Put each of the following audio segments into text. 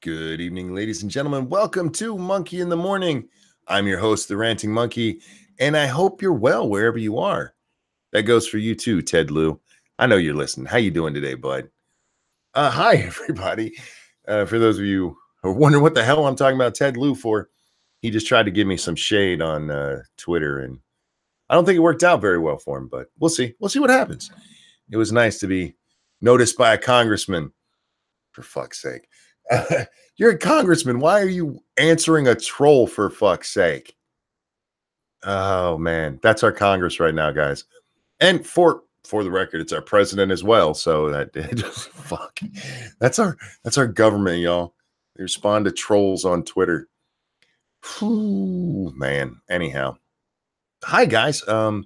Good evening, ladies and gentlemen. Welcome to Monkey in the Morning. I'm your host, the Ranting Monkey, and I hope you're well wherever you are. That goes for you too, Ted Lou. I know you're listening. How you doing today, bud? Hi, everybody. For those of you who are wondering what the hell I'm talking about Ted Lou for, he just tried to give me some shade on Twitter, and I don't think it worked out very well for him, but we'll see. We'll see what happens. It was nice to be noticed by a congressman, for fuck's sake. You're a congressman. Why are you answering a troll, for fuck's sake? Oh man, that's our Congress right now, guys. And for the record, it's our president as well. So that just fuck. That's our government, y'all. They respond to trolls on Twitter. Whew, man. Anyhow, hi guys. I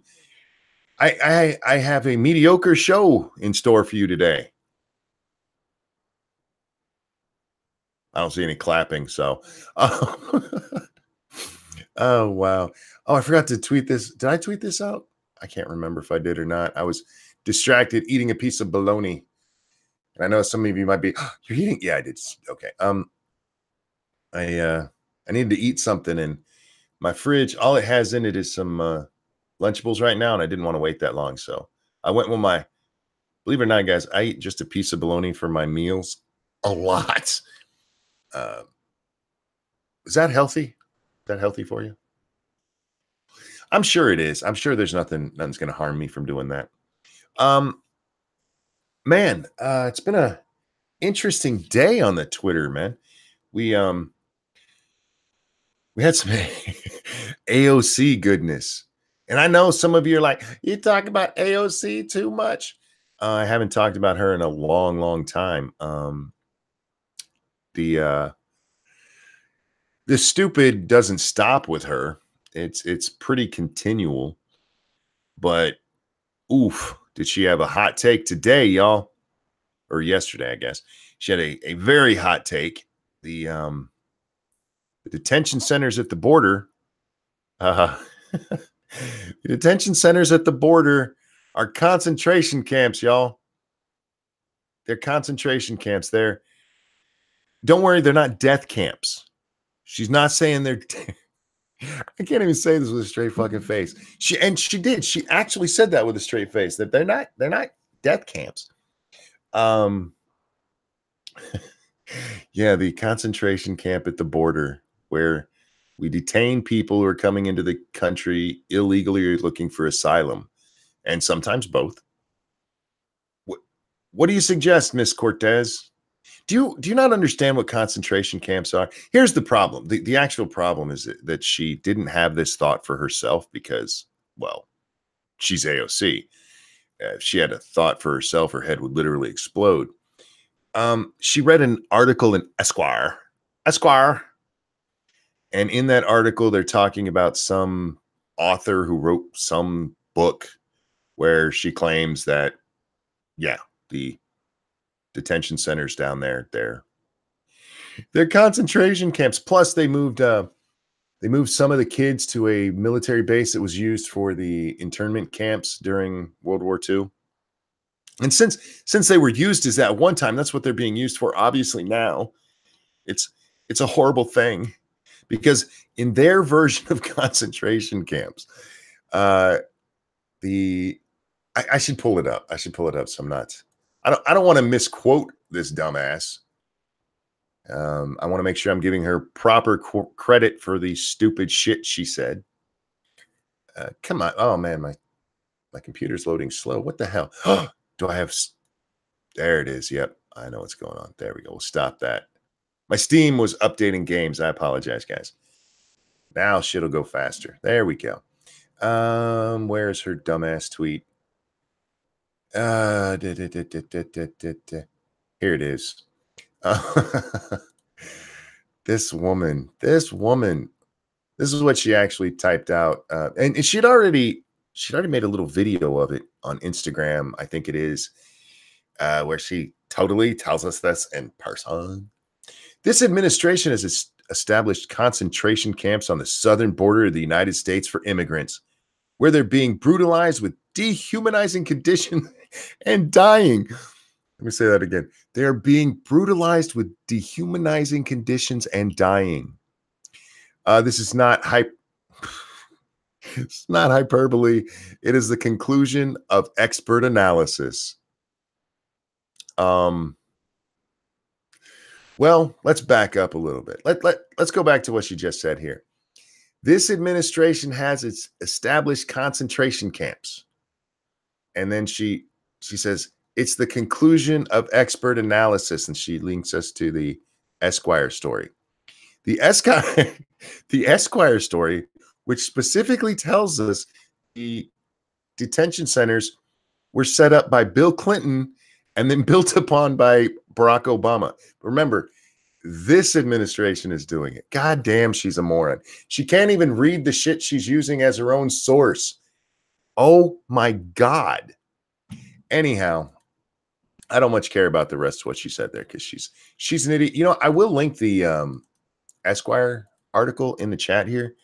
have a mediocre show in store for you today. I don't see any clapping, so. Oh, wow. Oh, I forgot to tweet this. Did I tweet this out? I can't remember if I did or not. I was distracted eating a piece of bologna. And I know some of you might be, oh, you're eating? Yeah, I did. Okay. I needed to eat something, and my fridge, all it has in it is some Lunchables right now, and I didn't want to wait that long. So I went with my, believe it or not, guys, I eat just a piece of bologna for my meals. A lot. Is that healthy? Is that healthy for you? I'm sure it is. I'm sure there's nothing's going to harm me from doing that. Man, it's been a interesting day on the Twitter, man. We had some AOC goodness. And I know some of you are like, you talk about AOC too much. I haven't talked about her in a long, long time. The stupid doesn't stop with her. It's pretty continual. But oof, did she have a hot take today, y'all? Or yesterday, I guess. She had a very hot take. The detention centers at the border. The detention centers at the border are concentration camps, y'all. They're concentration camps. Don't worry, they're not death camps. She's not saying they're. I can't even say this with a straight fucking face. She did. She actually said that with a straight face, that they're not death camps. Yeah, the concentration camp at the border where we detain people who are coming into the country illegally or looking for asylum, and sometimes both. What do you suggest, Miss Cortez? Do you not understand what concentration camps are? Here's the problem. The actual problem is that she didn't have this thought for herself because, well, she's AOC. If she had a thought for herself, her head would literally explode. She read an article in Esquire. And in that article, they're talking about some author who wrote some book where she claims that, yeah, the detention centers down there, they're concentration camps. Plus, they moved some of the kids to a military base that was used for the internment camps during World War II. And since they were used as that one time, that's what they're being used for. Obviously, now it's a horrible thing because in their version of concentration camps, I should pull it up. So I'm not. I don't want to misquote this dumbass. I want to make sure I'm giving her proper credit for the stupid shit she said. Come on. Oh, man, my computer's loading slow. What the hell? Do I have... There it is. Yep, I know what's going on. There we go. We'll stop that. My Steam was updating games. I apologize, guys. Now shit'll go faster. There we go. Where's her dumbass tweet? Here it is. This woman, this is what she actually typed out. And she'd already made a little video of it on Instagram, I think it is, where she totally tells us this in person. This administration has established concentration camps on the southern border of the United States for immigrants, where they're being brutalized with dehumanizing conditions and dying. Let me say that again. They are being brutalized with dehumanizing conditions and dying. This is not it's not hyperbole. It is the conclusion of expert analysis. Um, well, let's back up a little bit. Let's go back to what she just said here. This administration has its established concentration camps. And then she says it's the conclusion of expert analysis, and she links us to the Esquire story. The Esquire, the Esquire story, which specifically tells us the detention centers were set up by Bill Clinton and then built upon by Barack Obama. Remember, this administration is doing it. God damn, she's a moron. She can't even read the shit she's using as her own source. Oh my God. Anyhow, I don't much care about the rest of what she said there because she's an idiot. You know, I will link the Esquire article in the chat here.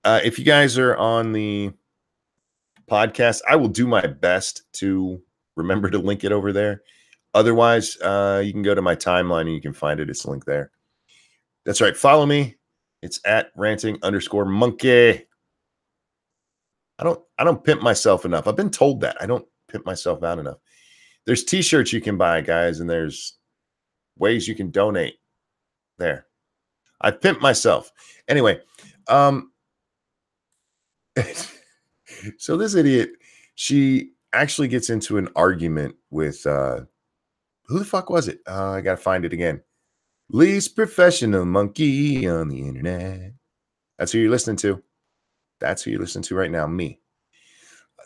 If you guys are on the podcast, I will do my best to remember to link it over there. Otherwise, you can go to my timeline and you can find it. It's linked there. That's right. Follow me. It's at ranting_monkey. I don't pimp myself enough. I've been told that. I don't pimp myself out enough. There's t-shirts you can buy, guys, and there's ways you can donate. There. I pimp myself. Anyway, so this idiot, she actually gets into an argument with who the fuck was it? I gotta find it again. Least professional monkey on the internet. That's who you're listening to. That's who you're listening to right now, me.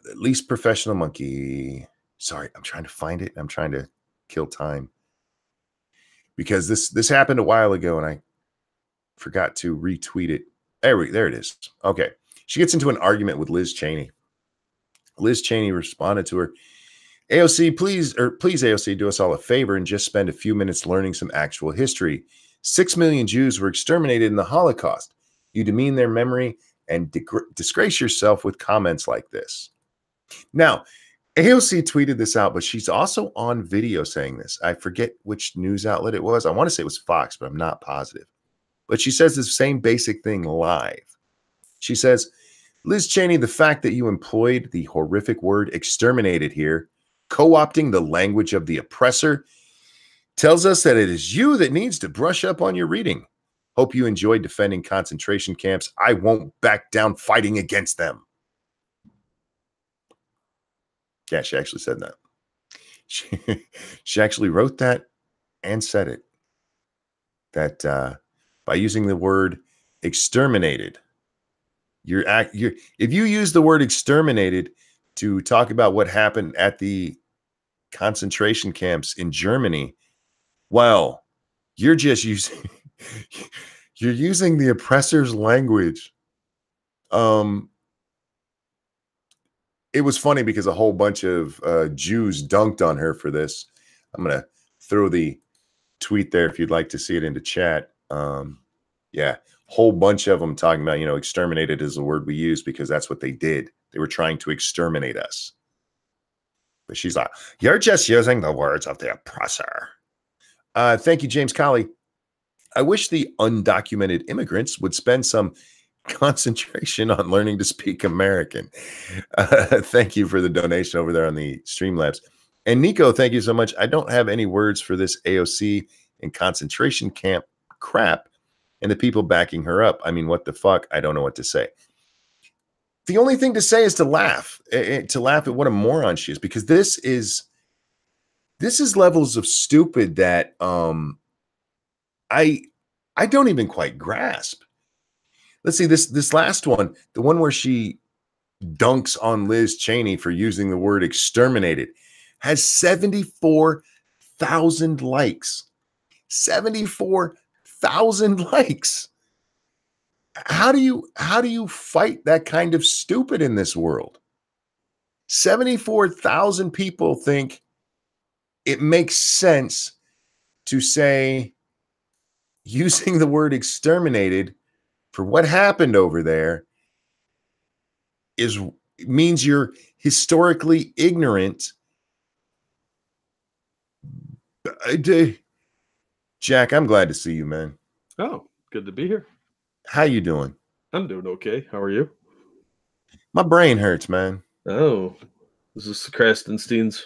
The least professional monkey. Sorry, I'm trying to find it. I'm trying to kill time. Because this happened a while ago and I forgot to retweet it. There it is. Okay. She gets into an argument with Liz Cheney. Liz Cheney responded to her, AOC, please AOC, do us all a favor and just spend a few minutes learning some actual history. 6 million Jews were exterminated in the Holocaust. You demean their memory and disgrace yourself with comments like this. Now, AOC tweeted this out, but she's also on video saying this. I forget which news outlet it was. I want to say it was Fox, but I'm not positive. But she says the same basic thing live. She says, Liz Cheney, the fact that you employed the horrific word exterminated here, co-opting the language of the oppressor, tells us that it is you that needs to brush up on your reading. Hope you enjoyed defending concentration camps. I won't back down fighting against them. Yeah, she actually said that. She actually wrote that and said it. That by using the word exterminated, if you use the word exterminated to talk about what happened at the concentration camps in Germany, well, you're just using you're using the oppressor's language. It was funny because a whole bunch of Jews dunked on her for this. I'm going to throw the tweet there if you'd like to see it into chat. Yeah, whole bunch of them talking about, exterminated is the word we use because that's what they did. They were trying to exterminate us. But she's like, you're just using the words of the oppressor. Thank you, James Colley. I wish the undocumented immigrants would spend some concentration on learning to speak American. Thank you for the donation over there on the Streamlabs. And Nico, thank you so much. I don't have any words for this AOC and concentration camp crap and the people backing her up. I mean, what the fuck? I don't know what to say. The only thing to say is to laugh at what a moron she is, because this is levels of stupid that I don't even quite grasp. Let's see this last one, the one where she dunks on Liz Cheney for using the word exterminated, has 74,000 likes. 74,000 likes. How do you fight that kind of stupid in this world? 74,000 people think it makes sense to say using the word exterminated for what happened over there means you're historically ignorant Jack, I'm glad to see you, man. Oh, good to be here. How you doing? I'm doing okay. How are you? My brain hurts, man. Oh, is this the Krastensteins?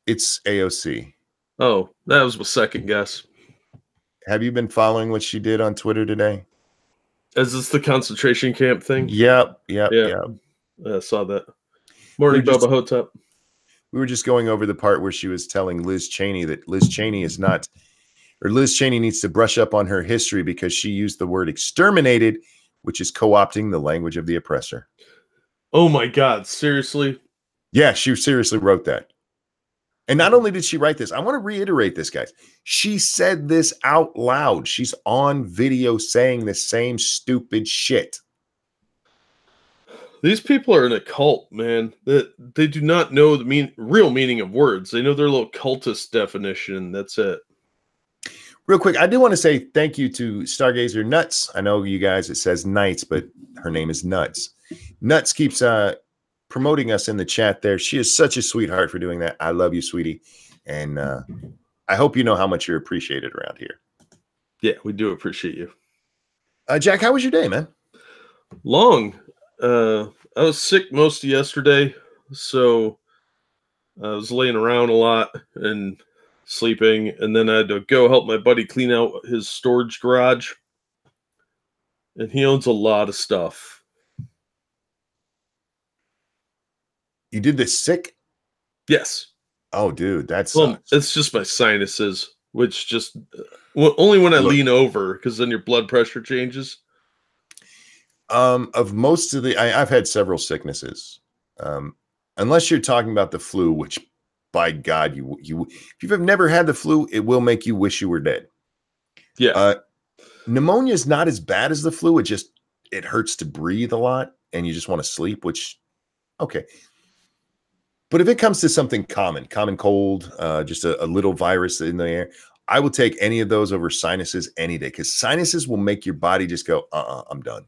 It's AOC. Oh, that was my second guess. Have you been following what she did on Twitter today? Is this the concentration camp thing? Yep. Yeah, I saw that. We Morning, were just Bubba Hotep. we were just going over the part where she was telling Liz Cheney that Liz Cheney is not, or Liz Cheney needs to brush up on her history because she used the word exterminated, which is co-opting the language of the oppressor. Oh my God, seriously? Yeah, she seriously wrote that. And not only did she write this, I want to reiterate this, guys. She said this out loud. She's on video saying the same stupid shit. These people are in a cult, man. That they do not know the real meaning of words. They know their little cultist definition. That's it. Real quick, I do want to say thank you to Stargazer Nuts. I know you guys, it says Knights, but her name is Nuts. Nuts keeps promoting us in the chat there. She is such a sweetheart for doing that. I love you, sweetie. And I hope you know how much you're appreciated around here. Yeah, we do appreciate you. Jack, how was your day, man? Long. I was sick most of yesterday, so I was laying around a lot and sleeping, and then I had to go help my buddy clean out his storage garage. And he owns a lot of stuff. You did this sick? Yes. Oh, dude, that's it's just my sinuses, which just only when I lean over, because then your blood pressure changes. Of most of the, I've had several sicknesses. Unless you're talking about the flu, which, by God, you if you've never had the flu, it will make you wish you were dead. Yeah. Pneumonia is not as bad as the flu. It hurts to breathe a lot, and you just want to sleep. Which, okay. But if it comes to something common cold, just a little virus in the air, I will take any of those over sinuses any day, because sinuses will make your body just go, I'm done.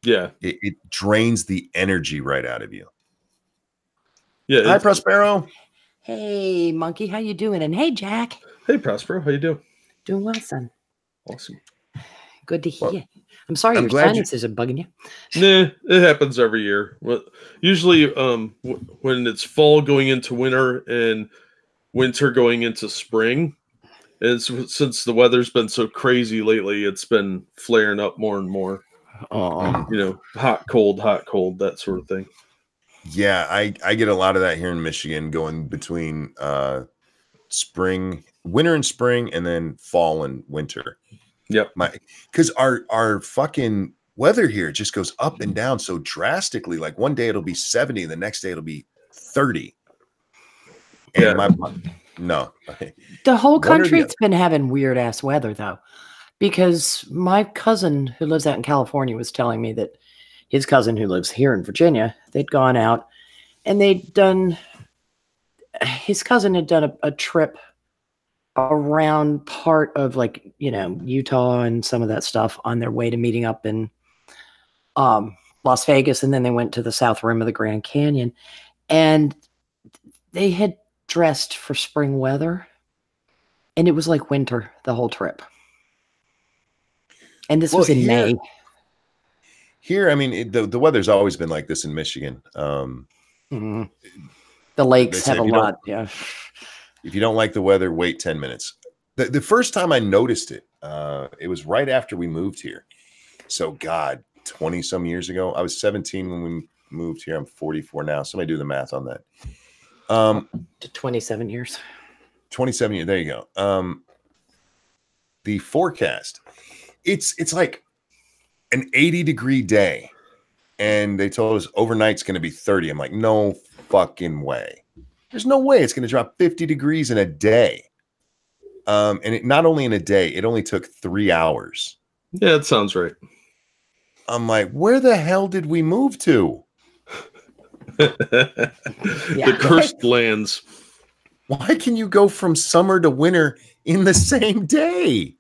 Yeah. It drains the energy right out of you. Yeah. Hi, Prospero. Hey, Monkey. How you doing? And hey, Jack. Hey, Prospero. How you doing? Doing well, son. Awesome. Good to hear. Well, I'm sorry your sinuses are bugging you. Nah, it happens every year. Usually, when it's fall going into winter and winter going into spring, since the weather's been so crazy lately, it's been flaring up more and more. Hot, cold, that sort of thing. Yeah, I get a lot of that here in Michigan, going between winter and spring, and then fall and winter. Yep. Because our fucking weather here just goes up and down so drastically. Like one day it'll be 70, the next day it'll be 30. And no. The whole country's been having weird ass weather though. Because my cousin who lives out in California was telling me that his cousin who lives here in Virginia, they'd gone out and his cousin had done a trip around part of Utah and some of that stuff on their way to meeting up in Las Vegas. And then they went to the south rim of the Grand Canyon, and they had dressed for spring weather, and it was like winter the whole trip. And this was in May. Here, I mean, the weather's always been like this in Michigan. The lakes have a lot. Yeah. If you don't like the weather, wait 10 minutes. The first time I noticed it, it was right after we moved here. So, God, 20 some years ago. I was 17 when we moved here. I'm 44 now. Somebody do the math on that. 27 years. 27 years. There you go. The forecast. It's like an 80-degree day, and they told us overnight's going to be 30. I'm like, no fucking way. There's no way it's going to drop 50 degrees in a day. And not only in a day, it only took 3 hours. Yeah, that sounds right. I'm like, where the hell did we move to? The cursed lands. Why can you go from summer to winter in the same day?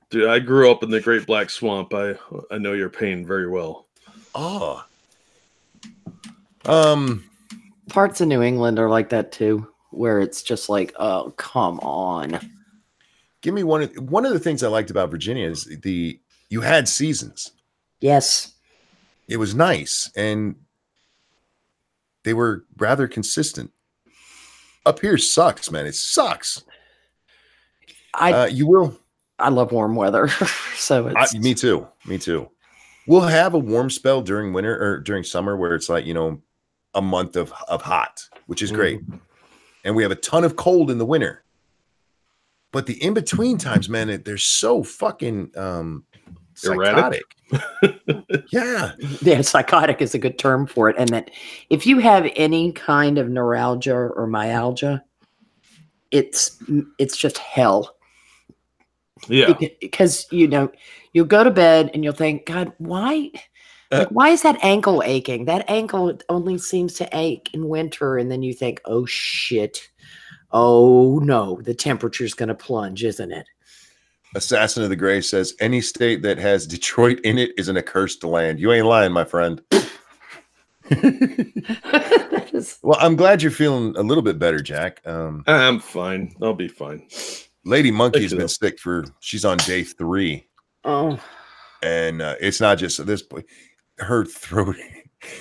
Dude, I grew up in the Great Black Swamp. I know your pain very well. Oh. Parts of New England are like that too. where it's just like, oh, come on. Give me one of the things I liked about Virginia is you had seasons. Yes. It was nice, and they were rather consistent. Up here sucks, man. It sucks. You will. I love warm weather, so it's me too. Me too. We'll have a warm spell during winter or during summer where it's like, a month of hot, which is great. And we have a ton of cold in the winter. But the in-between times, man, they're so fucking psychotic. Yeah. Yeah, psychotic is a good term for it. And that if you have any kind of neuralgia or myalgia, it's just hell. Yeah. Because you'll go to bed and you'll think, God, why is that ankle aching? That ankle only seems to ache in winter. And then you think, oh shit. Oh no, the temperature's gonna plunge, isn't it? Assassin of the Gray says any state that has Detroit in it is an accursed land. You ain't lying, my friend. Well, I'm glad you're feeling a little bit better, Jack. I'm fine. I'll be fine. Lady Monkey has been sick she's on day 3. Oh. And it's not just this boy. Her throat.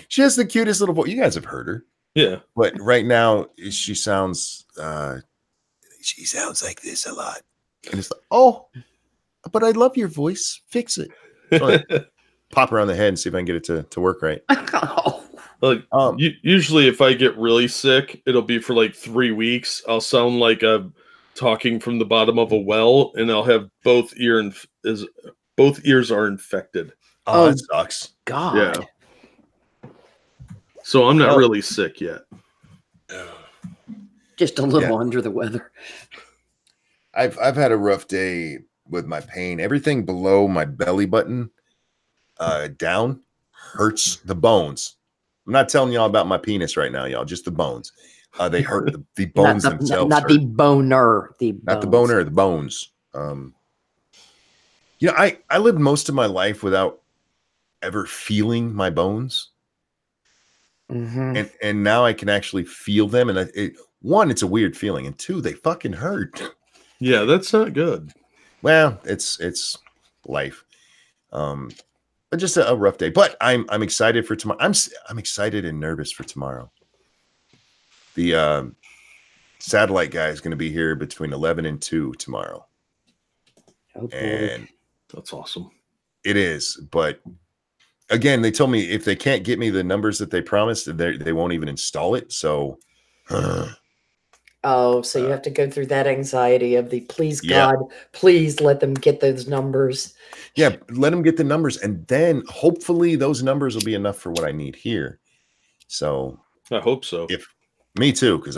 She has the cutest little voice. You guys have heard her. Yeah. But right now she sounds like this a lot. And it's like, oh, but I love your voice. Fix it. So pop her on the head and see if I can get it to work right. Like usually if I get really sick, it'll be for like 3 weeks. I'll sound like I'm talking from the bottom of a well, and I'll have both ears are infected. Oh, that sucks. God. Yeah. So I'm not really sick yet. Just a little under the weather. I've had a rough day with my pain. Everything below my belly button down hurts the bones. I'm not telling y'all about my penis right now, y'all. Just the bones. They hurt. The bones themselves. Not the boner. Not the boner. The bones. I lived most of my life without ever feeling my bones. Mm-hmm. And now I can actually feel them. And one, it's a weird feeling. And 2, they fucking hurt. Yeah, that's not good. Well, it's life. But just a rough day. But I'm excited for tomorrow. I'm excited and nervous for tomorrow. The satellite guy is going to be here between 11 and 2 tomorrow. Oh, and that's awesome. It is. But again, they told me if they can't get me the numbers that they promised, they won't even install it. So so you have to go through that anxiety of please God, please let them get those numbers. Yeah, let them get the numbers, and then hopefully those numbers will be enough for what I need here. So I hope so. Me too, because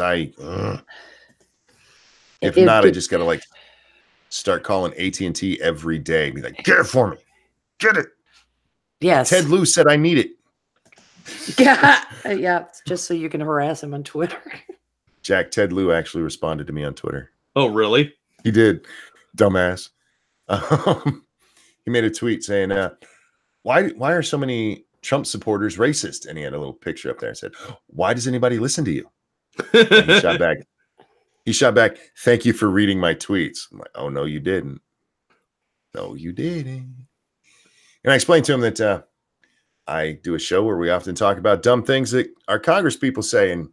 if not, I just gotta like start calling AT&T every day. Be like, get it for me, get it. Yes. Ted Lou said I need it. Yeah, just so you can harass him on Twitter. Jack, Ted Lou actually responded to me on Twitter. Oh, really? He did, dumbass. He made a tweet saying, why are so many Trump supporters racist? And he had a little picture up there and said, why does anybody listen to you? And he shot back, thank you for reading my tweets. I'm like, oh, no, you didn't. No, you didn't. And I explained to him that I do a show where we often talk about dumb things that our Congress people say, and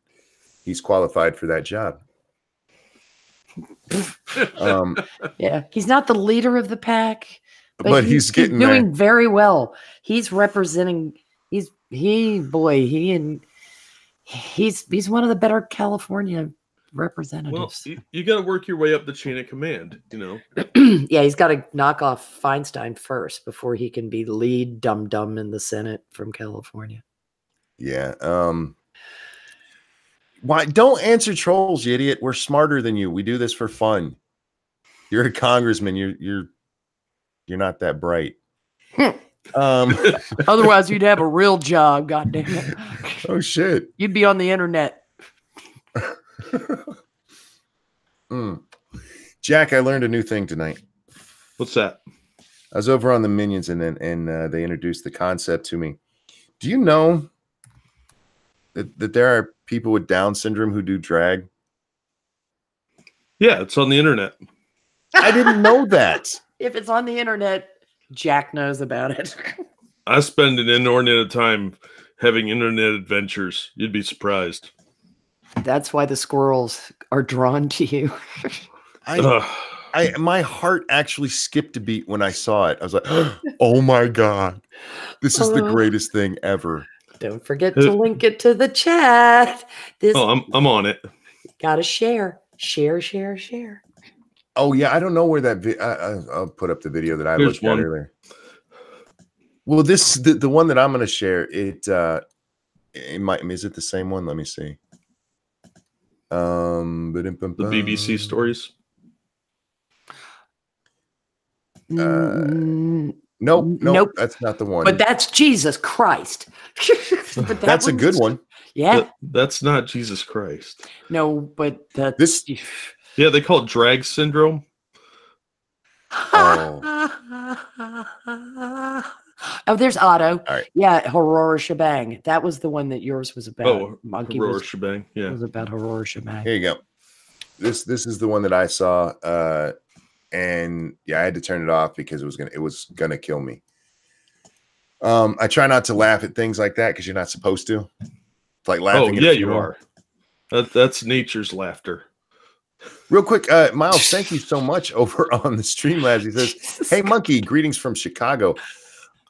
he's qualified for that job. Yeah, he's not the leader of the pack, but he's getting doing there. Very well. He's representing. He's one of the better California representatives. Well, you got to work your way up the chain of command, Yeah, he's got to knock off Feinstein first before he can be lead dum-dum in the Senate from California. Yeah. Why don't answer trolls, you idiot? We're smarter than you. We do this for fun. You're a congressman. You're not that bright. Otherwise, you'd have a real job. Goddamn it! Oh shit! You'd be on the internet. Jack, I learned a new thing tonight. What's that? I was over on the Minions, and they introduced the concept to me. Do you know that there are people with Down syndrome who do drag? Yeah, it's on the internet. I didn't know that. If it's on the internet, Jack knows about it. I spend an inordinate time having internet adventures. You'd be surprised. That's why the squirrels are drawn to you. My heart actually skipped a beat when I saw it. I was like, oh my God, this is the greatest thing ever. Don't forget to link it to the chat. I'm on it. Gotta share. Share. Oh yeah, I don't know where that I'll put up the video that I looked at earlier. Well, the one that I'm going to share, it might, is it the same one? Let me see. The BBC stories. Nope, that's not the one. But that's Jesus Christ. But that's a good one. Yeah, that's not Jesus Christ. No, but that's Yeah, they call it drag syndrome. Oh, there's Otto. All right. Yeah, Aurora Shebang. That was the one that yours was about. Oh, Monkey Aurora Shebang. Yeah, it was about Aurora Shebang. Here you go. This is the one that I saw, and yeah, I had to turn it off because it was gonna kill me. I try not to laugh at things like that because you're not supposed to. It's like laughing. Oh yeah, you are. That's nature's laughter. Real quick, Miles, thank you so much over on the Streamlabs. He says, "Hey, Monkey, greetings from Chicago.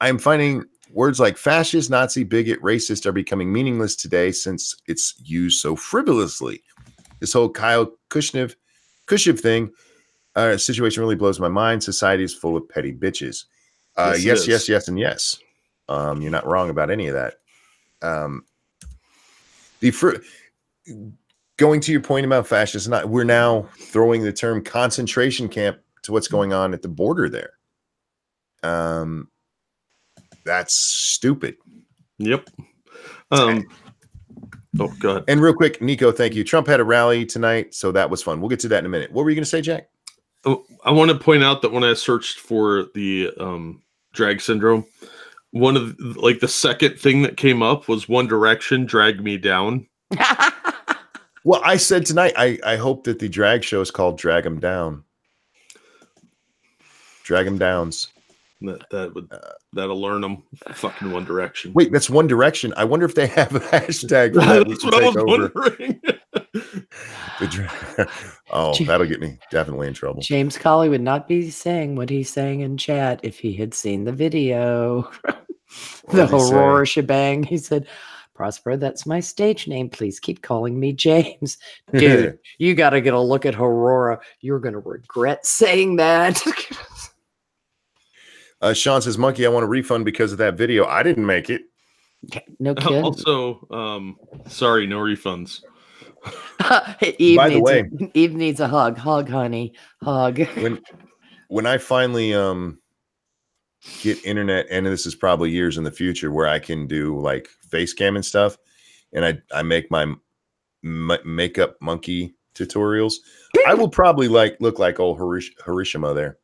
I am finding words like fascist, Nazi, bigot, racist are becoming meaningless today since it's used so frivolously. This whole Kyle Kushnev thing situation really blows my mind. Society is full of petty bitches." Yes, and yes. You're not wrong about any of that. Going to your point about fascist, we're now throwing the term concentration camp to what's going on at the border there. That's stupid. Yep. Oh, God. And real quick, Nico, thank you. Trump had a rally tonight, so that was fun. We'll get to that in a minute. What were you going to say, Jack? Oh, I want to point out that when I searched for the drag syndrome, one of the second thing that came up was One Direction, Drag Me Down. Well, I said tonight, I hope that the drag show is called Drag 'em Down. Drag 'em Downs. That'll learn them fucking One Direction. Wait, that's One Direction. I wonder if they have a hashtag for that. That's what I was wondering. That'll get me definitely in trouble. James Colley would not be saying what he's saying in chat if he had seen the video. The Aurora Shebang. He said, "Prosper, that's my stage name. Please keep calling me James." Dude, you got to get a look at Aurora. You're going to regret saying that. Sean says, "Monkey, I want a refund because of that video. I didn't make it." No kidding. Also, sorry, no refunds. By the way, Eve needs a hug. Hug, honey. Hug. When I finally get internet, and this is probably years in the future, where I can do like face cam and stuff, and I make my makeup monkey tutorials, I will probably look like old Harishima there.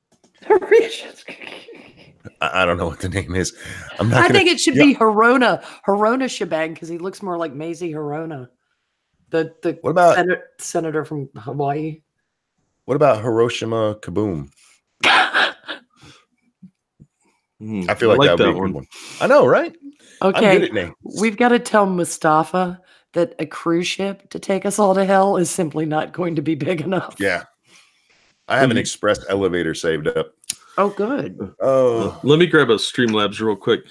I don't know what the name is. I think it should be Hirona Shebang, because he looks more like Mazie Hirona, the what about senator from Hawaii. What about Hiroshima Kaboom? I feel like that would be a good one. I know, right? Okay, I'm good at names. We've got to tell Mustafa that a cruise ship to take us all to hell is simply not going to be big enough. Yeah, I have an express elevator saved up. Oh, good. Oh, let me grab a Streamlabs real quick.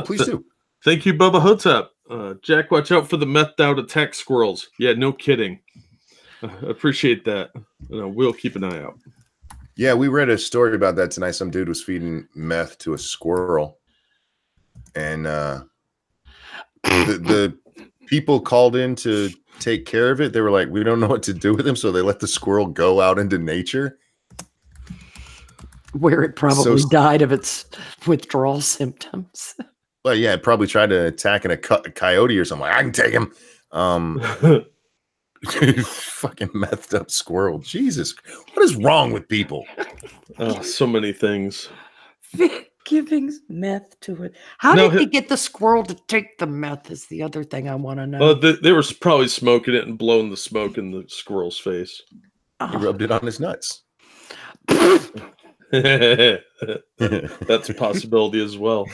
Please do. Thank you, Bubba Hotep. Jack, watch out for the methed out attack squirrels. Yeah, no kidding. Appreciate that. We'll keep an eye out. Yeah, we read a story about that tonight. Some dude was feeding meth to a squirrel, and the people called in to take care of it. They were like, "We don't know what to do with him," so they let the squirrel go out into nature, where it probably died of its withdrawal symptoms. Well, yeah, it probably tried to attack a coyote or something. I can take him. Fucking methed up squirrel. Jesus, what is wrong with people? Oh, so many things. Giving meth to it. How did they get the squirrel to take the meth is the other thing I want to know. They were probably smoking it and blowing the smoke in the squirrel's face. He rubbed it on his nuts. That's a possibility as well.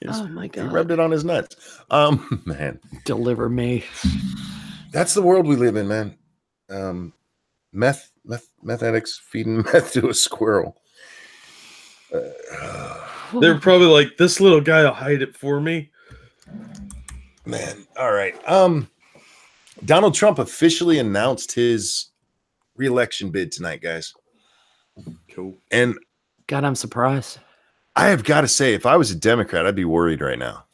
Oh my God. He rubbed it on his nuts. Man. Deliver me. That's the world we live in, man. Meth addicts feeding meth to a squirrel. They're probably like, this little guy will hide it for me. Man, all right. Donald Trump officially announced his re-election bid tonight, guys. Cool. And God, I'm surprised. I have got to say, if I was a Democrat, I'd be worried right now.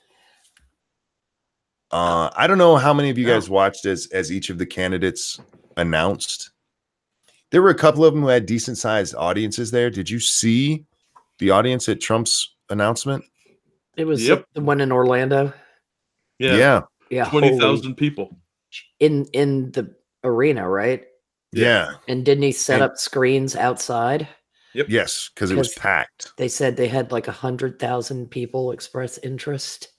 I don't know how many of you guys watched as each of the candidates announced. There were a couple of them who had decent sized audiences there. Did you see the audience at Trump's announcement? It was the one in Orlando. Yeah. 20,000 people in the arena, right? Yeah. And didn't he set up screens outside? Yep. Yes, because it was packed. They said they had like 100,000 people express interest.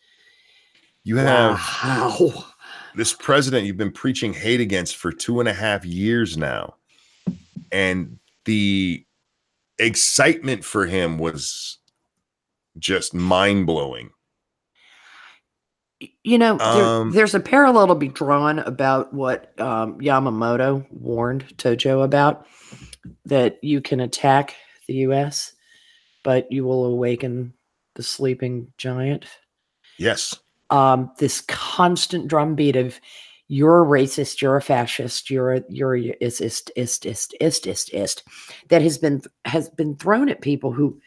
You have this president you've been preaching hate against for 2.5 years now. And the excitement for him was just mind-blowing. You know, there's a parallel to be drawn about what Yamamoto warned Tojo about, that you can attack the U.S., but you will awaken the sleeping giant. Yes. This constant drumbeat of you're a racist, you're a fascist, you're ist, that has been thrown at people who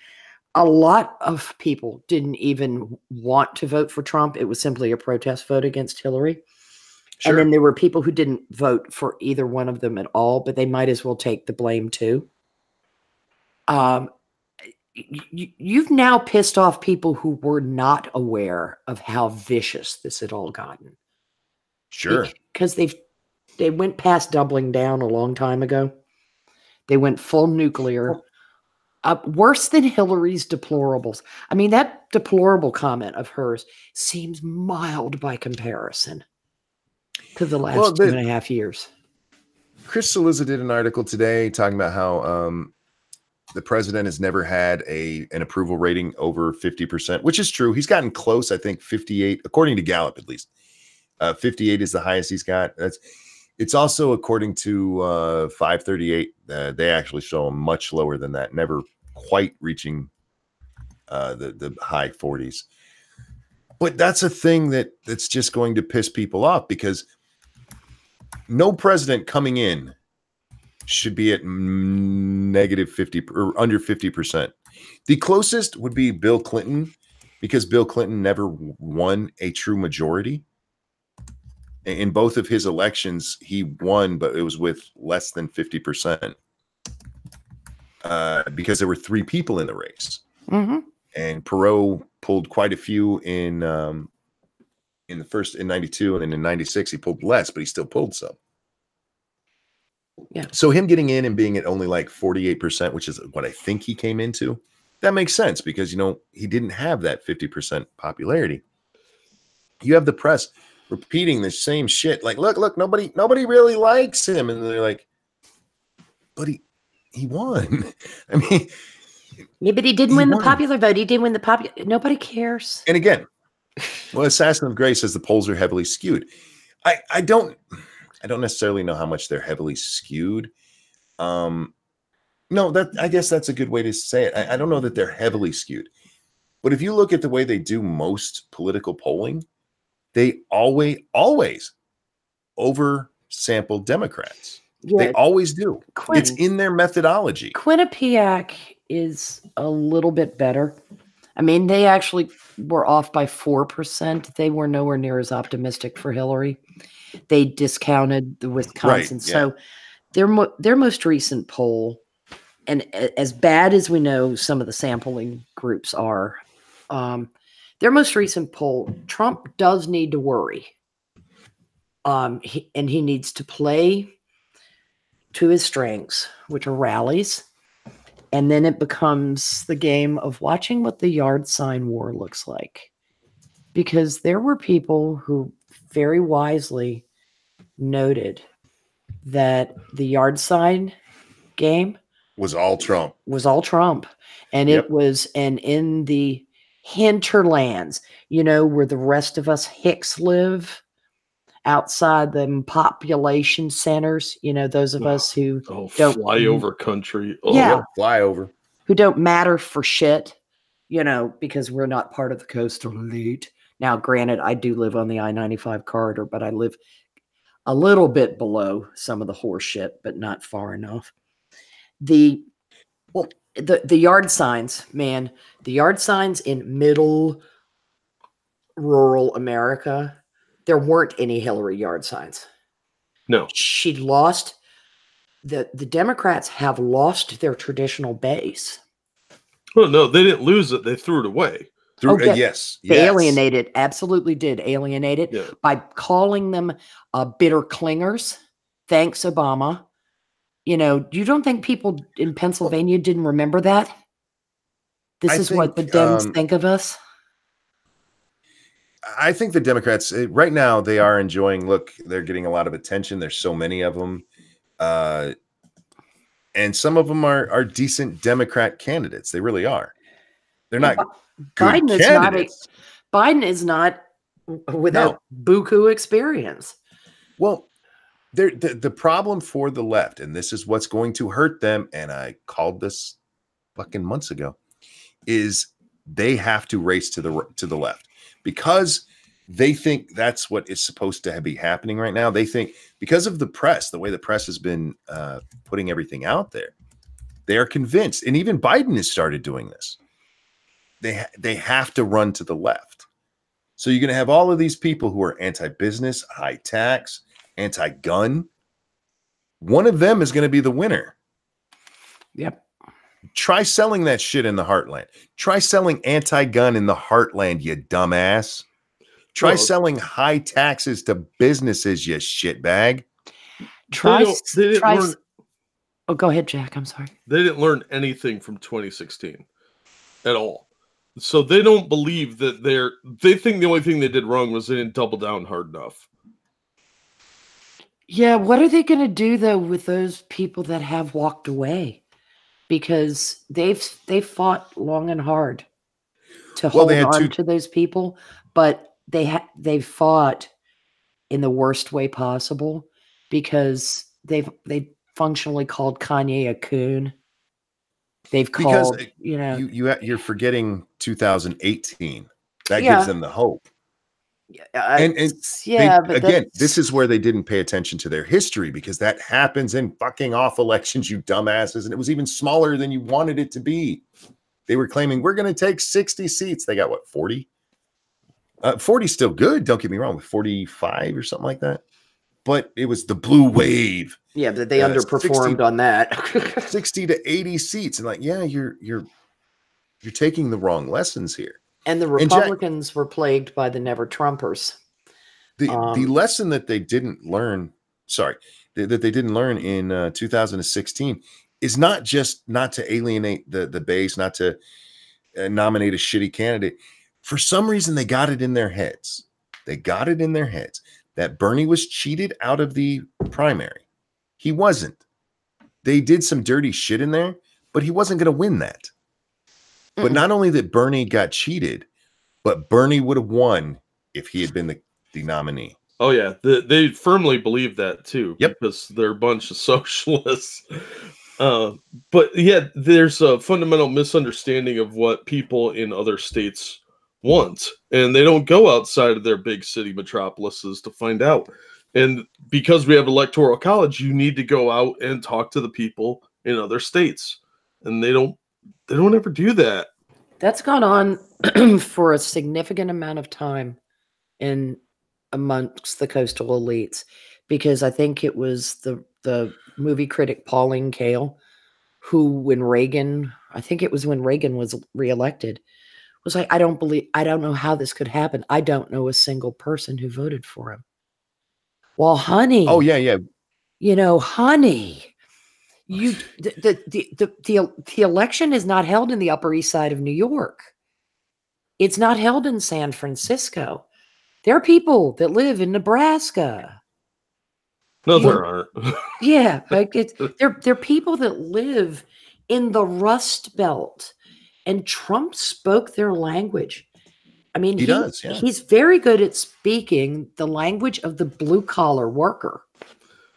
a lot of people didn't even want to vote for Trump. It was simply a protest vote against Hillary. Sure. And then there were people who didn't vote for either one of them at all, but they might as well take the blame too. You've now pissed off people who were not aware of how vicious this had all gotten. Sure. Because they went past doubling down a long time ago. They went full nuclear. Worse than Hillary's deplorables. I mean, that deplorable comment of hers seems mild by comparison to the last 2.5 years. Chris Cillizza did an article today talking about how the president has never had an approval rating over 50%, which is true. He's gotten close, I think 58, according to Gallup at least. 58 is the highest he's got. It's also according to 538. They actually show him much lower than that, never quite reaching the high 40s. But that's a thing that's just going to piss people off, because no president coming in should be at negative 50 or under 50%. The closest would be Bill Clinton, because Bill Clinton never won a true majority. In both of his elections, he won, but it was with less than 50%. Because there were 3 people in the race. Mm-hmm. And Perot pulled quite a few in the first, in 92, and then in 96 he pulled less, but he still pulled some. Yeah. So him getting in and being at only like 48%, which is what I think he came into, that makes sense, because he didn't have that 50% popularity. You have the press repeating the same shit, like, look, nobody really likes him, and they're like, but he won. I mean, yeah, but he didn't win the popular vote. He didn't win the popular. Nobody cares. And again, well, Assassin of Grace says the polls are heavily skewed. I don't necessarily know how much they're heavily skewed. No, I guess that's a good way to say it. I don't know that they're heavily skewed, but if you look at the way they do most political polling, they always oversample Democrats. Yeah, they always do. It's in their methodology. Quinnipiac is a little bit better. I mean, they actually were off by 4%. They were nowhere near as optimistic for Hillary. They discounted the Wisconsin. Right, yeah. So their most recent poll, and as bad as we know some of the sampling groups are, their most recent poll, Trump does need to worry. He needs to play to his strengths, which are rallies. And then it becomes the game of watching what the yard sign war looks like. Because there were people who very wisely noted that the yard sign game Was all Trump. was all Trump. And Yep. it was, and in the hinterlands, you know, where the rest of us Hicks live, outside the population centers, you know, those of us who don't flyover country. Oh. Yeah. Yep, flyover. Who don't matter for shit, you know, because we're not part of the coastal elite. Now, granted, I do live on the I-95 corridor, but I live a little bit below some of the horse shit, but not far enough. The yard signs, man, the yard signs in middle rural America, there weren't any Hillary yard signs. No. She'd lost, the Democrats have lost their traditional base. Well, no, they didn't lose it. They threw it away. Yes. They alienated, absolutely did alienate it, Yeah. by calling them bitter clingers. Thanks, Obama. You know, you don't think people in Pennsylvania didn't remember that? This is what the Dems think of us. I think the Democrats right now, they are enjoying, look, they're getting a lot of attention. There's so many of them. And some of them are decent Democrat candidates. They really are. They're not good candidates. Biden is not without buku experience. Well, the problem for the left, and this is what's going to hurt them, and I called this fucking months ago, is they have to race to the left because they think that's what is supposed to be happening right now. They think because of the press, the way the press has been putting everything out there, they are convinced, and even Biden has started doing this. They have to run to the left. So you're going to have all of these people who are anti-business, high tax, anti-gun. One of them is going to be the winner. Yep. Try selling that shit in the heartland. Try selling anti-gun in the heartland, you dumbass. Try selling high taxes to businesses, you shitbag. Oh, go ahead, Jack. I'm sorry. They didn't learn anything from 2016 at all. So they don't believe that they think the only thing they did wrong was they didn't double down hard enough. Yeah, what are they going to do though with those people that have walked away? Because they've fought long and hard to hold on to those people, but they fought in the worst way possible because they functionally called Kanye a coon. They've called, you're forgetting 2018. That gives them the hope. This is where they didn't pay attention to their history because that happens in fucking off elections, you dumbasses. And it was even smaller than you wanted it to be. They were claiming we're going to take 60 seats. They got what, 40? 40 still good. Don't get me wrong, with 45 or something like that. But it was the blue wave. Yeah, but they underperformed on that. 60 to 80 seats. And you're taking the wrong lessons here. And the Republicans were plagued by the never Trumpers. The lesson that they didn't learn, that they didn't learn in 2016 is not just not to alienate the base, not to nominate a shitty candidate. For some reason, they got it in their heads. That Bernie was cheated out of the primary. He wasn't. They did some dirty shit in there, but he wasn't going to win that. But not only that Bernie got cheated, but Bernie would have won if he had been the nominee. Oh, yeah. They firmly believe that, too. Yep. Because they're a bunch of socialists. But, yeah, there's a fundamental misunderstanding of what people in other states want. And they don't go outside of their big city metropolises to find out. And because we have electoral college, you need to go out and talk to the people in other states. And they don't ever do that. That's gone on for a significant amount of time amongst the coastal elites, because I think it was the movie critic Pauline Kael, who when Reagan was reelected, was like, I don't know how this could happen. I don't know a single person who voted for him. Well, honey. Oh, yeah. Honey. The election is not held in the Upper East Side of New York. It's not held in San Francisco. There are people that live in Nebraska. No, there aren't. Yeah, like they're people that live in the Rust Belt, and Trump spoke their language. I mean, He does, yeah. he's very good at speaking the language of the blue collar worker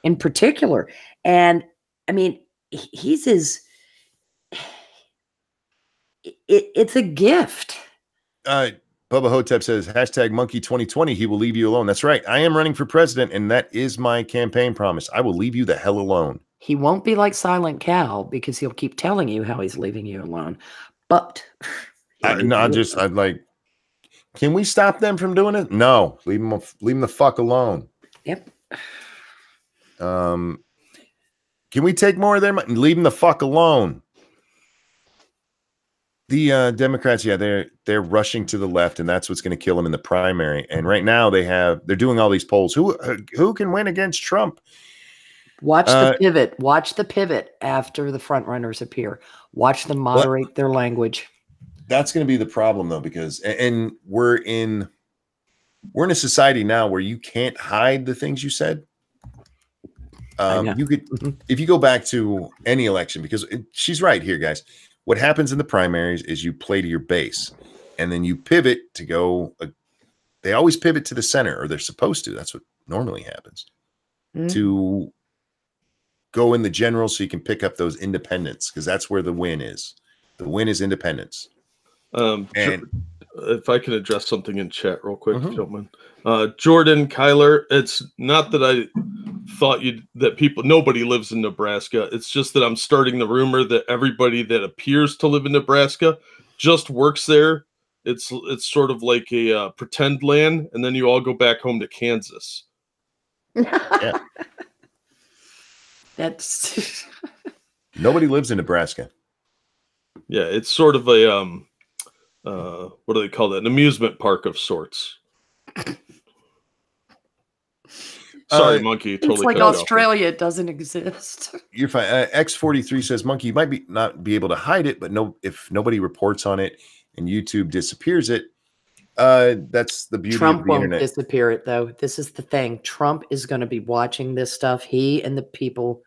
in particular. And I mean, he's his it's a gift. Bubba Hotep says, hashtag monkey 2020. He will leave you alone. That's right. I am running for president, and that is my campaign promise. I will leave you the hell alone. He won't be like Silent Cal because he'll keep telling you how he's leaving you alone. But I'd like, can we stop them from doing it? No, leave them the fuck alone. Yep. Can we take more of their money? Leave them the fuck alone. The Democrats, yeah, they're rushing to the left, and that's what's going to kill them in the primary. And right now they're doing all these polls. Who can win against Trump? Watch the pivot. Watch the pivot after the front runners appear. Watch them moderate their language. That's going to be the problem, though, because and we're in a society now where you can't hide the things you said. You could, if you go back to any election, because she's right here, guys. What happens in the primaries is you play to your base, and then you pivot to go. They always pivot to the center, or they're supposed to. That's what normally happens. To go in the general, so you can pick up those independents, because that's where the win is. The win is independence. And if I can address something in chat real quick, if you don't mind. Jordan Kyler, it's not that I thought nobody lives in Nebraska. It's just that I'm starting the rumor that everybody that appears to live in Nebraska just works there. It's sort of like a pretend land, and then you all go back home to Kansas. Yeah. That's nobody lives in Nebraska. Yeah, it's sort of a what do they call that? An amusement park of sorts. Sorry, Monkey. Totally. It's like Australia doesn't exist. You're fine. X43 says, Monkey, you might not be able to hide it, but if nobody reports on it and YouTube disappears it, that's the beauty Trump of the internet. Trump won't disappear it, though. This is the thing. Trump is going to be watching this stuff. He and the people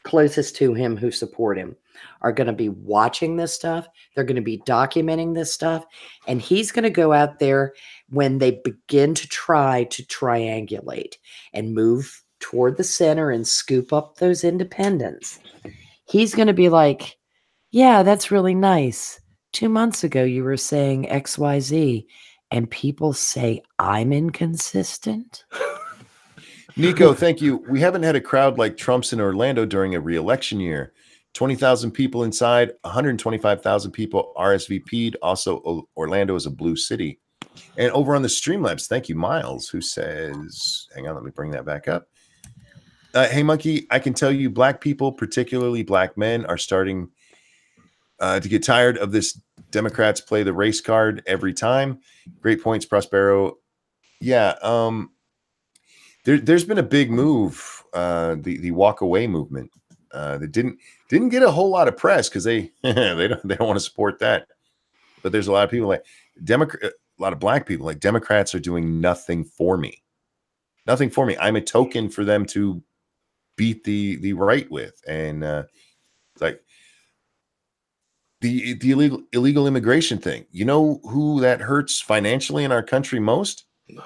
closest to him who support him are going to be watching this stuff. They're going to be documenting this stuff. And he's going to go out there when they begin to try to triangulate and move toward the center and scoop up those independents. He's going to be like, yeah, that's really nice. 2 months ago, you were saying XYZ, and people say I'm inconsistent. Nico, thank you. We haven't had a crowd like Trump's in Orlando during a re-election year. 20,000 people inside, 125,000 people RSVP'd. Also, Orlando is a blue city. And over on the Streamlabs, thank you, Miles, who says, hang on, let me bring that back up. Hey, Monkey, I can tell you black people, particularly black men, are starting to get tired of this Democrats play the race card every time. Great points, Prospero. Yeah, there's been a big move, the walk away movement. That didn't get a whole lot of press because they don't want to support that. But there's a lot of people like a lot of black people like Democrats are doing nothing for me. Nothing for me. I'm a token for them to beat the right with, and it's like the illegal immigration thing. You know who that hurts financially in our country most?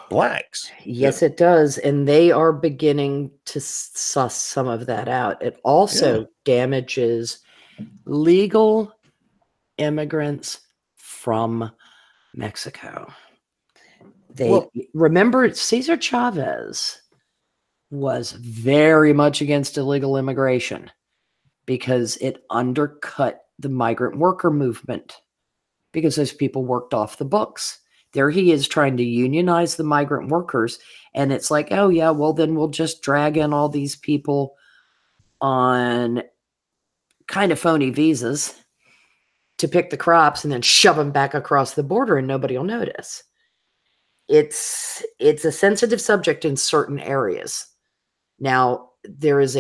Blacks. Yes, it does. And they are beginning to suss some of that out. It also damages legal immigrants from Mexico. Remember, Cesar Chavez was very much against illegal immigration because it undercut the migrant worker movement because those people worked off the books. There he is trying to unionize the migrant workers. And it's like, oh, yeah, well, then we'll just drag in all these people on kind of phony visas to pick the crops and then shove them back across the border and nobody will notice. It's a sensitive subject in certain areas. Now, there is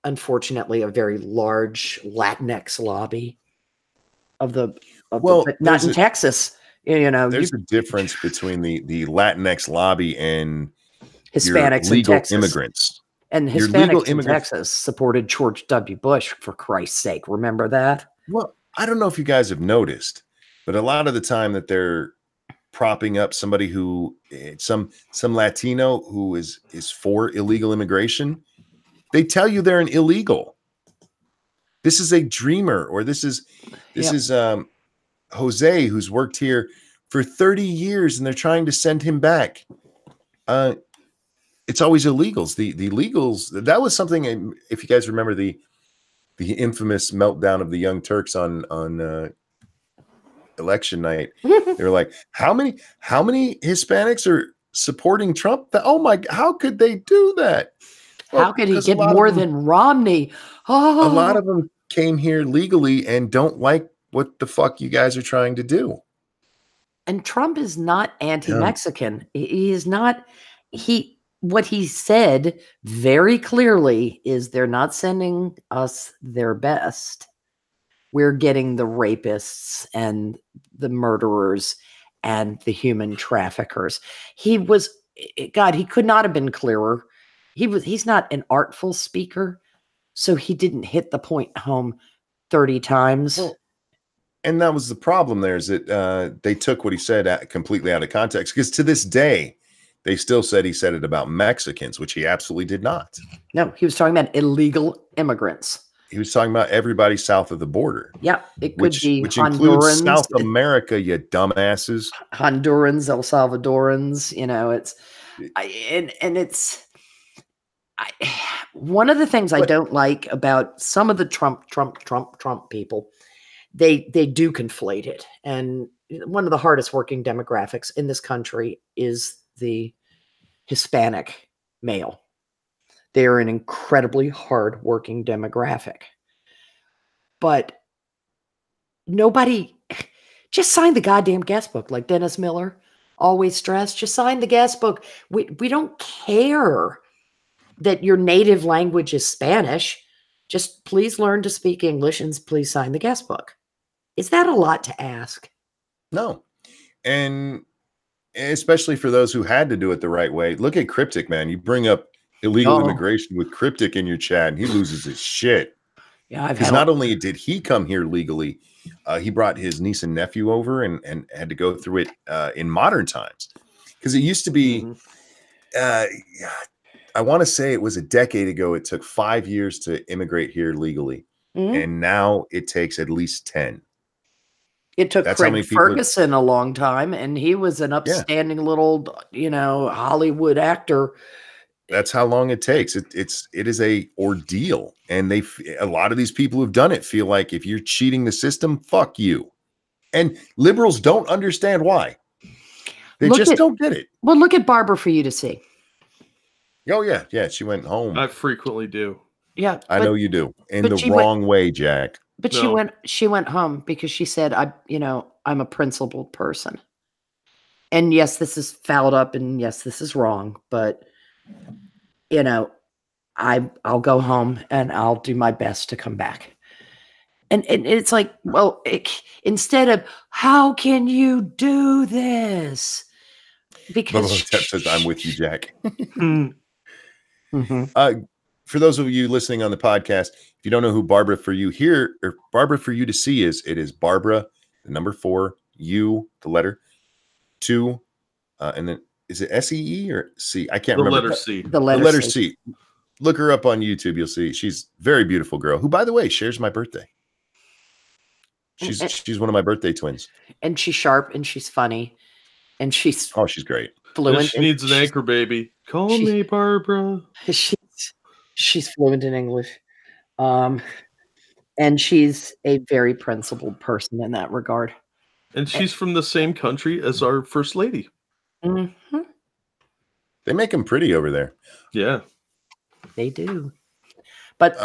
unfortunately, a very large Latinx lobby but not in Texas. You know, there's a difference between the Latinx lobby and Hispanics legal in Texas. immigrants. And Your legal Hispanics in immigrants. Texas supported George W. Bush, for Christ's sake. Remember that? Well, I don't know if you guys have noticed, but a lot of the time that they're propping up somebody who some Latino who is for illegal immigration, they tell you they're an illegal. This is a dreamer, or this is Jose, who's worked here for 30 years, and they're trying to send him back. It's always illegals. The illegals, that was something, if you guys remember the infamous meltdown of the Young Turks on election night. They were like, how many Hispanics are supporting Trump? Oh my, how could they do that? Well, how could he get more than Romney? A lot of them came here legally and don't like what the fuck you guys are trying to do. And Trump is not anti-Mexican. He is not. What he said very clearly is they're not sending us their best. We're getting the rapists and the murderers and the human traffickers. He could not have been clearer. He's not an artful speaker, so he didn't hit the point home 30 times. Well, and that was the problem there, is that they took what he said completely out of context, because to this day, they still said he said it about Mexicans, which he absolutely did not. No, he was talking about illegal immigrants. He was talking about everybody south of the border. Yeah, it could be which includes South America, you dumbasses. Hondurans, El Salvadorans, one of the things I don't like about some of the Trump people, they do conflate it. And one of the hardest working demographics in this country is the Hispanic male. They are an incredibly hard working demographic. But nobody just sign the goddamn guest book, like Dennis Miller always stressed. Just sign the guest book. We don't care that your native language is Spanish. Just please learn to speak English and please sign the guest book. Is that a lot to ask? No. And especially for those who had to do it the right way. Look at Cryptic, man. You bring up illegal immigration with Cryptic in your chat, and he loses his shit. Yeah, because not only did he come here legally, he brought his niece and nephew over and had to go through it in modern times. Because it used to be, I want to say it was a decade ago, it took 5 years to immigrate here legally. And now it takes at least 10. It took Craig Ferguson a long time, and he was an upstanding little, Hollywood actor. That's how long it takes. It is a ordeal, and a lot of these people who've done it feel like if you're cheating the system, fuck you. And liberals don't understand why. They don't get it. Well, look at Barbara for you to see. Oh yeah, she went home. I frequently do. Yeah, I know you do, in the wrong way, Jack. But she went home because she said, I'm a principled person. And yes, this is fouled up, and yes, this is wrong, but I'll go home and I'll do my best to come back. And it's like, well, instead of how can you do this? Because says, I'm with you, Jack. For those of you listening on the podcast, if you don't know who Barbara for you here, or Barbara for you to see is, it is Barbara, the number 4, U, the letter 2, and then is it S-E-E or C? I can't remember. Letter C. The letter C. Look her up on YouTube. You'll see she's a very beautiful girl who, by the way, shares my birthday. She's one of my birthday twins. And she's sharp and she's funny. And she's she's great. Fluent. She needs an anchor baby. Call me Barbara. She's fluent in English. And she's a very principled person in that regard. And she's from the same country as our first lady. Mm-hmm. They make them pretty over there. Yeah. They do. But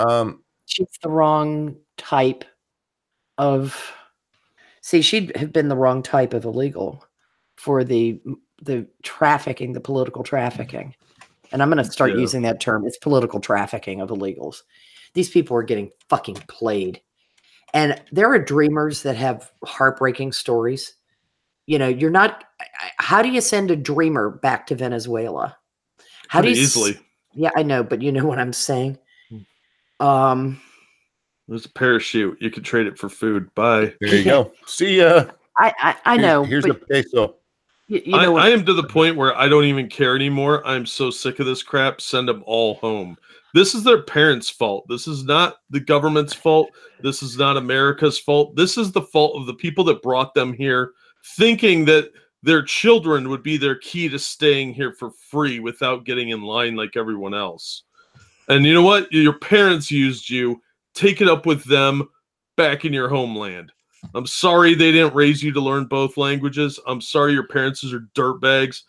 she's the wrong type of... See, she'd have been the wrong type of illegal for the trafficking, the political trafficking. And I'm going to start using that term. It's political trafficking of illegals. These people are getting fucking played. And there are dreamers that have heartbreaking stories. You're not... How do you send a dreamer back to Venezuela? Easily. Yeah, I know, but you know what I'm saying. There's a parachute. You could trade it for food. Bye. There you go. See ya. I know. Here's a but peso. you know what? I am to the point where I don't even care anymore. I'm so sick of this crap. Send them all home. This is their parents' fault. This is not the government's fault. This is not America's fault. This is the fault of the people that brought them here, thinking that their children would be their key to staying here for free without getting in line like everyone else. And you know what? Your parents used you. Take it up with them back in your homeland. I'm sorry they didn't raise you to learn both languages. I'm sorry your parents are dirtbags.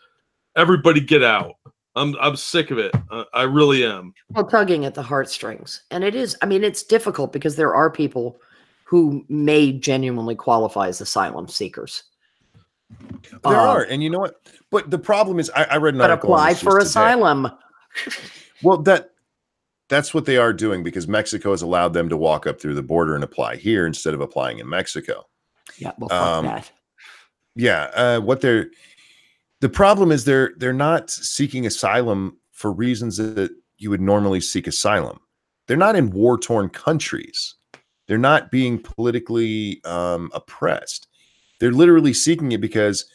Everybody get out. I'm sick of it. I really am. Well, tugging at the heartstrings. And it is, I mean, it's difficult because there are people who may genuinely qualify as asylum seekers. There are. And you know what? But the problem is, I read an But article apply for asylum. Well, that's what they are doing, because Mexico has allowed them to walk up through the border and apply here instead of applying in Mexico. Yeah, well, fuck that. Yeah, the problem is they're not seeking asylum for reasons that you would normally seek asylum. They're not in war-torn countries. They're not being politically oppressed. They're literally seeking it because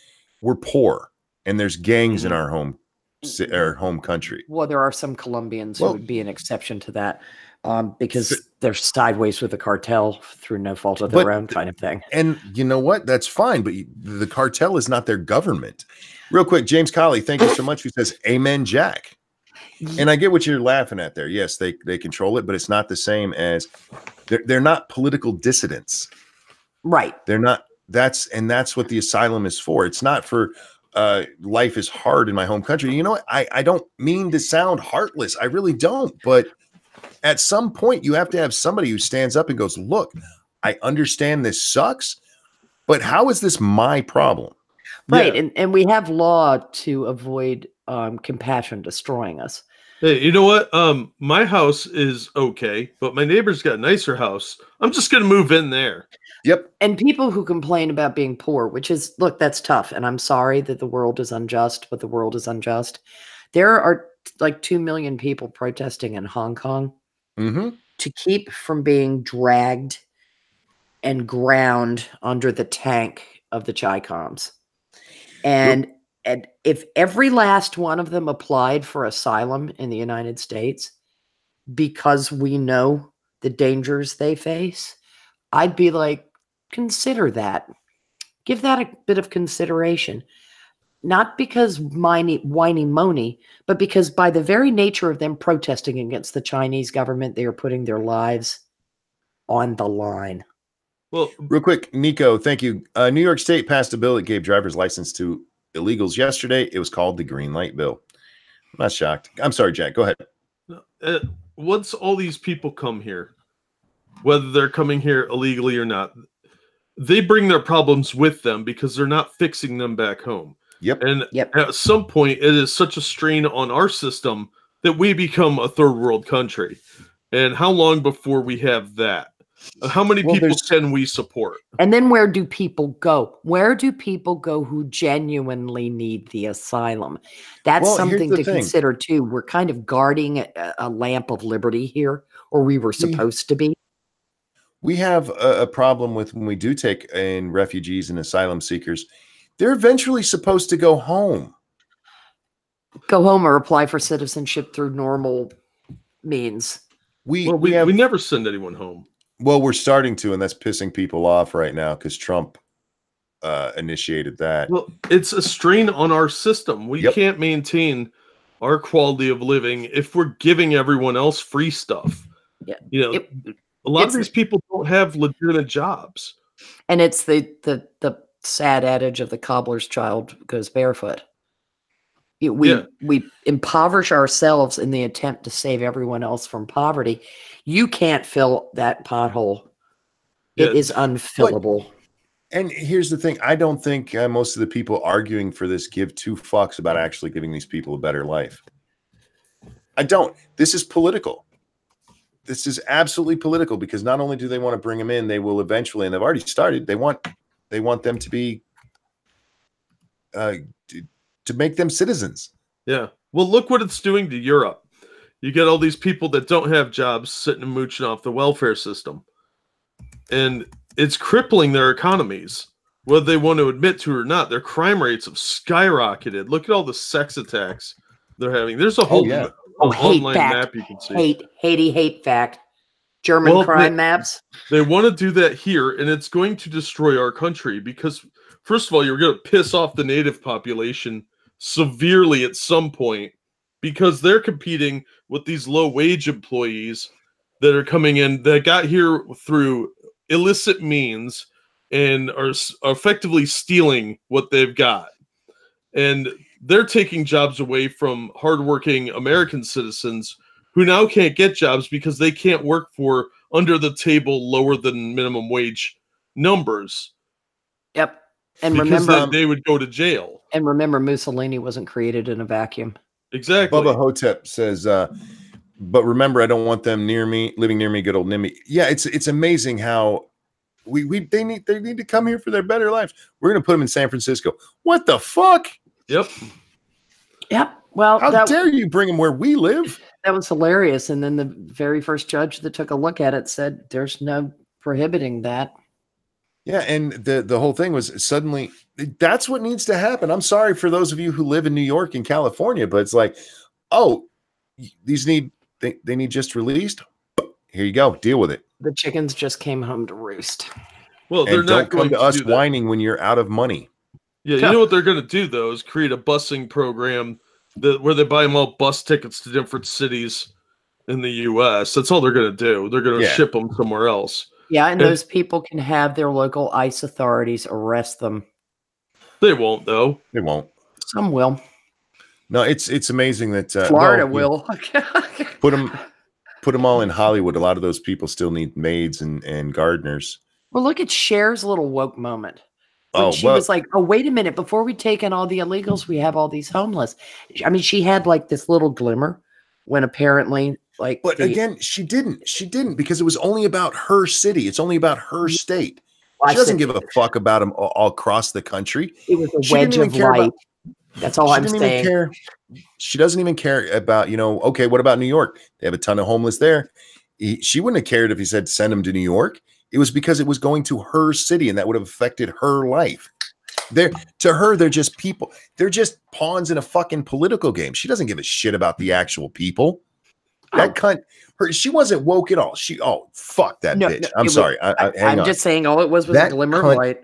we're poor and there's gangs in our home country. Well, there are some Colombians who would be an exception to that because they're sideways with the cartel through no fault of their own, kind of thing. And you know what? That's fine, but the cartel is not their government. Real quick, James Colley, thank you so much. He says, "Amen, Jack." And I get what you're laughing at there. Yes, they control it, but it's not the same as they're not political dissidents, right? They're not. That's what the asylum is for. It's not for life is hard in my home country. You know what? I don't mean to sound heartless. I really don't. But at some point, you have to have somebody who stands up and goes, "Look, I understand this sucks, but how is this my problem?" Right. Yeah. And we have law to avoid compassion destroying us. Hey, you know what? My house is okay, but my neighbor's got a nicer house. I'm just going to move in there. Yep. And people who complain about being poor, which is, look, that's tough. And I'm sorry that the world is unjust, but the world is unjust. There are like 2 million people protesting in Hong Kong to keep from being dragged and ground under the tank of the Chi-Coms. And if every last one of them applied for asylum in the United States because we know the dangers they face, I'd be like, consider that. Give that a bit of consideration. Not because whiny moany, but because by the very nature of them protesting against the Chinese government, they are putting their lives on the line. Well, real quick, Nico, thank you. New York State passed a bill that gave driver's license to illegals yesterday. It was called the Green Light Bill. I'm not shocked. I'm sorry, Jack. Go ahead. Once all these people come here, whether they're coming here illegally or not, they bring their problems with them because they're not fixing them back home. Yep. And at some point, it is such a strain on our system that we become a third world country. And how long before we have that? How many people can we support? And then where do people go? Where do people go who genuinely need the asylum? That's something to consider too. We're kind of guarding a lamp of liberty here, or we were supposed to be. We have a problem with when we do take in refugees and asylum seekers. They're eventually supposed to go home. Go home or apply for citizenship through normal means. We never send anyone home. Well, we're starting to, and that's pissing people off right now because Trump initiated that. Well, it's a strain on our system. We can't maintain our quality of living if we're giving everyone else free stuff. Yeah. You know, a lot of these people don't have legitimate jobs. And it's the sad adage of the cobbler's child goes barefoot. We impoverish ourselves in the attempt to save everyone else from poverty. You can't fill that pothole. It is unfillable. And here's the thing. I don't think most of the people arguing for this give two fucks about actually giving these people a better life. I don't. This is political. This is absolutely political because not only do they want to bring them in, they will eventually, and they've already started, they want them to be to make them citizens. Yeah. Well, look what it's doing to Europe. You get all these people that don't have jobs sitting and mooching off the welfare system. And it's crippling their economies, whether they want to admit to it or not. Their crime rates have skyrocketed. Look at all the sex attacks they're having. There's a whole online map you can see. Hate fact. German crime maps. They want to do that here, and it's going to destroy our country because, first of all, you're going to piss off the native population severely at some point because they're competing with these low-wage employees that are coming in that got here through illicit means and are effectively stealing what they've got. And they're taking jobs away from hardworking American citizens who now can't get jobs because they can't work for under the table, lower than minimum wage numbers. Yep. And because remember, they would go to jail. And remember, Mussolini wasn't created in a vacuum. Exactly. Bubba Hotep says, but remember, I don't want them near me, living near me, good old Nimby. Yeah, it's amazing how they need to come here for their better lives. We're going to put them in San Francisco. What the fuck? Yep. Well, how dare you bring them where we live? That was hilarious. And then the very first judge that took a look at it said, "There's no prohibiting that." Yeah, and the whole thing was suddenly that's what needs to happen. I'm sorry for those of you who live in New York and California, but it's like, oh, these they need just released. Here you go, deal with it. The chickens just came home to roost. Well, they're and not don't come going to us do that. whining when you're out of money. Yeah, you know what they're going to do though is create a busing program where they buy them all bus tickets to different cities in the U.S. That's all they're going to do. They're going to ship them somewhere else. Yeah, and those people can have their local ICE authorities arrest them. They won't, though. They won't. Some will. No, it's amazing that Florida will. put them all in Hollywood. A lot of those people still need maids and gardeners. Well, look at Cher's little woke moment. She was like, "Oh, wait a minute! Before we take in all the illegals, we have all these homeless." I mean, she had like this little glimmer when apparently, like, but again, she didn't because it was only about her city. It's only about her state. She doesn't give a fuck about them all across the country. It was a wedge of light. That's all I'm saying. She doesn't even care about, okay, what about New York? They have a ton of homeless there. She wouldn't have cared if he said send them to New York. It was because it was going to her city and that would have affected her life. To her, they're just people. They're just pawns in a fucking political game. She doesn't give a shit about the actual people. That cunt, she wasn't woke at all. Fuck that bitch. I'm sorry. I'm just saying all it was a glimmer of light.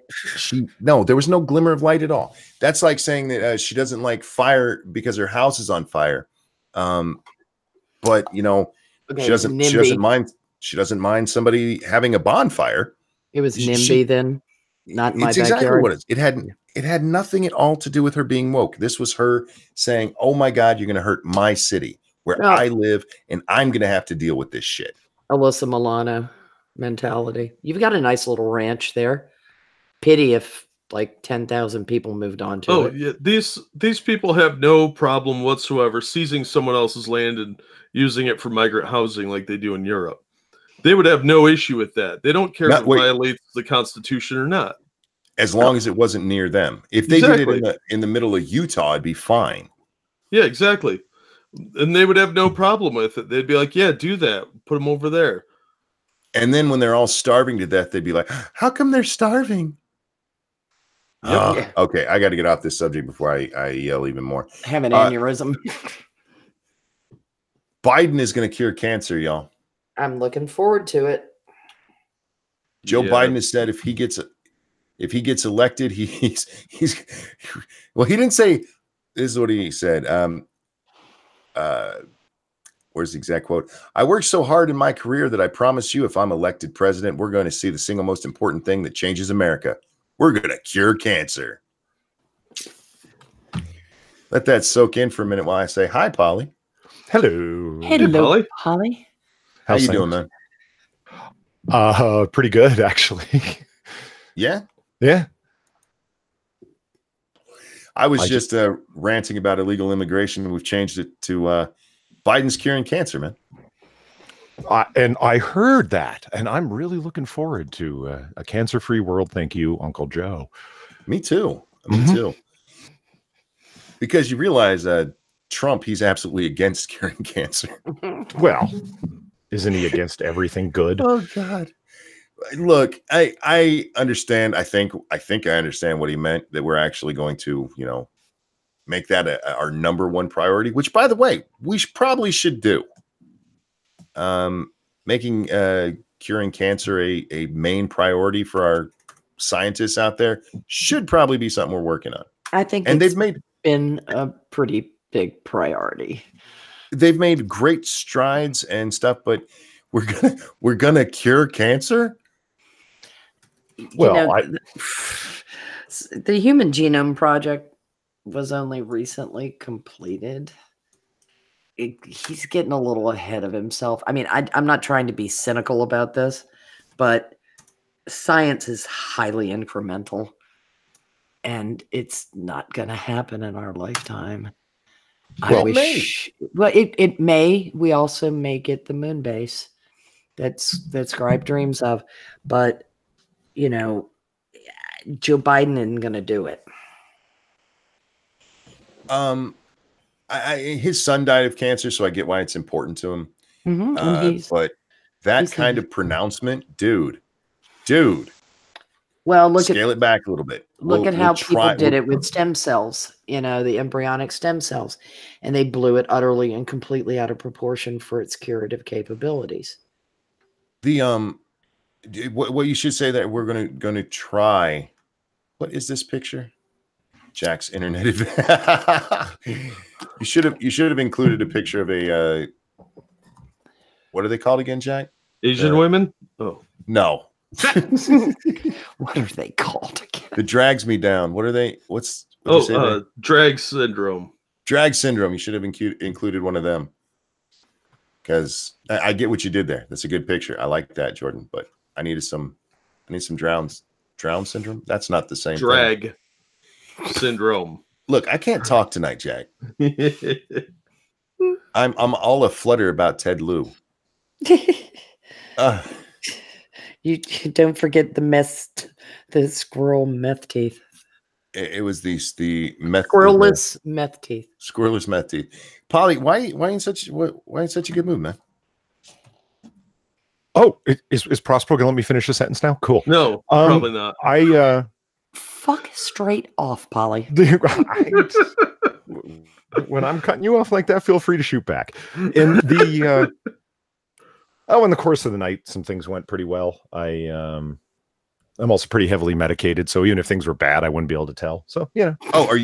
There was no glimmer of light at all. That's like saying that she doesn't like fire because her house is on fire. But she doesn't mind somebody having a bonfire. It was NIMBY then, not my backyard. Exactly what it had nothing at all to do with her being woke. This was her saying, "Oh my God, you're going to hurt my city where I live, and I'm going to have to deal with this shit." Alyssa Milano mentality. You've got a nice little ranch there. Pity if like 10,000 people moved on to it. Yeah, these people have no problem whatsoever seizing someone else's land and using it for migrant housing like they do in Europe. They would have no issue with that. They don't care if it violates the Constitution or not. As long as it wasn't near them. If they did it in the middle of Utah, it'd be fine. Yeah, exactly. And they would have no problem with it. They'd be like, yeah, do that. Put them over there. And then when they're all starving to death, they'd be like, how come they're starving? Okay, I got to get off this subject before I yell even more. Have an aneurysm. Biden is going to cure cancer, y'all. I'm looking forward to it. Joe Biden has said if he gets elected, he's well, he didn't say this is what he said. Where's the exact quote? "I worked so hard in my career that I promise you if I'm elected president, we're going to see the single most important thing that changes America. We're going to cure cancer." Let that soak in for a minute while I say hi, Polly. Hello. Hello, Polly. How you doing, man? Pretty good, actually. Yeah? Yeah. I was just ranting about illegal immigration. We've changed it to Biden's curing cancer, man. And I heard that, and I'm really looking forward to a cancer-free world. Thank you, Uncle Joe. Me too. Me too. Because you realize Trump, he's absolutely against curing cancer. Well, isn't he against everything good? Oh God. Look, I understand. I think I understand what he meant, that we're actually going to, make that our number one priority, which, by the way, we probably should do. Making curing cancer a main priority for our scientists out there should probably be something we're working on. I think And it's been a pretty big priority. They've made great strides and stuff, but we're gonna cure cancer. Well, the Human Genome Project was only recently completed. He's getting a little ahead of himself. I mean, I'm not trying to be cynical about this, but science is highly incremental, and it's not going to happen in our lifetime. Well, it may. We also may get the moon base that Scribe dreams of, but Joe Biden isn't going to do it. His son died of cancer, so I get why it's important to him. Mm-hmm. But that kind of pronouncement, dude. Well, scale it back a little bit. Look at how people did it with stem cells, the embryonic stem cells, and they blew it utterly and completely out of proportion for its curative capabilities. What you should say that we're gonna try. What is this picture? Jack's internet. You should have included a picture of a what are they called again, Jack? Asian women? Oh no. What are they called again? It drags me down. What are they? Drag syndrome. Drag syndrome. You should have included one of them. Because I get what you did there. That's a good picture. I like that, Jordan. But I need some drown syndrome. That's not the same drag syndrome. Look, I can't talk tonight, Jack. I'm all aflutter about Ted Lieu. You don't forget the squirrel meth teeth. It was the meth squirrelless meth teeth. Squirrelless meth teeth. Polly, why in such a good mood, man? Oh, is Prospero gonna let me finish the sentence now? Cool. No, probably not. Fuck straight off, Polly. When I'm cutting you off like that, feel free to shoot back. In the in the course of the night, some things went pretty well. I'm also pretty heavily medicated, so even if things were bad, I wouldn't be able to tell. So yeah. Oh,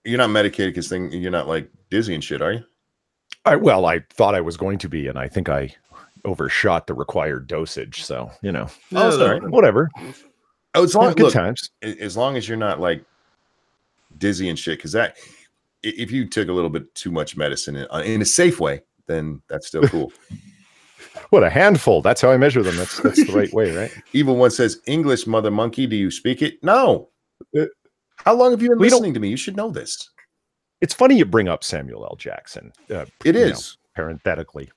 you're not medicated because you're not like dizzy and shit, are you? I thought I was going to be, and I think I overshot the required dosage. So sorry. Whatever. Oh, it's long. Good times. As long as you're not like dizzy and shit, because that if you took a little bit too much medicine in a safe way, then that's still cool. What a handful. That's how I measure them. That's the right way, right? Evil One says, English, mother monkey, do you speak it? No. How long have you been listening to me? You should know this. It's funny you bring up Samuel L. Jackson. It is. Parenthetically.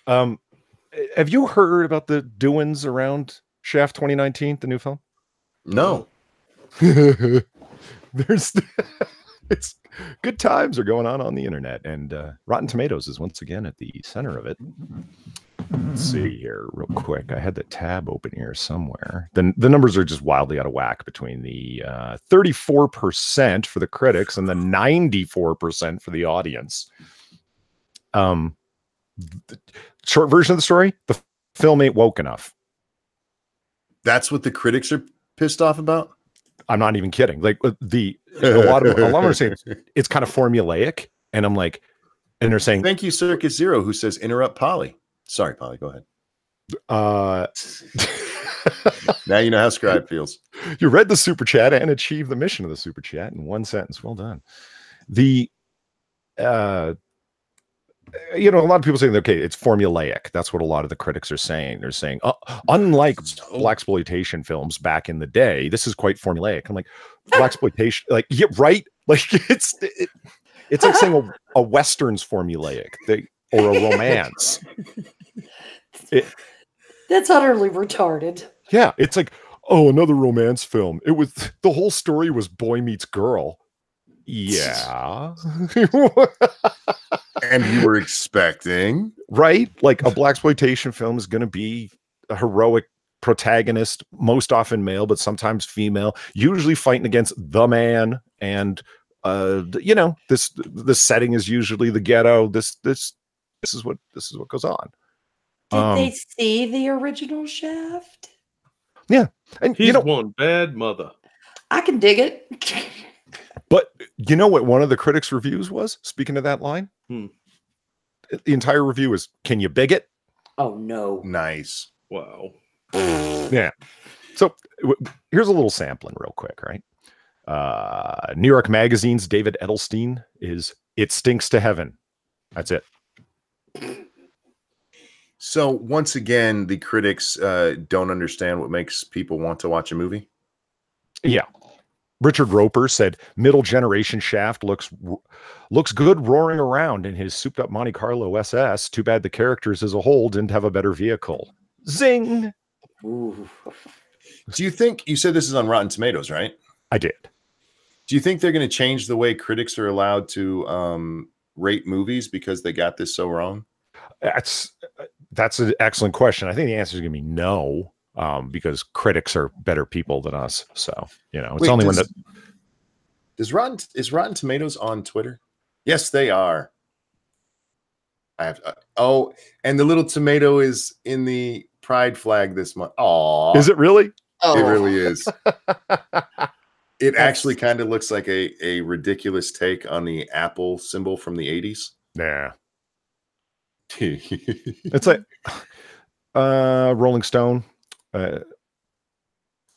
Have you heard about the doings around Shaft 2019, the new film? No. It's good times are going on the internet, and Rotten Tomatoes is once again at the center of it. Let's see here real quick. I had the tab open here somewhere. The numbers are just wildly out of whack between the 34% for the critics and the 94% for the audience. The short version of the story, the film ain't woke enough. That's what the critics are pissed off about? I'm not even kidding. Like a lot of them are saying it's kind of formulaic, and I'm like, and they're saying, thank you, Circus Zero, who says interrupt Polly. Sorry, Polly, go ahead. Now you know how Scribe feels. You read the super chat and achieved the mission of the super chat in one sentence. Well done. A lot of people saying, okay, it's formulaic. That's what a lot of the critics are saying. They're saying, unlike blaxploitation films back in the day, this is quite formulaic. I'm like, blaxploitation, like, yeah, right? Like it's like saying a Western's formulaic, or a romance. That's utterly retarded. Yeah, it's like, another romance film. It was the whole story was boy meets girl. Yeah. And you were expecting. Right? Like a blaxploitation film is going to be a heroic protagonist, most often male, but sometimes female, usually fighting against the man. And, the setting is usually the ghetto. This is what goes on. Did they see the original Shaft? Yeah. And he's one bad mother. I can dig it. But you know what one of the critics' reviews was? Speaking of that line, the entire review is, "Can you bigot?" Oh no! Nice. Wow. Yeah. So here's a little sampling, real quick, right? New York Magazine's David Edelstein is "It stinks to heaven." That's it. So once again, the critics don't understand what makes people want to watch a movie. Yeah. Richard Roper said middle generation Shaft looks good roaring around in his souped up Monte Carlo SS. Too bad the characters as a whole didn't have a better vehicle. Zing. Ooh. Do you think, you said this is on Rotten Tomatoes, right? I did. Do you think they're going to change the way critics are allowed to rate movies because they got this so wrong? That's an excellent question. I think the answer is going to be no. Because critics are better people than us. So, it's Wait, only when is Rotten Tomatoes on Twitter? Yes, they are. I have and the little tomato is in the pride flag this month. Oh, is it really? It really is. It actually kind of looks like a ridiculous take on the Apple symbol from the 80s. Yeah. It's like Rolling Stone.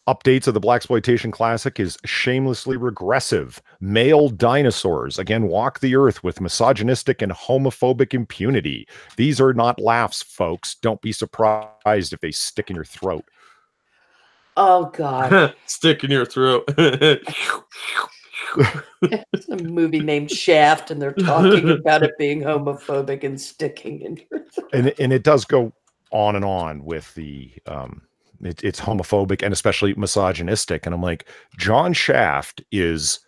Updates of the blaxploitation classic is shamelessly regressive. Male dinosaurs again walk the earth with misogynistic and homophobic impunity. These are not laughs, folks. Don't be surprised if they stick in your throat. Oh God! Stick in your throat. It's a movie named Shaft, and they're talking about it being homophobic and sticking in your throat. And it does go on and on with the it's homophobic and especially misogynistic. And I'm like, John Shaft is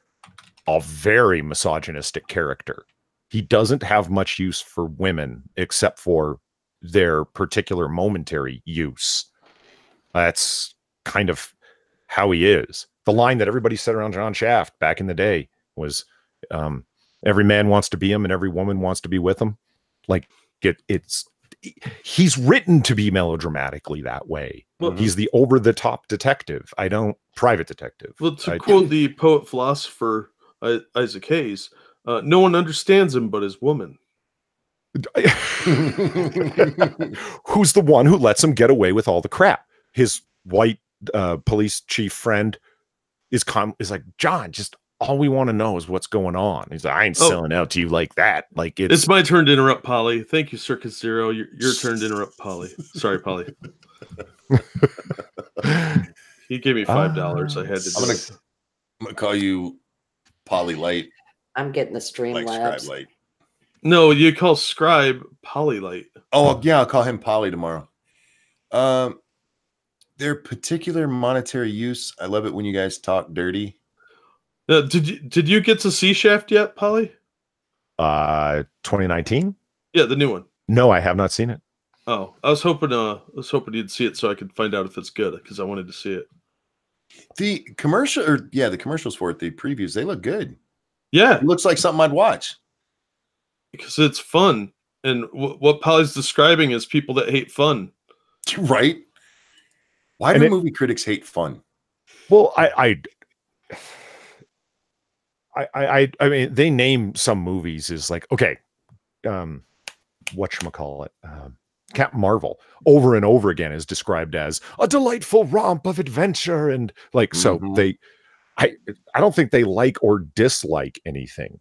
a very misogynistic character. He doesn't have much use for women except for their particular momentary use. That's kind of how he is. The line that everybody said around John Shaft back in the day was, every man wants to be him and every woman wants to be with him. Like he's written to be melodramatically that way. Well, he's the over-the-top detective. Private detective. Well, to quote the poet philosopher Isaac Hayes, no one understands him but his woman. Who's the one who lets him get away with all the crap? His white police chief friend is like, John, just all we want to know is what's going on. He's like, I ain't selling out to you like that. Like it's my turn to interrupt Polly. Thank you, Circus Zero. Your turn to interrupt Polly. Sorry, Polly. He gave me $5. I had to. I'm gonna call you Polly Light. I'm getting the Streamlabs. Like Scribe Light. No, you call Scribe Polly Light. Oh yeah, I'll call him Polly tomorrow. Their particular monetary use. I love it when you guys talk dirty. Did you get to see Shaft yet, Polly? 2019. Yeah, the new one. No, I have not seen it. Oh, I was hoping you'd see it so I could find out if it's good because I wanted to see it. The commercials for it, the previews, they look good. Yeah, it looks like something I'd watch because it's fun. And what Polly's describing is people that hate fun, right? Why do movie critics hate fun? Well, I mean, they name some movies as like, okay, whatchamacallit, Captain Marvel over and over again is described as a delightful romp of adventure. And like, so I don't think they like or dislike anything.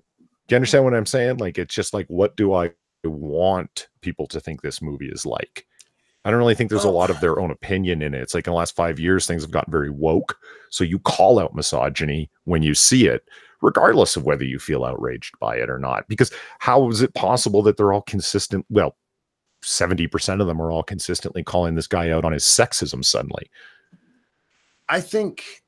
Do you understand what I'm saying? Like, it's just like, what do I want people to think this movie is like? I don't really think there's a lot of their own opinion in it. It's like in the last 5 years, things have gotten very woke. So you call out misogyny when you see it, regardless of whether you feel outraged by it or not. Because how is it possible that they're all consistent? Well, 70% of them are all consistently calling this guy out on his sexism suddenly. I think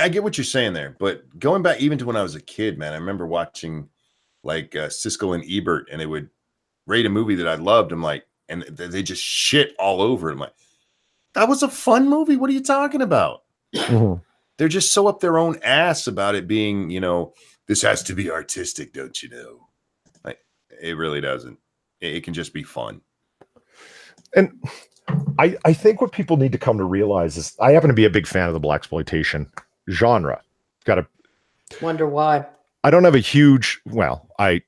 I get what you're saying there, but going back even to when I was a kid, man, I remember watching like Siskel and Ebert, and they would rate a movie that I loved. I'm like, and they just shit all over it. I'm like, that was a fun movie. What are you talking about? They're just so up their own ass about it being, you know, this has to be artistic, don't you know? Like, it really doesn't. It can just be fun. And I think what people need to come to realize is I happen to be a big fan of the blaxploitation genre. Got to wonder why. I don't have a huge, well, a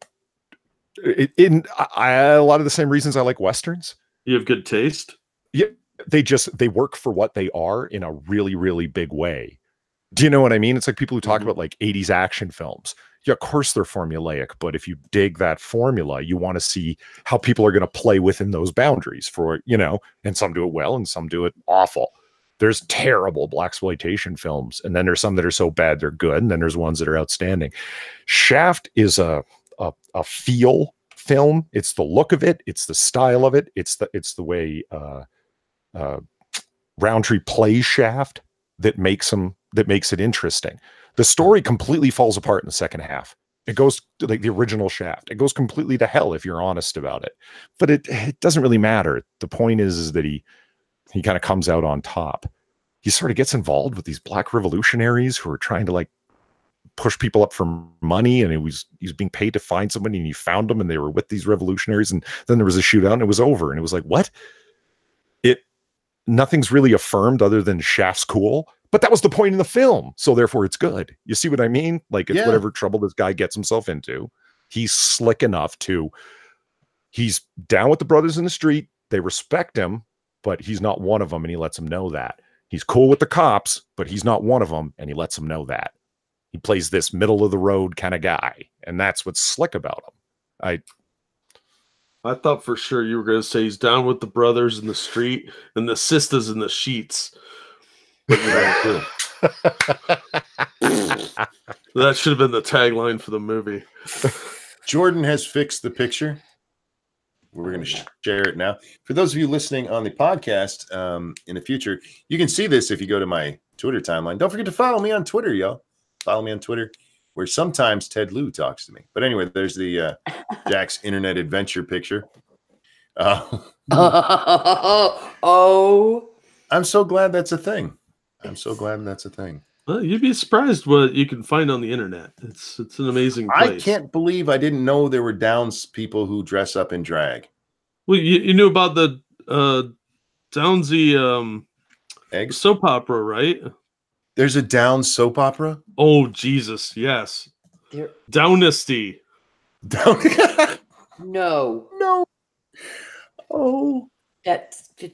lot of the same reasons I like Westerns. You have good taste. Yeah. They work for what they are in a really, really big way. Do you know what I mean? It's like people who talk about like 80s action films. Yeah, of course they're formulaic, but if you dig that formula, you want to see how people are going to play within those boundaries for, you know, and some do it well and some do it awful. There's terrible blaxploitation films, and then there's some that are so bad they're good, and then there's ones that are outstanding. Shaft is a feel film. It's the look of it, it's the style of it, it's the way Roundtree plays Shaft that makes it interesting. The story completely falls apart in the second half. It goes to like the original Shaft. It goes completely to hell if you're honest about it. But it doesn't really matter. The point is that he kind of comes out on top. He sort of gets involved with these black revolutionaries who are trying to like push people up for money, and he was being paid to find somebody, and he found them, and they were with these revolutionaries, and then there was a shootout, and it was over, and it was like, what? Nothing's really affirmed other than Shaft's cool. But that was the point in the film, so therefore it's good. You see what I mean? Like, it's whatever trouble this guy gets himself into, he's slick enough he's down with the brothers in the street. They respect him, but he's not one of them, and he lets them know that. He's cool with the cops, but he's not one of them, and he lets them know that. He plays this middle of the road kind of guy, and that's what's slick about him. I thought for sure you were going to say he's down with the brothers in the street and the sisters in the sheets. That should have been the tagline for the movie. Jordan has fixed the picture. We're going to share it now. For those of you listening on the podcast in the future, you can see this if you go to my Twitter timeline. Don't forget to follow me on Twitter, y'all. Follow me on Twitter, where sometimes Ted Lou talks to me. But anyway, there's the Jack's internet adventure picture. Oh. I'm so glad that's a thing. Well, you'd be surprised what you can find on the internet. It's an amazing place. I can't believe I didn't know there were Downs people who dress up in drag. Well, you knew about the Downsy Eggs? soap opera, right? There's a Downs soap opera? Oh, Jesus, yes. Downesty. No. Oh.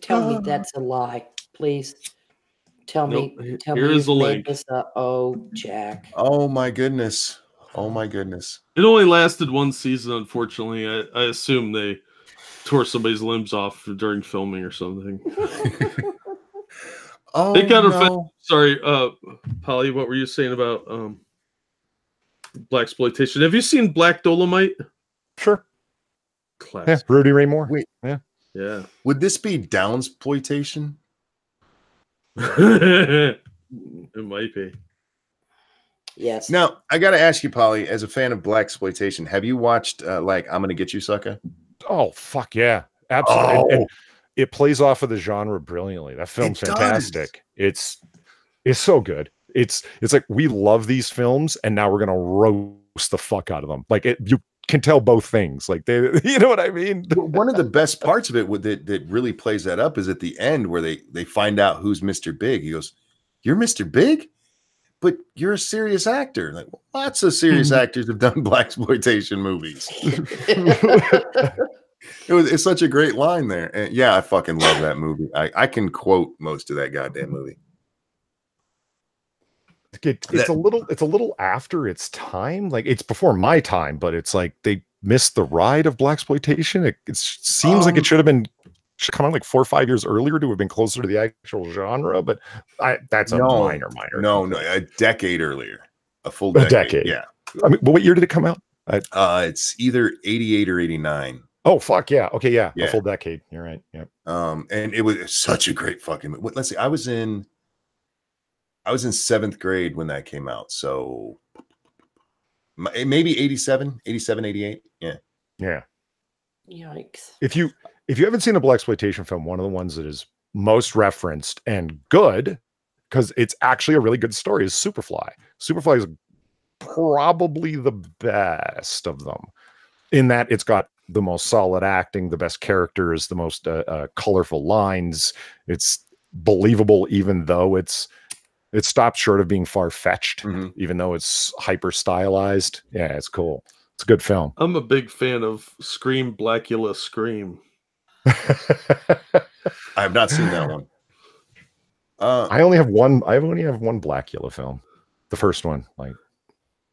Tell me that's a lie, please. Tell me Here is the link. This up. Oh, Jack. Oh my goodness. It only lasted one season, unfortunately. I assume they tore somebody's limbs off during filming or something. Oh, they kind of no. Sorry, Polly, what were you saying about blaxploitation? Have you seen Black Dolomite? Sure. Classic. Yeah, Rudy Ray Moore. Wait. Yeah. Would this be Downsploitation? It might be. Yes. Now, I got to ask you, Polly, as a fan of blaxploitation, have you watched like I'm Gonna Get You, Sucker? Oh, fuck yeah. Absolutely. And it plays off of the genre brilliantly. That film's fantastic. It's so good. It's like we love these films, and now we're gonna roast the fuck out of them. Like you can tell both things. Like you know what I mean? One of the best parts of it that really plays that up is at the end where they find out who's Mr. Big. He goes, "You're Mr. Big? But you're a serious actor." Like, well, lots of serious actors have done blaxploitation movies. It's such a great line there. And yeah, I fucking love that movie. I can quote most of that goddamn movie. It's a little after its time. Like it's before my time, but it's like they missed the ride of blaxploitation. It seems like it should come out like 4 or 5 years earlier to have been closer to the actual genre. But that's a minor. No, a decade earlier, a full decade. Yeah. I mean, what year did it come out? It's either 88 or 89. Oh fuck yeah. Okay, yeah. A full decade. You're right. Yeah. And it was such a great fucking movie. Let's see. I was in I was in 7th grade when that came out. So maybe 87, 88. Yeah. Yeah. Yikes. If you haven't seen a blaxploitation film, one of the ones that is most referenced and good, because it's actually a really good story, is Superfly. Superfly is probably the best of them in that it's got the most solid acting, the best characters, the most colorful lines. It's believable, even though it stops short of being far-fetched, even though it's hyper stylized. Yeah, it's cool. It's a good film. I'm a big fan of Scream, Blackula, Scream. I have not seen that one. I only have one Blackula film, the first one. Like,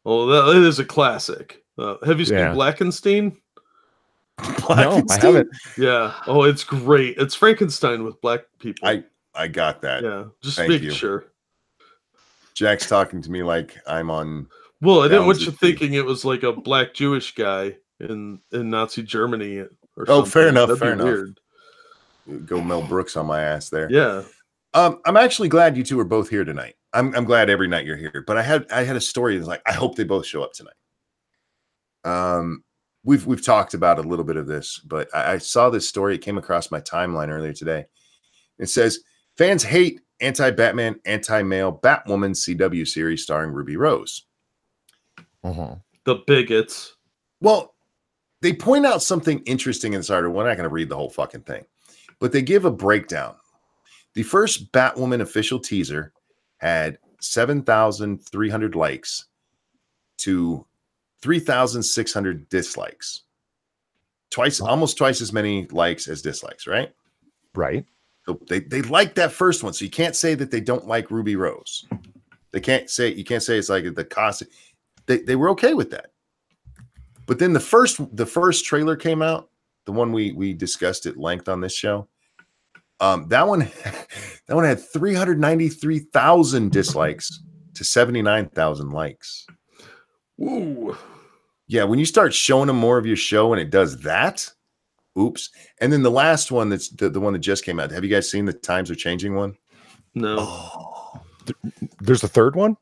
oh, that is a classic. Have you seen Blackenstein? No, I haven't. Yeah. Oh, it's great. It's Frankenstein with black people. I got that. Yeah, just making sure. Jack's talking to me like I'm on. Well, I didn't want you thinking it was like a black Jewish guy in Nazi Germany or something. Fair enough. That'd fair be enough. Weird. Go Mel Brooks on my ass there. Yeah. I'm actually glad you two are both here tonight. I'm glad every night you're here. But I had a story that's like, I hope they both show up tonight. We've talked about a little bit of this, but I saw this story. It came across my timeline earlier today. It says fans hate anti-Batman, anti-male Batwoman CW series starring Ruby Rose. The bigots. Well, they point out something interesting in this article. We're not going to read the whole fucking thing, but they give a breakdown. The first Batwoman official teaser had 7,300 likes to 3,600 dislikes. Almost twice as many likes as dislikes, right? Right. So they like that first one. So you can't say that they don't like Ruby Rose. You can't say it's like the cost. They were okay with that. But then the first trailer came out, the one we discussed at length on this show. That one had 393,000 dislikes to 79,000 likes. Ooh. Yeah, when you start showing them more of your show and it does that, oops. And then the last one, that's the one that just came out. Have you guys seen the Times Are Changing one? No. Oh. There's a third one?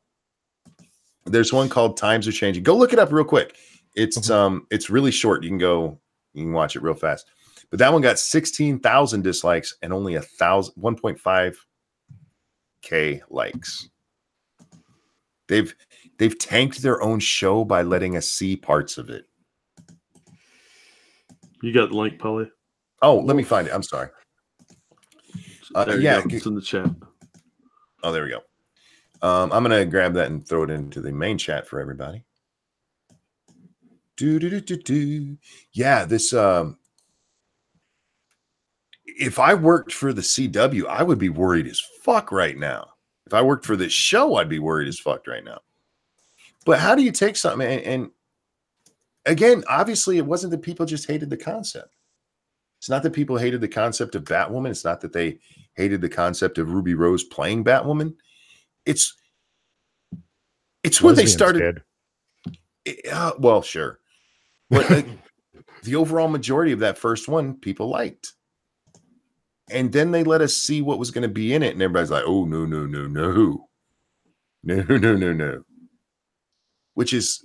There's one called Times Are Changing. Go look it up real quick. It's really short. You can watch it real fast. But that one got 16,000 dislikes and only 1.5K likes. They've tanked their own show by letting us see parts of it. You got the link, Polly? Oh, let me find it. I'm sorry. Yeah, it's in the chat. Oh, there we go. I'm gonna grab that and throw it into the main chat for everybody. Yeah, this. If I worked for the CW, I would be worried as fuck right now. If I worked for this show, I'd be worried as fuck right now. But how do you take something and again, obviously, it wasn't that people just hated the concept. It's not that people hated the concept of Batwoman. It's not that they hated the concept of Ruby Rose playing Batwoman. It's when they started. Well, sure. But the overall majority of that first one, people liked. And then they let us see what was going to be in it. And everybody's like, oh, no. Which is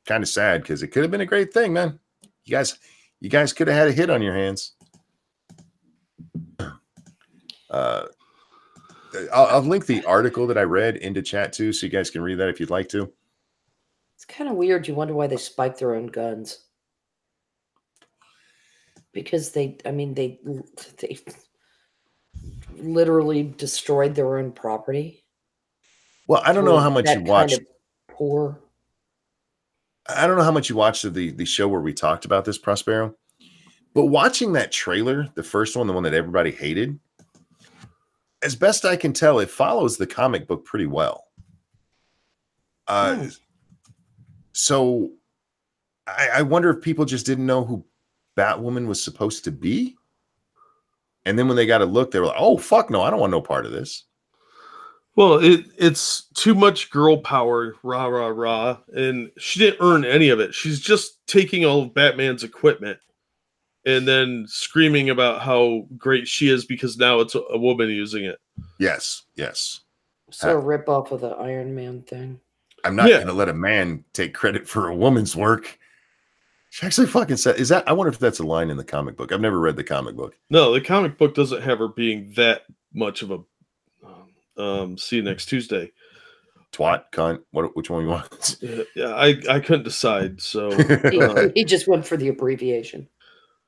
kind of sad because it could have been a great thing, man. You guys could have had a hit on your hands. I'll link the article that I read into chat too, so you guys can read that if you'd like to. It's kind of weird. You wonder why they spike their own guns. Because they literally destroyed their own property. Well, I don't know how much you watched. Kind of poor. I don't know how much you watched of the show where we talked about this, Prospero. But watching that trailer, the first one, the one that everybody hated, as best I can tell, it follows the comic book pretty well. So I wonder if people just didn't know who Batwoman was supposed to be. And then when they got a look, they were like, oh, fuck no, I don't want no part of this. Well, it's too much girl power, rah, rah, rah. And she didn't earn any of it. She's just taking all of Batman's equipment and then screaming about how great she is because now it's a woman using it. Yes. So a rip off of the Iron Man thing. I'm not going to let a man take credit for a woman's work. She actually fucking said, "Is that?" I wonder if that's a line in the comic book. I've never read the comic book. No, the comic book doesn't have her being that much of a. See you next Tuesday. Twat, cunt. Which one you want? Yeah, I couldn't decide. So he just went for the abbreviation.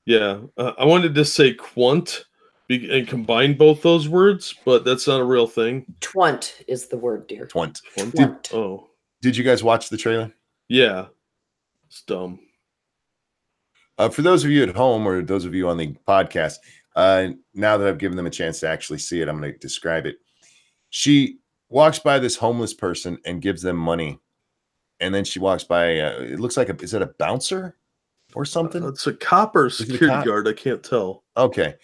Yeah, I wanted to say quant and combine both those words, but that's not a real thing. Twunt is the word, dear. Twunt. Twunt. Did you guys watch the trailer? Yeah, it's dumb. For those of you at home or those of you on the podcast, now that I've given them a chance to actually see it, I'm going to describe it. She walks by this homeless person and gives them money. And then she walks by, it looks like is it a bouncer or something? It's a cop or security guard. I can't tell. Okay.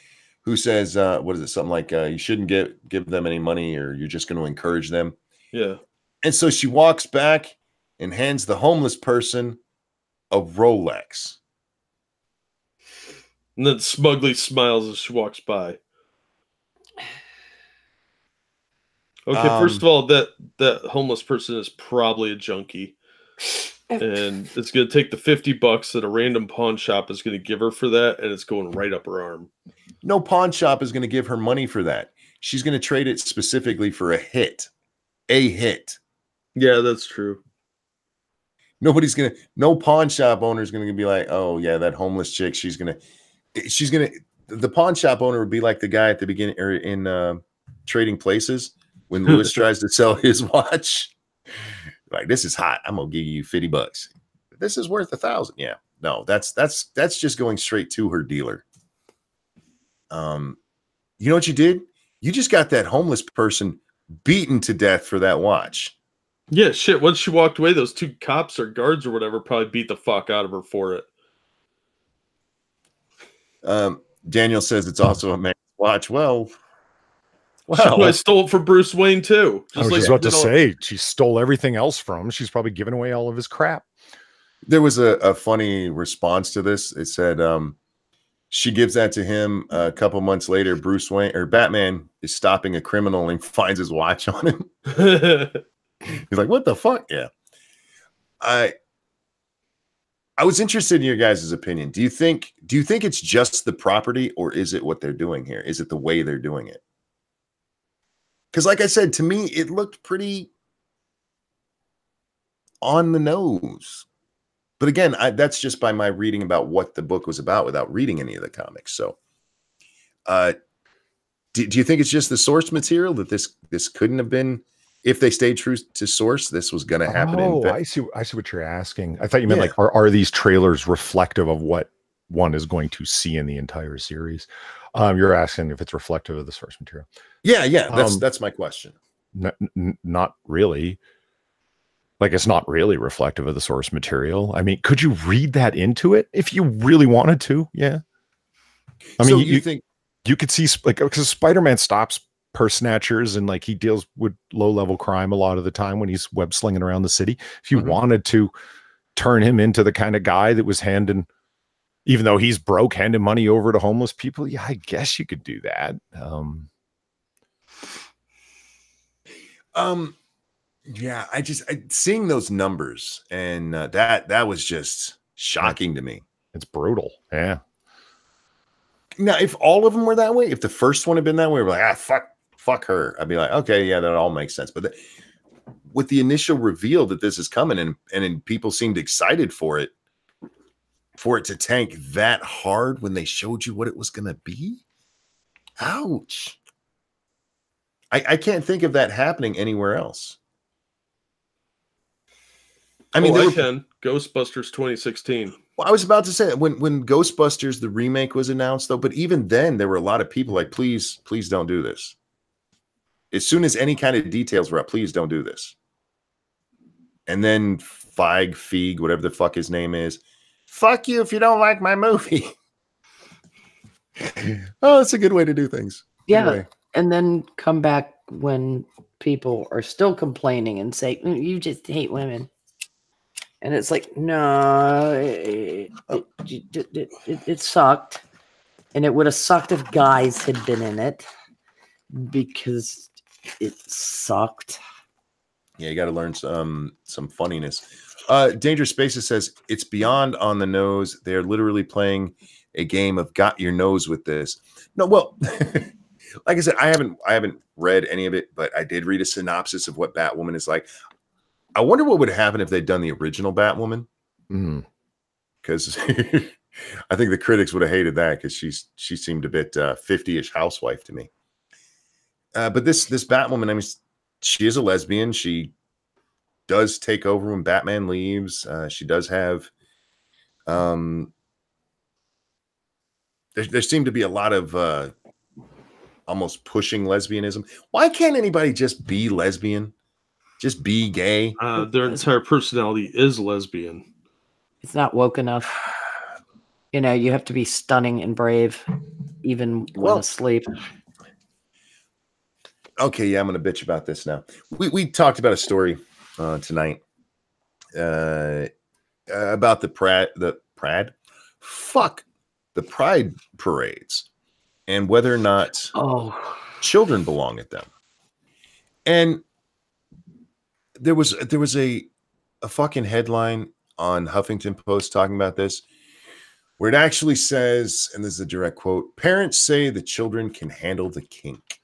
Who says, what is it? Something like you shouldn't give them any money or you're just going to encourage them. Yeah. And so she walks back and hands the homeless person a Rolex. And then smugly smiles as she walks by. Okay, first of all, that homeless person is probably a junkie. And it's going to take the $50 that a random pawn shop is going to give her for that, and it's going right up her arm. No pawn shop is going to give her money for that. She's going to trade it specifically for a hit. A hit. Yeah, that's true. No pawn shop owner is going to be like, oh, yeah, that homeless chick, the pawn shop owner would be like the guy at the beginning or in Trading Places when Lewis tries to sell his watch. Like, this is hot. I'm gonna give you $50. This is worth $1,000. Yeah, no, that's just going straight to her dealer. You know what you did? You just got that homeless person beaten to death for that watch. Yeah, shit. Once she walked away, those two cops or guards or whatever probably beat the fuck out of her for it. Daniel says it's also a man's watch. Well, I stole it from Bruce Wayne too. I was just about to say she stole everything else from him. She's probably giving away all of his crap. There was a funny response to this. It said she gives that to him a couple months later. Bruce Wayne or Batman is stopping a criminal and finds his watch on him. He's like, "What the fuck?" Yeah, I was interested in your guys' opinion. Do you think it's just the property, or is it what they're doing here? Is it the way they're doing it? Because like I said, to me, it looked pretty on the nose. But again, that's just by my reading about what the book was about without reading any of the comics. So do you think it's just the source material that this couldn't have been, if they stayed true to source, this was going to happen? Oh, I see what you're asking. I thought you meant like, are these trailers reflective of what one is going to see in the entire series? You're asking if it's reflective of the source material. Yeah. That's my question. Not really. Like, it's not really reflective of the source material. I mean, could you read that into it if you really wanted to? Yeah. I mean, you think you could see, like, because Spider-Man stops purse snatchers and like he deals with low-level crime a lot of the time when he's web slinging around the city. If you wanted to turn him into the kind of guy that was handing, even though he's broke, handing money over to homeless people, yeah, I guess you could do that. Yeah, seeing those numbers and that was just shocking to me. It's brutal. Yeah. Now, if all of them were that way, if the first one had been that way, we're like, fuck her. I'd be like, okay, yeah, that all makes sense. But with the initial reveal that this is coming and people seemed excited for it to tank that hard when they showed you what it was going to be. Ouch. I can't think of that happening anywhere else. I mean, I can. Ghostbusters 2016. Well, I was about to say that when Ghostbusters, the remake, was announced, though, but even then, there were a lot of people like, please don't do this. As soon as any kind of details were up, please don't do this. And then Feig, whatever the fuck his name is, fuck you if you don't like my movie. Oh, that's a good way to do things. Yeah. Anyway. And then come back when people are still complaining and say, you just hate women. And it's like, no, it sucked. And it would have sucked if guys had been in it. Because it sucked. Yeah, you got to learn some funniness. Dangerous Spaces says it's beyond on the nose. They're literally playing a game of got your nose with this. No, well, like I said, I haven't read any of it, but I did read a synopsis of what Batwoman is like. I wonder what would happen if they'd done the original Batwoman. Because I think the critics would have hated that because she seemed a bit 50-ish housewife to me. But this Batwoman, I mean, she is a lesbian. She does take over when Batman leaves. She does have there seemed to be a lot of almost pushing lesbianism. Why can't anybody just be lesbian? Just be gay? Their entire personality is lesbian. It's not woke enough. You know, you have to be stunning and brave, even when asleep. Okay, yeah, I'm going to bitch about this now. We talked about a story tonight about the Pride parades and whether or not children belong at them. And there was a fucking headline on Huffington Post talking about this, where it actually says, and this is a direct quote, parents say the children can handle the kink.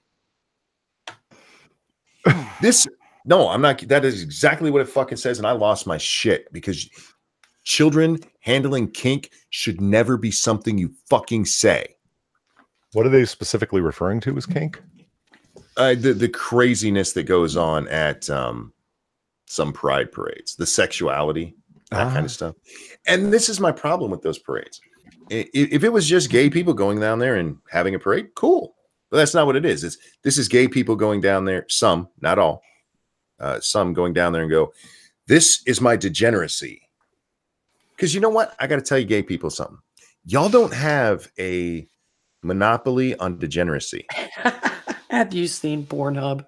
No, I'm not. That is exactly what it fucking says. And I lost my shit because children handling kink should never be something you fucking say. What are they specifically referring to as kink? The craziness that goes on at some pride parades, the sexuality, that kind of stuff. And this is my problem with those parades. If it was just gay people going down there and having a parade, cool. But that's not what it is. This is gay people going down there, some, not all, some going down there and go, this is my degeneracy. Because you know what? I got to tell you gay people something. Y'all don't have a monopoly on degeneracy. Have you seen Pornhub?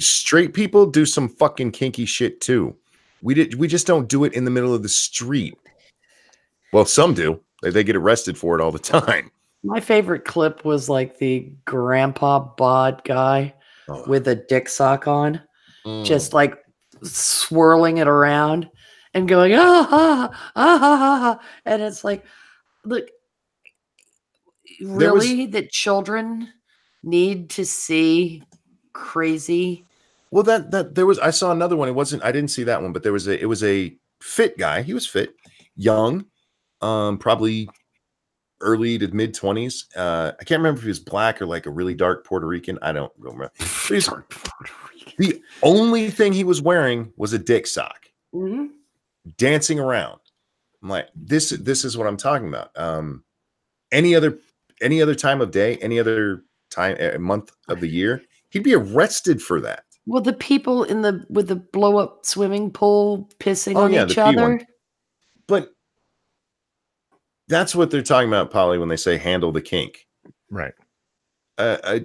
Straight people do some fucking kinky shit too. We just don't do it in the middle of the street. Well, some do. They get arrested for it all the time. My favorite clip was like the grandpa bod guy with a dick sock on, just like swirling it around and going, and it's like, look, really, that children need to see crazy. Well, that there was, I saw another one. I didn't see that one, but it was a fit guy. He was fit, young, probably early to mid 20s. I can't remember if he was black or like a really dark Puerto Rican. I don't remember. The only thing he was wearing was a dick sock, dancing around. I'm like, this is what I'm talking about. Any other time of day, any other time, month of the year, he'd be arrested for that. Well, the people with the blow up swimming pool pissing on each other. But that's what they're talking about, Polly, when they say handle the kink. Right.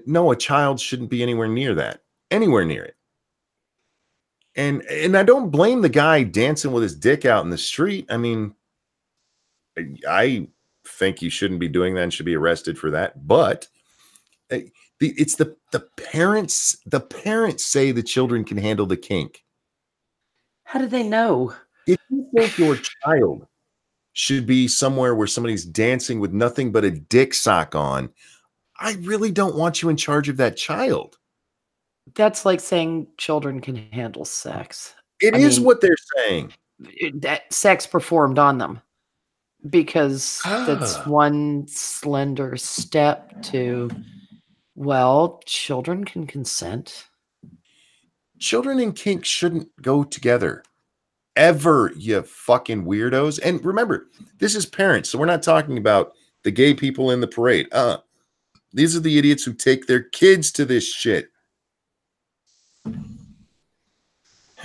No, a child shouldn't be anywhere near that. Anywhere near it. And I don't blame the guy dancing with his dick out in the street. I mean, I think you shouldn't be doing that and should be arrested for that. But it's the parents. The parents say the children can handle the kink. How do they know? If you think your child should be somewhere where somebody's dancing with nothing but a dick sock on, I really don't want you in charge of that child. That's like saying children can handle sex. I mean, what they're saying. That sex performed on them. Because that's one slender step to, well, children can consent. Children and kink shouldn't go together. Ever, you fucking weirdos. And remember, this is parents, so we're not talking about the gay people in the parade. These are the idiots who take their kids to this shit.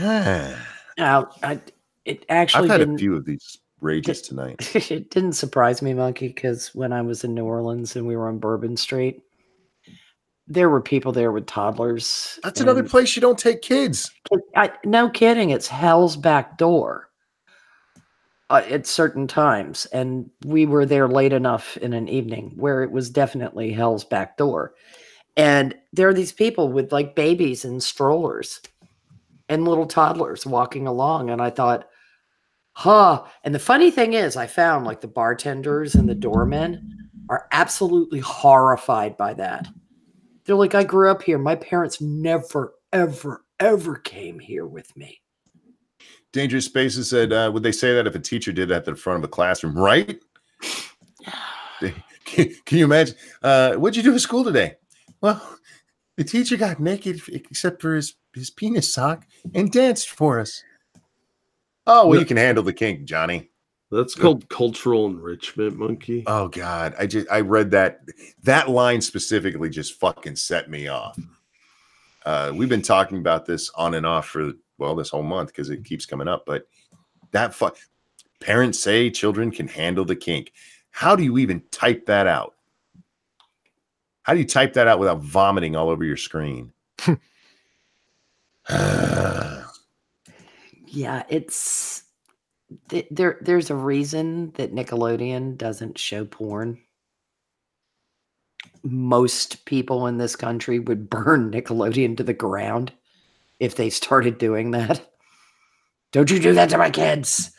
Now, it actually I've had a few of these rages tonight. It didn't surprise me, Monkey, because when I was in New Orleans and we were on Bourbon Street, there were people there with toddlers. That's another place you don't take kids. No kidding. It's hell's back door at certain times. And we were there late enough in an evening where it was definitely hell's back door. And there are these people with like babies and strollers and little toddlers walking along. And I thought, huh. And the funny thing is, I found like the bartenders and the doormen are absolutely horrified by that. They're like, I grew up here. My parents never, ever, ever came here with me. Dangerous Spaces said, would they say that if a teacher did that at the front of a classroom? Right? Can you imagine? What'd you do at school today? Well, the teacher got naked except for his penis sock and danced for us. Oh, well, you can handle the kink, Johnny. That's called cultural enrichment, Monkey. Oh God, I read that line specifically just fucking set me off. We've been talking about this on and off for this whole month because it keeps coming up. But parents say children can handle the kink. How do you even type that out? How do you type that out without vomiting all over your screen? Yeah, it's there's a reason that Nickelodeon doesn't show porn. Most people in this country would burn Nickelodeon to the ground if they started doing that. Don't you do that to my kids?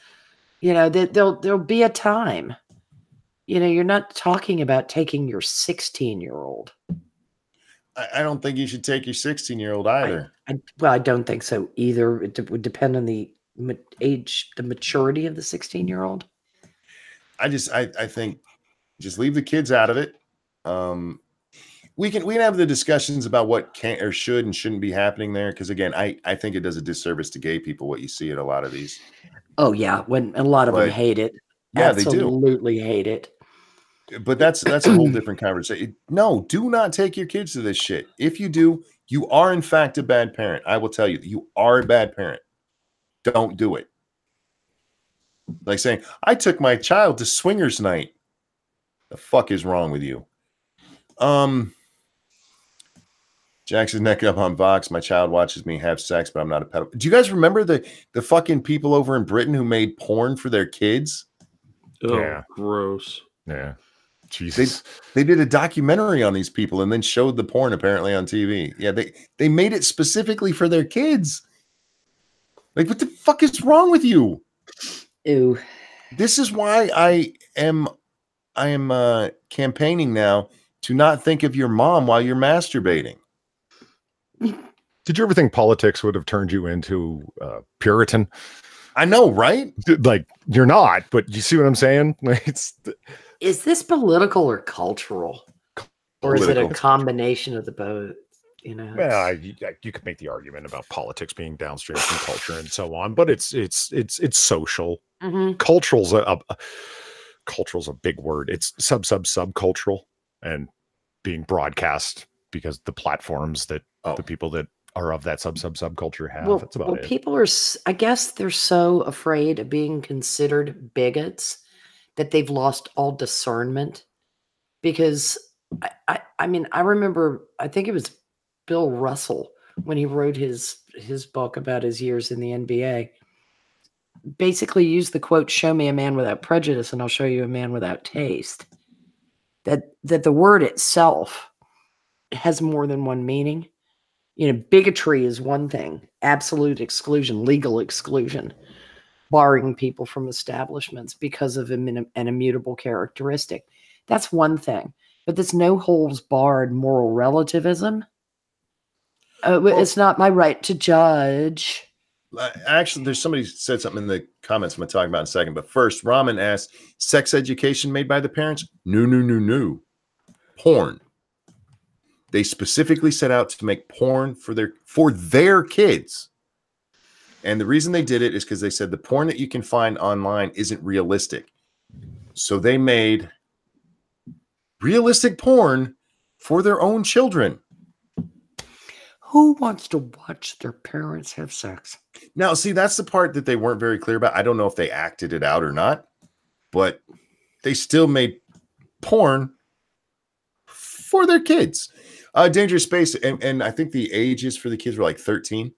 You know, there'll be a time. You know, you're not talking about taking your 16-year-old. I don't think you should take your 16-year-old either. I don't think so either. It would depend on the age, the maturity of the 16-year-old. I think just leave the kids out of it. We can have the discussions about what can or should and shouldn't be happening there. Because again, I think it does a disservice to gay people what you see at a lot of these. Oh yeah, when a lot of them hate it. Yeah, absolutely hate it. But that's a whole different conversation. No, do not take your kids to this shit. If you do, you are in fact a bad parent. I will tell you, you are a bad parent. Don't do it. Like saying, I took my child to swingers night. The fuck is wrong with you? Jackson's neck up on Vox. My child watches me have sex, but I'm not a pedophile. Do you guys remember the fucking people over in Britain who made porn for their kids? Oh, yeah. Gross. Yeah. Jesus. They did a documentary on these people and then showed the porn apparently on TV. Yeah, they made it specifically for their kids. Like, what the fuck is wrong with you? Ew. This is why I am campaigning now to not think of your mom while you're masturbating. Did you ever think politics would have turned you into Puritan? I know, right? Like, you're not, but you see what I'm saying? Is this political or cultural? Or is it a Political. combination of the both? You know, Well, you could make the argument about politics being downstream from culture and so on, but it's social. Mm-hmm. Cultural's a big word. It's subcultural and being broadcast because the platforms that the people that are of that subculture have. That's about it. People are, I guess, they're so afraid of being considered bigots that they've lost all discernment. Because I mean, I remember, I think it was Bill Russell when he wrote his book about his years in the NBA. Basically used the quote, "Show me a man without prejudice and I'll show you a man without taste." That the word itself has more than one meaning. You know, bigotry is one thing, absolute exclusion, legal exclusion, barring people from establishments because of an immutable characteristic. That's one thing. But this no holds barred moral relativism, it's not my right to judge. Actually, there's somebody said something in the comments I'm going to talk about in a second. But first, Ramen asked, sex education made by the parents? No. Porn. They specifically set out to make porn for their kids. And the reason they did it is because they said the porn that you can find online isn't realistic. So they made realistic porn for their own children. Who wants to watch their parents have sex? Now, see, that's the part that they weren't very clear about. I don't know if they acted it out or not, but they still made porn for their kids. Dangerous Space, and I think the ages for the kids were like 13.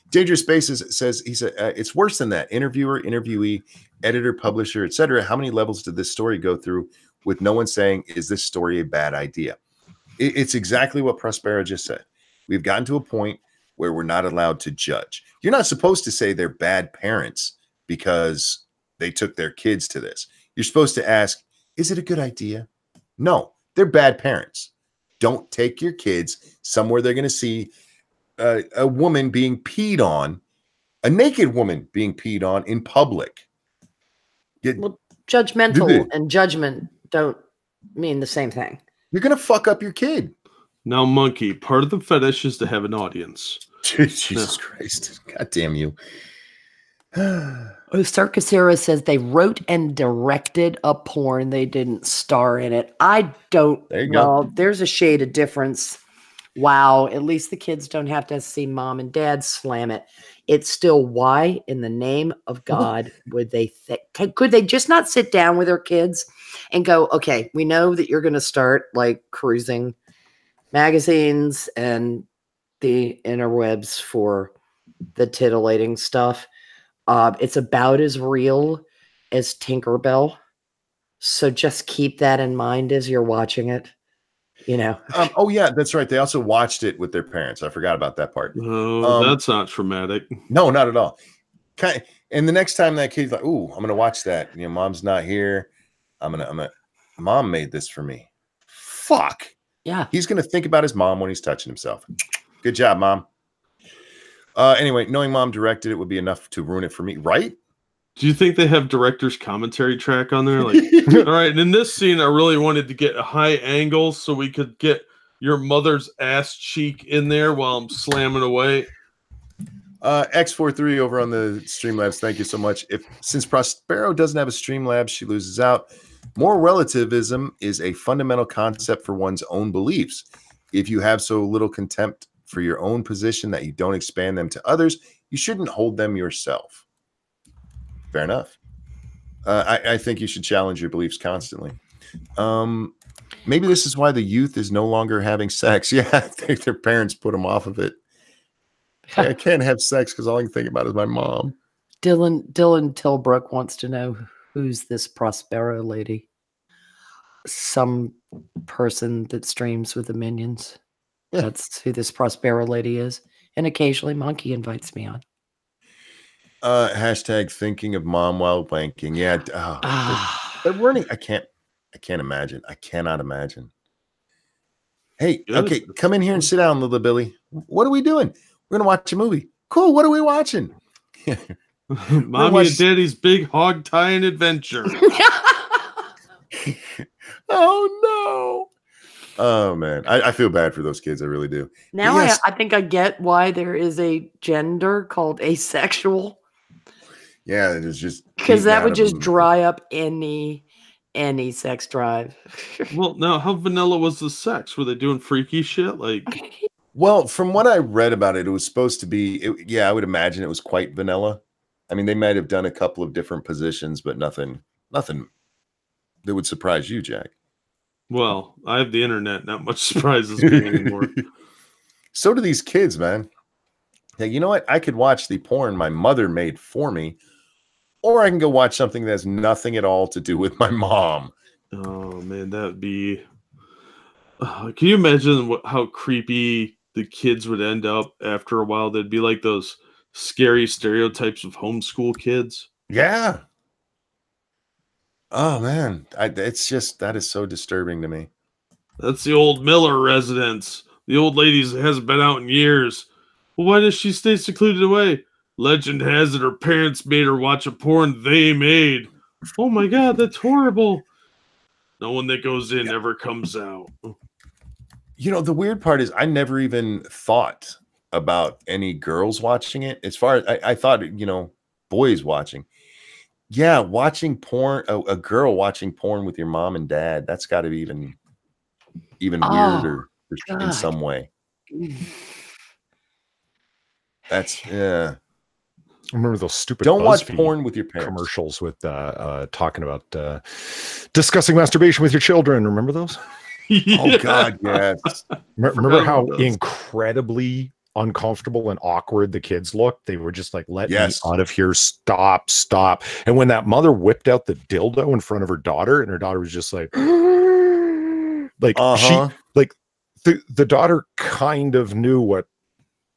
Dangerous Spaces says, he said, it's worse than that. Interviewer, interviewee, editor, publisher, etc. How many levels did this story go through with no one saying, is this story a bad idea? It's exactly what Prospero just said. We've gotten to a point where we're not allowed to judge. You're not supposed to say they're bad parents because they took their kids to this. You're supposed to ask, is it a good idea? No, they're bad parents. Don't take your kids somewhere they're going to see a woman being peed on, a naked woman being peed on in public. Well, judgmental and judgment don't mean the same thing. You're going to fuck up your kid. Now, Monkey, part of the fetish is to have an audience. Jesus Christ. God damn you. Circus Hero says they wrote and directed a porn. They didn't star in it. I don't. There you go. There's a shade of difference. Wow. At least the kids don't have to see mom and dad slam it. It's still, why in the name of God would they could they just not sit down with their kids and go, okay, we know that you're going to start like cruising magazines and the interwebs for the titillating stuff. It's about as real as Tinkerbell. So just keep that in mind as you're watching it. You know. Oh yeah, that's right. They also watched it with their parents. I forgot about that part. Oh, that's not traumatic. No, not at all. And the next time that kid's like, "Ooh, I'm gonna watch that." You know, mom's not here. I'm gonna. Mom made this for me. Fuck. Yeah. He's gonna think about his mom when he's touching himself. Good job, mom. Anyway, knowing mom directed it would be enough to ruin it for me, right? Do you think they have director's commentary track on there? Like, all right, and in this scene, I really wanted to get a high angle so we could get your mother's ass cheek in there while I'm slamming away. X43 over on the Streamlabs, thank you so much. Since Prospero doesn't have a Streamlabs, she loses out. Moral relativism is a fundamental concept for one's own beliefs. If you have so little contempt for your own position that you don't expand them to others, you shouldn't hold them yourself. Fair enough. I think you should challenge your beliefs constantly. Maybe this is why the youth is no longer having sex. Yeah, I think their parents put them off of it. I can't have sex because all I can think about is my mom. Dylan Tilbrook wants to know, who's this Prospero lady? Some person that streams with the minions. Yeah. That's who this Prospero lady is. And occasionally Monkey invites me on. Hashtag thinking of mom while wanking. Yeah. They're running. I can't imagine. I cannot imagine. Hey, okay, come in here and sit down, little Billy. What are we doing? We're going to watch a movie. Cool. What are we watching? Mommy and Daddy's Big Hog Tying Adventure. Oh, no. Oh, man. I feel bad for those kids. I really do. Now yes. I think I get why there is a gender called asexual. Yeah, it is just because that would just dry up any sex drive. Well, now how vanilla was the sex? Were they doing freaky shit? Like, well, from what I read about it, it was supposed to be. I would imagine it was quite vanilla. I mean, they might have done a couple of different positions, but nothing that would surprise you, Jack. Well, I have the internet. Not much surprises me anymore. So do these kids, man. Yeah, you know what? I could watch the porn my mother made for me, or I can go watch something that has nothing at all to do with my mom. Oh, man, that would be... can you imagine how creepy the kids would end up after a while? They'd be like those scary stereotypes of homeschool kids. Yeah. Oh, man. It's just, that is so disturbing to me. That's the old Miller residence. The old lady hasn't been out in years. Well, why does she stay secluded away? Legend has it her parents made her watch a porn they made. Oh my God, that's horrible. No one that goes in ever comes out. You know, the weird part is I never even thought about any girls watching it. As far as I thought, you know, boys watching. Yeah, watching porn, a girl watching porn with your mom and dad, that's got to be even weirder in some way. That's, yeah. I remember those stupid don't watch BuzzFeed porn with your parents commercials with talking about discussing masturbation with your children. Remember those? Yeah. Oh God, yes. Remember how incredibly uncomfortable and awkward the kids looked? They were just like, let me out of here, stop. And when that mother whipped out the dildo in front of her daughter, and her daughter was just like the daughter kind of knew what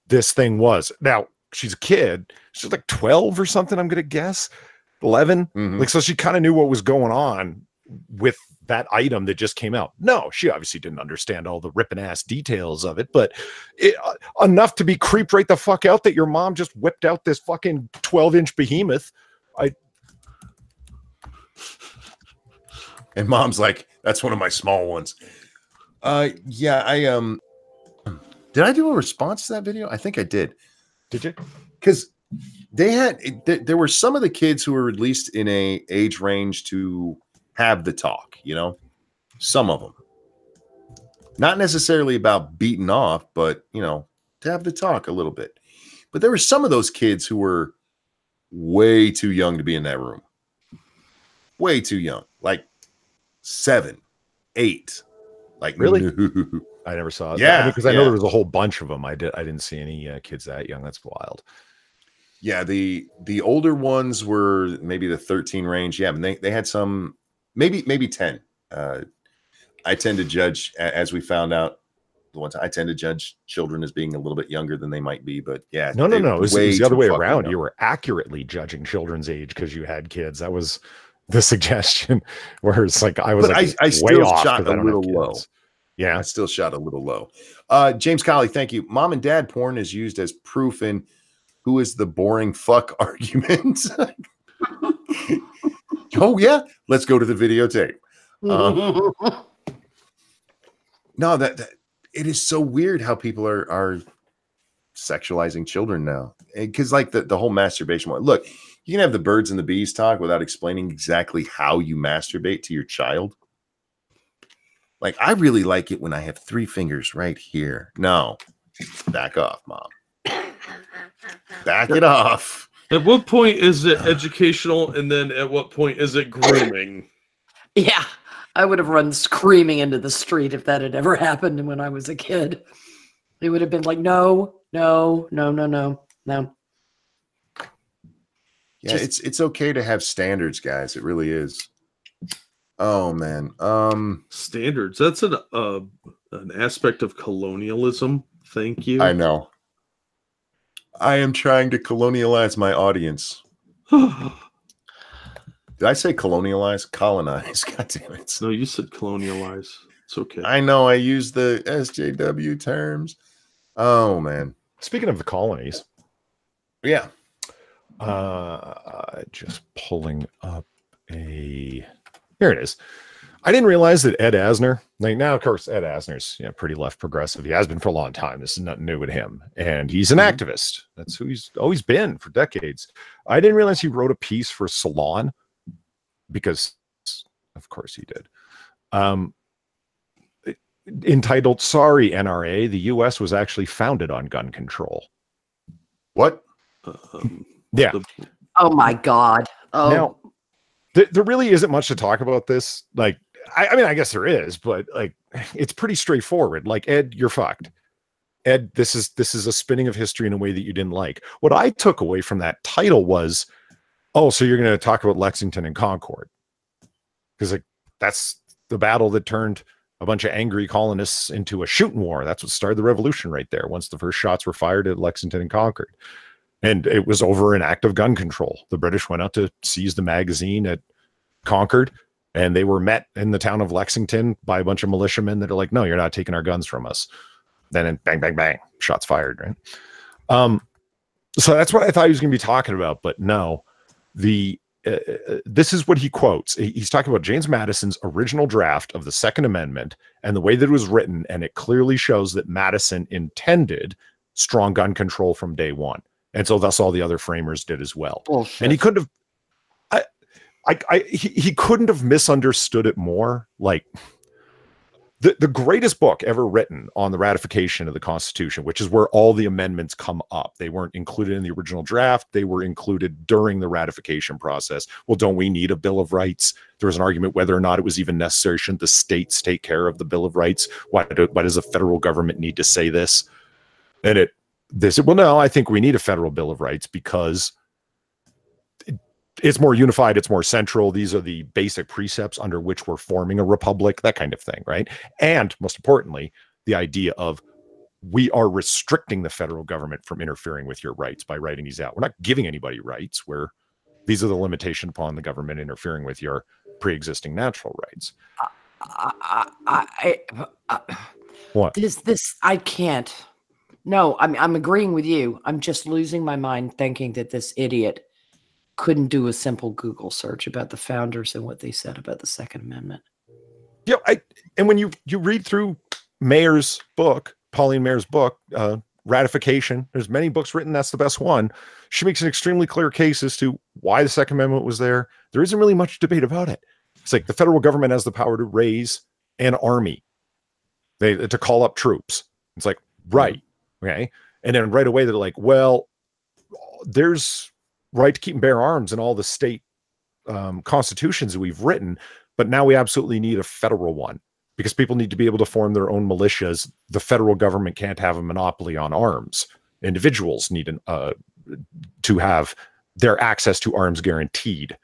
this thing was. Now, she's a kid. She's like 12 or something, I'm going to guess. 11. Like, so she kind of knew what was going on with that item that just came out. No, she obviously didn't understand all the ripping ass details of it, but enough to be creeped right the fuck out that your mom just whipped out this fucking 12-inch behemoth. And mom's like, that's one of my small ones. Yeah, did I do a response to that video? I think I did. Did you? Because there were some of the kids who were released in a age range to have the talk, you know, some of them, not necessarily about beating off, but, you know, to have the talk a little bit. But there were some of those kids who were way too young to be in that room. Way too young, like 7, 8. Like, really? No. I never saw it. Yeah, because I know there was a whole bunch of them. I didn't see any kids that young. That's wild. Yeah, the older ones were maybe the 13 range. Yeah, and they had some, maybe 10. I tend to judge, as we found out, I tend to judge children as being a little bit younger than they might be. But yeah, no. It was the other way around. Young. You were accurately judging children's age because you had kids. That was the suggestion. Where it's like I was, like, I still way off shot a little low. Yeah, I still shot a little low. James Colley, thank you. Mom and dad porn is used as proof in who is the boring fuck argument. Oh yeah, let's go to the videotape. No, that it is so weird how people are sexualizing children now. Because like the whole masturbation one. Look, you can have the birds and the bees talk without explaining exactly how you masturbate to your child. Like, I really like it when I have 3 fingers right here. No, back off, mom. Back it off. At what point is it educational, and then at what point is it grooming? Yeah, I would have run screaming into the street if that had ever happened when I was a kid. It would have been like, no. Yeah, it's okay to have standards, guys. It really is. Oh man, Standards. That's an aspect of colonialism. Thank you. I know. I am trying to colonialize my audience. Did I say colonialize? Colonize. God damn it. No, you said colonialize. It's okay. I know I use the SJW terms. Oh man. Speaking of the colonies. Yeah. Just pulling up here it is. I didn't realize that Ed Asner, like, now, of course, Ed Asner's pretty left progressive. He has been for a long time. This is nothing new with him. And he's an activist. That's who he's always been for decades. I didn't realize he wrote a piece for Salon because, of course, he did. Entitled, "Sorry, NRA, the U.S. was actually founded on gun control." What? Yeah. Oh, my God. Oh. Now, there really isn't much to talk about this. Like, I mean, I guess there is, but like, it's pretty straightforward. Like, Ed, you're fucked. Ed, this is a spinning of history in a way that you didn't like. What I took away from that title was, oh, so you're going to talk about Lexington and Concord. Because like, that's the battle that turned a bunch of angry colonists into a shooting war. That's what started the revolution right there. Once the first shots were fired at Lexington and Concord. And it was over an act of gun control. The British went out to seize the magazine at Concord, and they were met in the town of Lexington by a bunch of militiamen that are like, no, you're not taking our guns from us. Then bang, bang, bang, shots fired, right? So that's what I thought he was going to be talking about, but no. This is what he quotes. He's talking about James Madison's original draft of the Second Amendment and the way that it was written, and it clearly shows that Madison intended strong gun control from day one. And so thus all the other framers did as well. Bullshit. And he couldn't have, he couldn't have misunderstood it more. Like the greatest book ever written on the ratification of the Constitution, which is where all the amendments come up. They weren't included in the original draft. They were included during the ratification process. Well, don't we need a Bill of Rights? There was an argument whether or not it was even necessary. Shouldn't the states take care of the Bill of Rights? Why does the federal government need to say this? And they said, well, no, I think we need a federal Bill of Rights because it's more unified, it's more central. These are the basic precepts under which we're forming a republic, that kind of thing, right? And most importantly, the idea of we are restricting the federal government from interfering with your rights by writing these out. We're not giving anybody rights. These are the limitation upon the government interfering with your pre-existing natural rights. What? This I can't. No, I'm agreeing with you. I'm just losing my mind thinking that this idiot couldn't do a simple Google search about the founders and what they said about the Second Amendment. Yeah, and when you read through Mayer's book, Pauline Mayer's book, Ratification, there's many books written. That's the best one. She makes an extremely clear case as to why the Second Amendment was there. There isn't really much debate about it. It's like the federal government has the power to raise an army, to call up troops. It's like, right. Okay. And then right away, they're like, well, there's right to keep and bear arms in all the state constitutions that we've written, but now we absolutely need a federal one because people need to be able to form their own militias. The federal government can't have a monopoly on arms. Individuals need to have their access to arms guaranteed.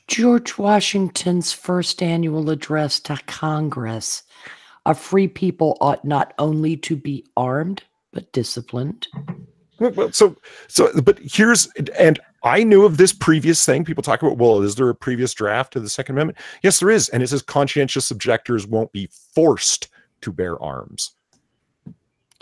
George Washington's first annual address to Congress: a free people ought not only to be armed, but disciplined. Well, but and I knew of this previous thing. People talk about, well, is there a previous draft of the Second Amendment? Yes, there is. And it says conscientious objectors won't be forced to bear arms.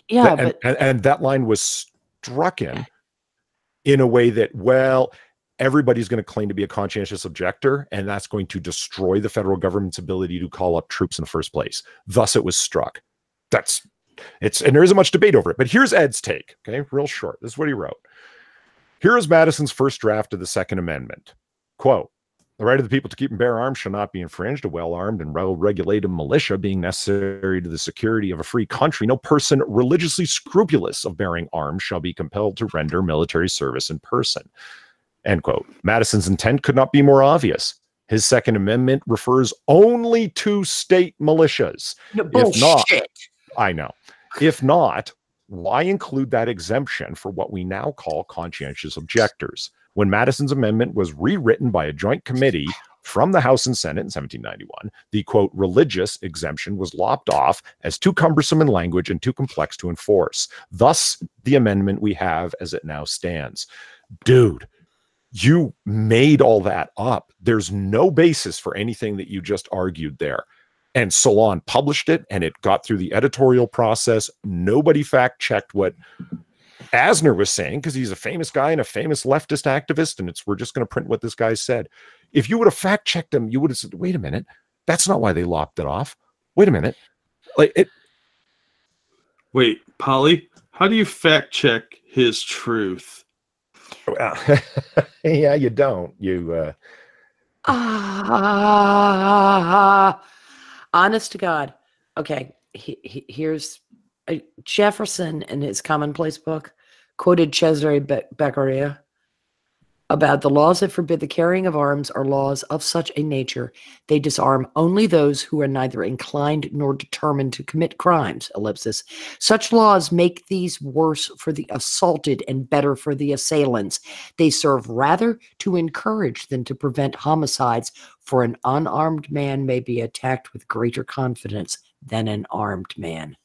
Yeah. And that line was struck in a way that, well, everybody's going to claim to be a conscientious objector, and that's going to destroy the federal government's ability to call up troops in the first place. Thus, it was struck. And there isn't much debate over it. But here's Ed's take, okay? Real short. This is what he wrote. Here is Madison's first draft of the Second Amendment. Quote, the right of the people to keep and bear arms shall not be infringed. A well-armed and well-regulated militia being necessary to the security of a free country, no person religiously scrupulous of bearing arms shall be compelled to render military service in person. End quote. Madison's intent could not be more obvious. His Second Amendment refers only to state militias. Bullshit. If not, I know. If not, why include that exemption for what we now call conscientious objectors? When Madison's amendment was rewritten by a joint committee from the House and Senate in 1791, the, quote, religious exemption was lopped off as too cumbersome in language and too complex to enforce. Thus, the amendment we have as it now stands. Dude, you made all that up. There's no basis for anything that you just argued there. And Salon published it, and it got through the editorial process. Nobody fact-checked what Asner was saying, because he's a famous guy and a famous leftist activist, and we're just going to print what this guy said. If you would have fact-checked him, you would have said, wait a minute, that's not why they lopped it off. Wait a minute. Wait, Polly, how do you fact-check his truth? Yeah, you don't. Honest to God. Okay, here's Jefferson in his Commonplace book quoted Cesare Beccaria about the laws that forbid the carrying of arms are laws of such a nature they disarm only those who are neither inclined nor determined to commit crimes, ellipsis. Such laws make these worse for the assaulted and better for the assailants. They serve rather to encourage than to prevent homicides, for an unarmed man may be attacked with greater confidence than an armed man.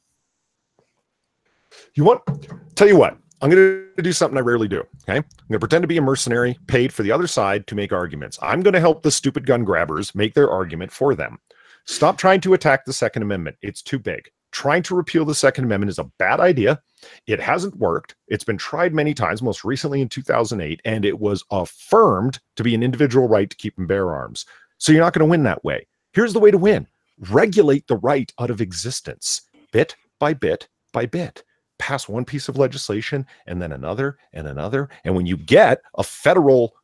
Tell you what, I'm going to do something I rarely do, okay? I'm going to pretend to be a mercenary paid for the other side to make arguments. I'm going to help the stupid gun grabbers make their argument for them. Stop trying to attack the Second Amendment. It's too big. Trying to repeal the Second Amendment is a bad idea. It hasn't worked. It's been tried many times, most recently in 2008, and it was affirmed to be an individual right to keep and bear arms. So you're not going to win that way. Here's the way to win. Regulate the right out of existence, bit by bit by bit. Pass one piece of legislation and then another and another. And when you get a federal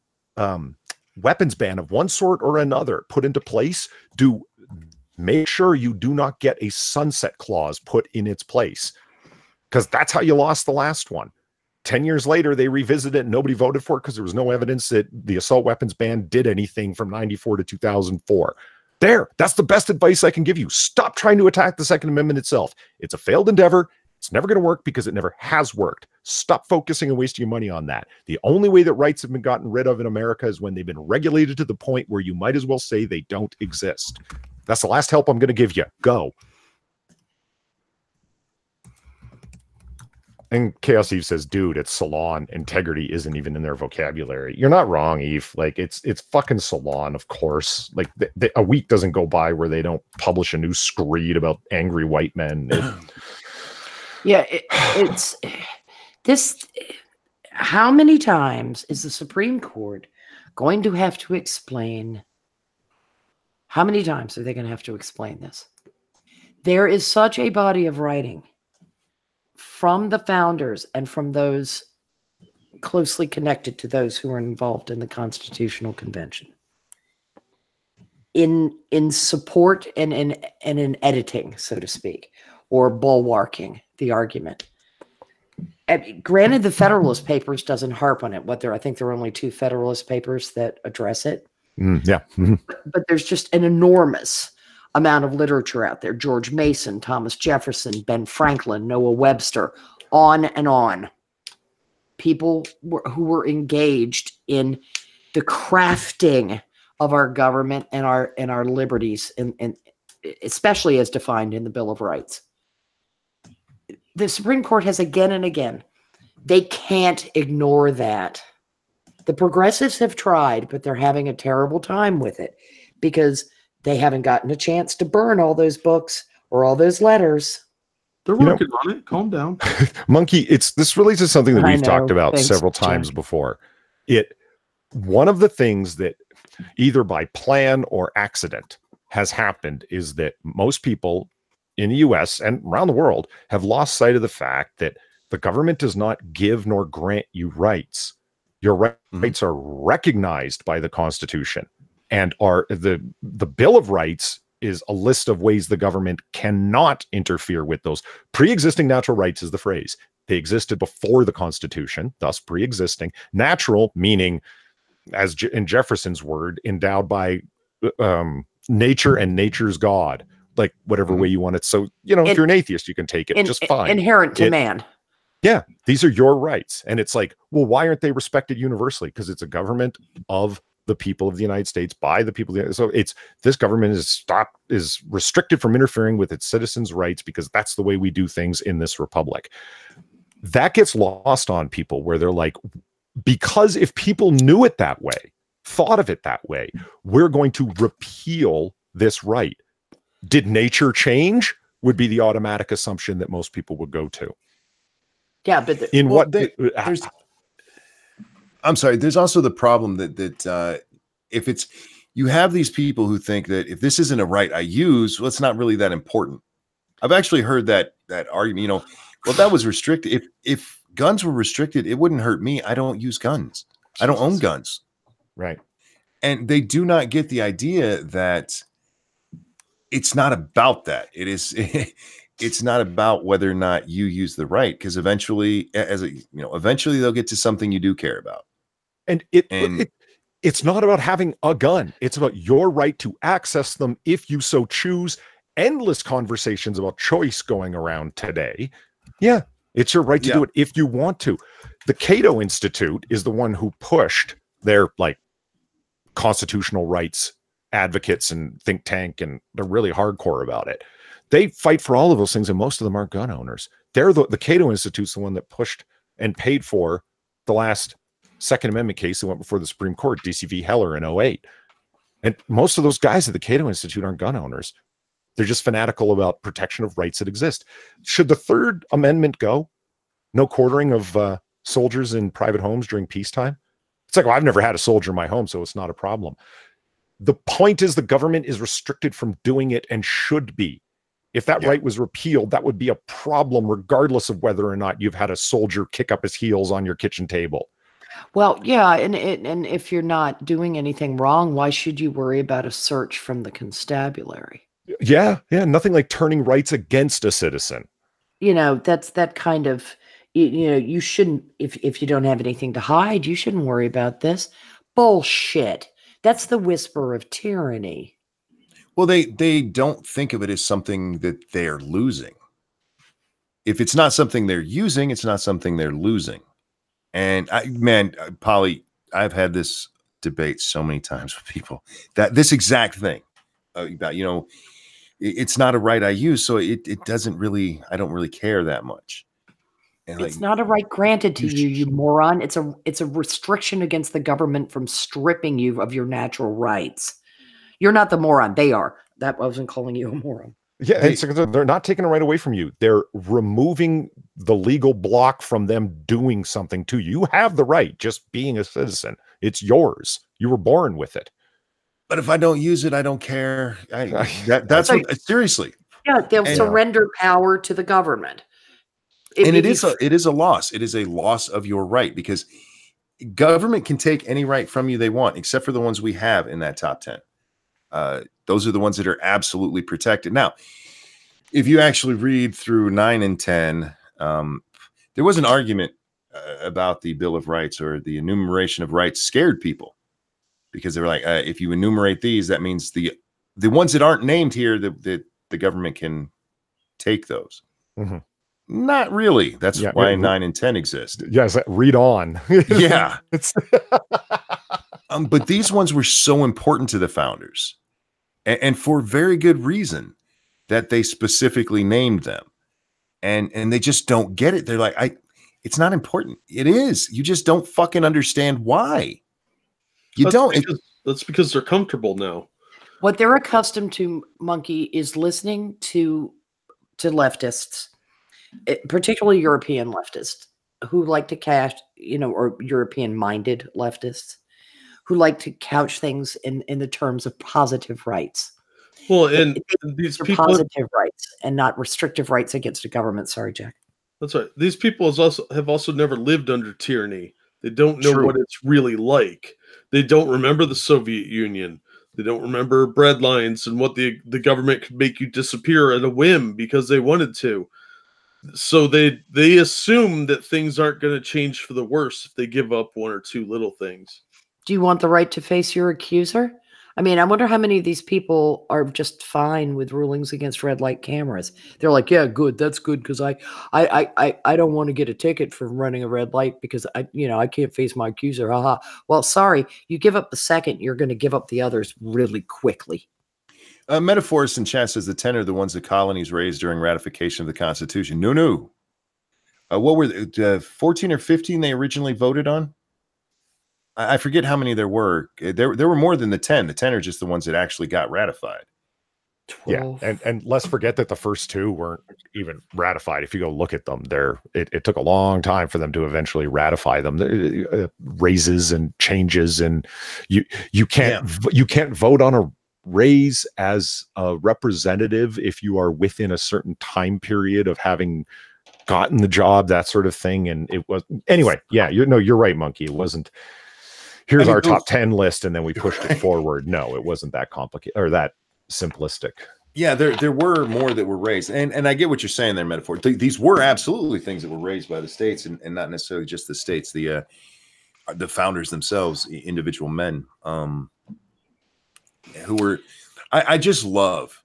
weapons ban of one sort or another put into place, make sure you do not get a sunset clause put in its place, because that's how you lost the last one. 10 years later, they revisited it and nobody voted for it because there was no evidence that the assault weapons ban did anything from 94 to 2004. That's the best advice I can give you. Stop trying to attack the Second Amendment itself. It's a failed endeavor. It's never going to work because it never has worked. Stop focusing and wasting your money on that. The only way that rights have been gotten rid of in America is when they've been regulated to the point where you might as well say they don't exist. That's the last help I'm going to give you. Go. And Chaos Eve says, dude, it's salon. Integrity isn't even in their vocabulary. You're not wrong, Eve. Like, it's fucking salon, of course. Like, a week doesn't go by where they don't publish a new screed about angry white men. Yeah, it's this. How many times is the Supreme Court going to have to explain? How many times are they going to have to explain this? There is such a body of writing from the founders and from those closely connected to those who are involved in the Constitutional Convention in support and in editing, so to speak, or bulwarking the argument. And granted, the Federalist Papers doesn't harp on it. I think there are only 2 Federalist Papers that address it. Yeah. But there's just an enormous amount of literature out there. George Mason, Thomas Jefferson, Ben Franklin, Noah Webster, on and on. People who were engaged in the crafting of our government and our liberties, and especially as defined in the Bill of Rights. The Supreme Court has again and again, they can't ignore that. The progressives have tried, but they're having a terrible time with it because they haven't gotten a chance to burn all those books or all those letters. They're working on it. Calm down. Monkey, this relates to something that we've talked about several times before. One of the things that either by plan or accident has happened is that most people in the US and around the world have lost sight of the fact that the government does not give nor grant you rights. Your rights are recognized by the Constitution, and are the Bill of Rights is a list of ways the government cannot interfere with those. Pre-existing natural rights is the phrase. They existed before the Constitution, thus pre-existing. Natural, meaning, as in Jefferson's word, endowed by nature and nature's God, like whatever way you want it. So, if you're an atheist, you can take it just fine. Inherent to man. Yeah, these are your rights. And it's like, well, why aren't they respected universally? Because it's a government of the people of the United States, by the people. So this government is restricted from interfering with its citizens' rights because that's the way we do things in this republic. That gets lost on people where they're like, because if people knew it that way, thought of it that way, we're going to repeal this right. Did nature change? Would be the automatic assumption that most people would go to. Yeah, but I'm sorry. There's also the problem that if you have these people who think that if this isn't a right I use, well, it's not really that important. I've actually heard that argument. Well, that was restricted. If guns were restricted, it wouldn't hurt me. I don't use guns. I don't own guns. Right. And they do not get the idea that it's not about that. It is. It's not about whether or not you use the right, because eventually, eventually they'll get to something you do care about. And it's not about having a gun. It's about your right to access them if you so choose. Endless conversations about choice going around today. Yeah, it's your right to do it if you want to. The Cato Institute is the one who pushed their constitutional rights advocates and think tank, and they're really hardcore about it. They fight for all of those things, and most of them aren't gun owners. They're the Cato Institute's the one that pushed and paid for the last Second Amendment case that went before the Supreme Court, DC v. Heller in 2008. And most of those guys at the Cato Institute aren't gun owners. They're just fanatical about protection of rights that exist. Should the Third Amendment go? No quartering of soldiers in private homes during peacetime? It's like, well, I've never had a soldier in my home, so it's not a problem. The point is the government is restricted from doing it and should be. If that right was repealed, that would be a problem regardless of whether or not you've had a soldier kick up his heels on your kitchen table. Well, yeah, and if you're not doing anything wrong, why should you worry about a search from the constabulary? Yeah, nothing like turning rights against a citizen. That's that kind of, you shouldn't, if you don't have anything to hide, you shouldn't worry about this. Bullshit. That's the whisper of tyranny. Well, they don't think of it as something that they're losing. If it's not something they're using, it's not something they're losing. And Polly, I've had this debate so many times with people that this exact thing about, it's not a right I use. So it doesn't really, I don't really care that much. And It's not a right granted to you, you moron. It's a restriction against the government from stripping you of your natural rights. You're not the moron. They are. That I wasn't calling you a moron. Yeah, and so they're not taking it right away from you. They're removing the legal block from them doing something to you. You have the right, just being a citizen. It's yours. You were born with it. But if I don't use it, I don't care. That's what, seriously. Yeah, they'll surrender power to the government. It is a loss. It is a loss of your right, because government can take any right from you they want, except for the ones we have in that top 10. Those are the ones that are absolutely protected. Now, if you actually read through 9 and 10, there was an argument about the Bill of Rights, or the enumeration of rights scared people, because they were like, if you enumerate these, that means the ones that aren't named here, that the government can take those. Mm-hmm. Not really. That's why 9 and 10 exist. Yes, read on. Yeah. But these ones were so important to the founders, and for very good reason, that they specifically named them. And they just don't get it. They're like, it's not important. It is. You just don't fucking understand why. That's because they're comfortable now. What they're accustomed to, Monkey, is listening to leftists, particularly European leftists, who like to couch, or European-minded leftists, who like to couch things in the terms of positive rights. Well, and these people, positive rights and not restrictive rights against a government. Sorry, Jack. That's right. These people have also never lived under tyranny. They don't know what it's really like. They don't remember the Soviet Union. They don't remember bread lines and what the government could make you disappear at a whim because they wanted to. So they assume that things aren't going to change for the worse if they give up one or two little things. Do you want the right to face your accuser? I mean, I wonder how many of these people are just fine with rulings against red light cameras. They're like, yeah, good. That's good, because I don't want to get a ticket for running a red light because I can't face my accuser. Haha. Well, sorry, you give up the second, you're going to give up the others really quickly. Metaphors in chat says the 10 are the ones the colonies raised during ratification of the Constitution. No. What were they, 14 or 15 they originally voted on? I forget how many there were. There were more than the 10. The 10 are just the ones that actually got ratified. 12. Yeah, and let's forget that the first 2 weren't even ratified. If you go look at them, it took a long time for them to eventually ratify them. Raises and changes, and you can't vote on a raise as a representative if you are within a certain time period of having gotten the job, that sort of thing. And it was anyway. Yeah, you're right, Monkey. It wasn't. Here's our top 10 list, and then we pushed it forward. No, it wasn't that complicated or that simplistic. Yeah, there were more that were raised, and I get what you're saying there, metaphor. These were absolutely things that were raised by the states, and not necessarily just the states. The founders themselves, individual men, who were. I just love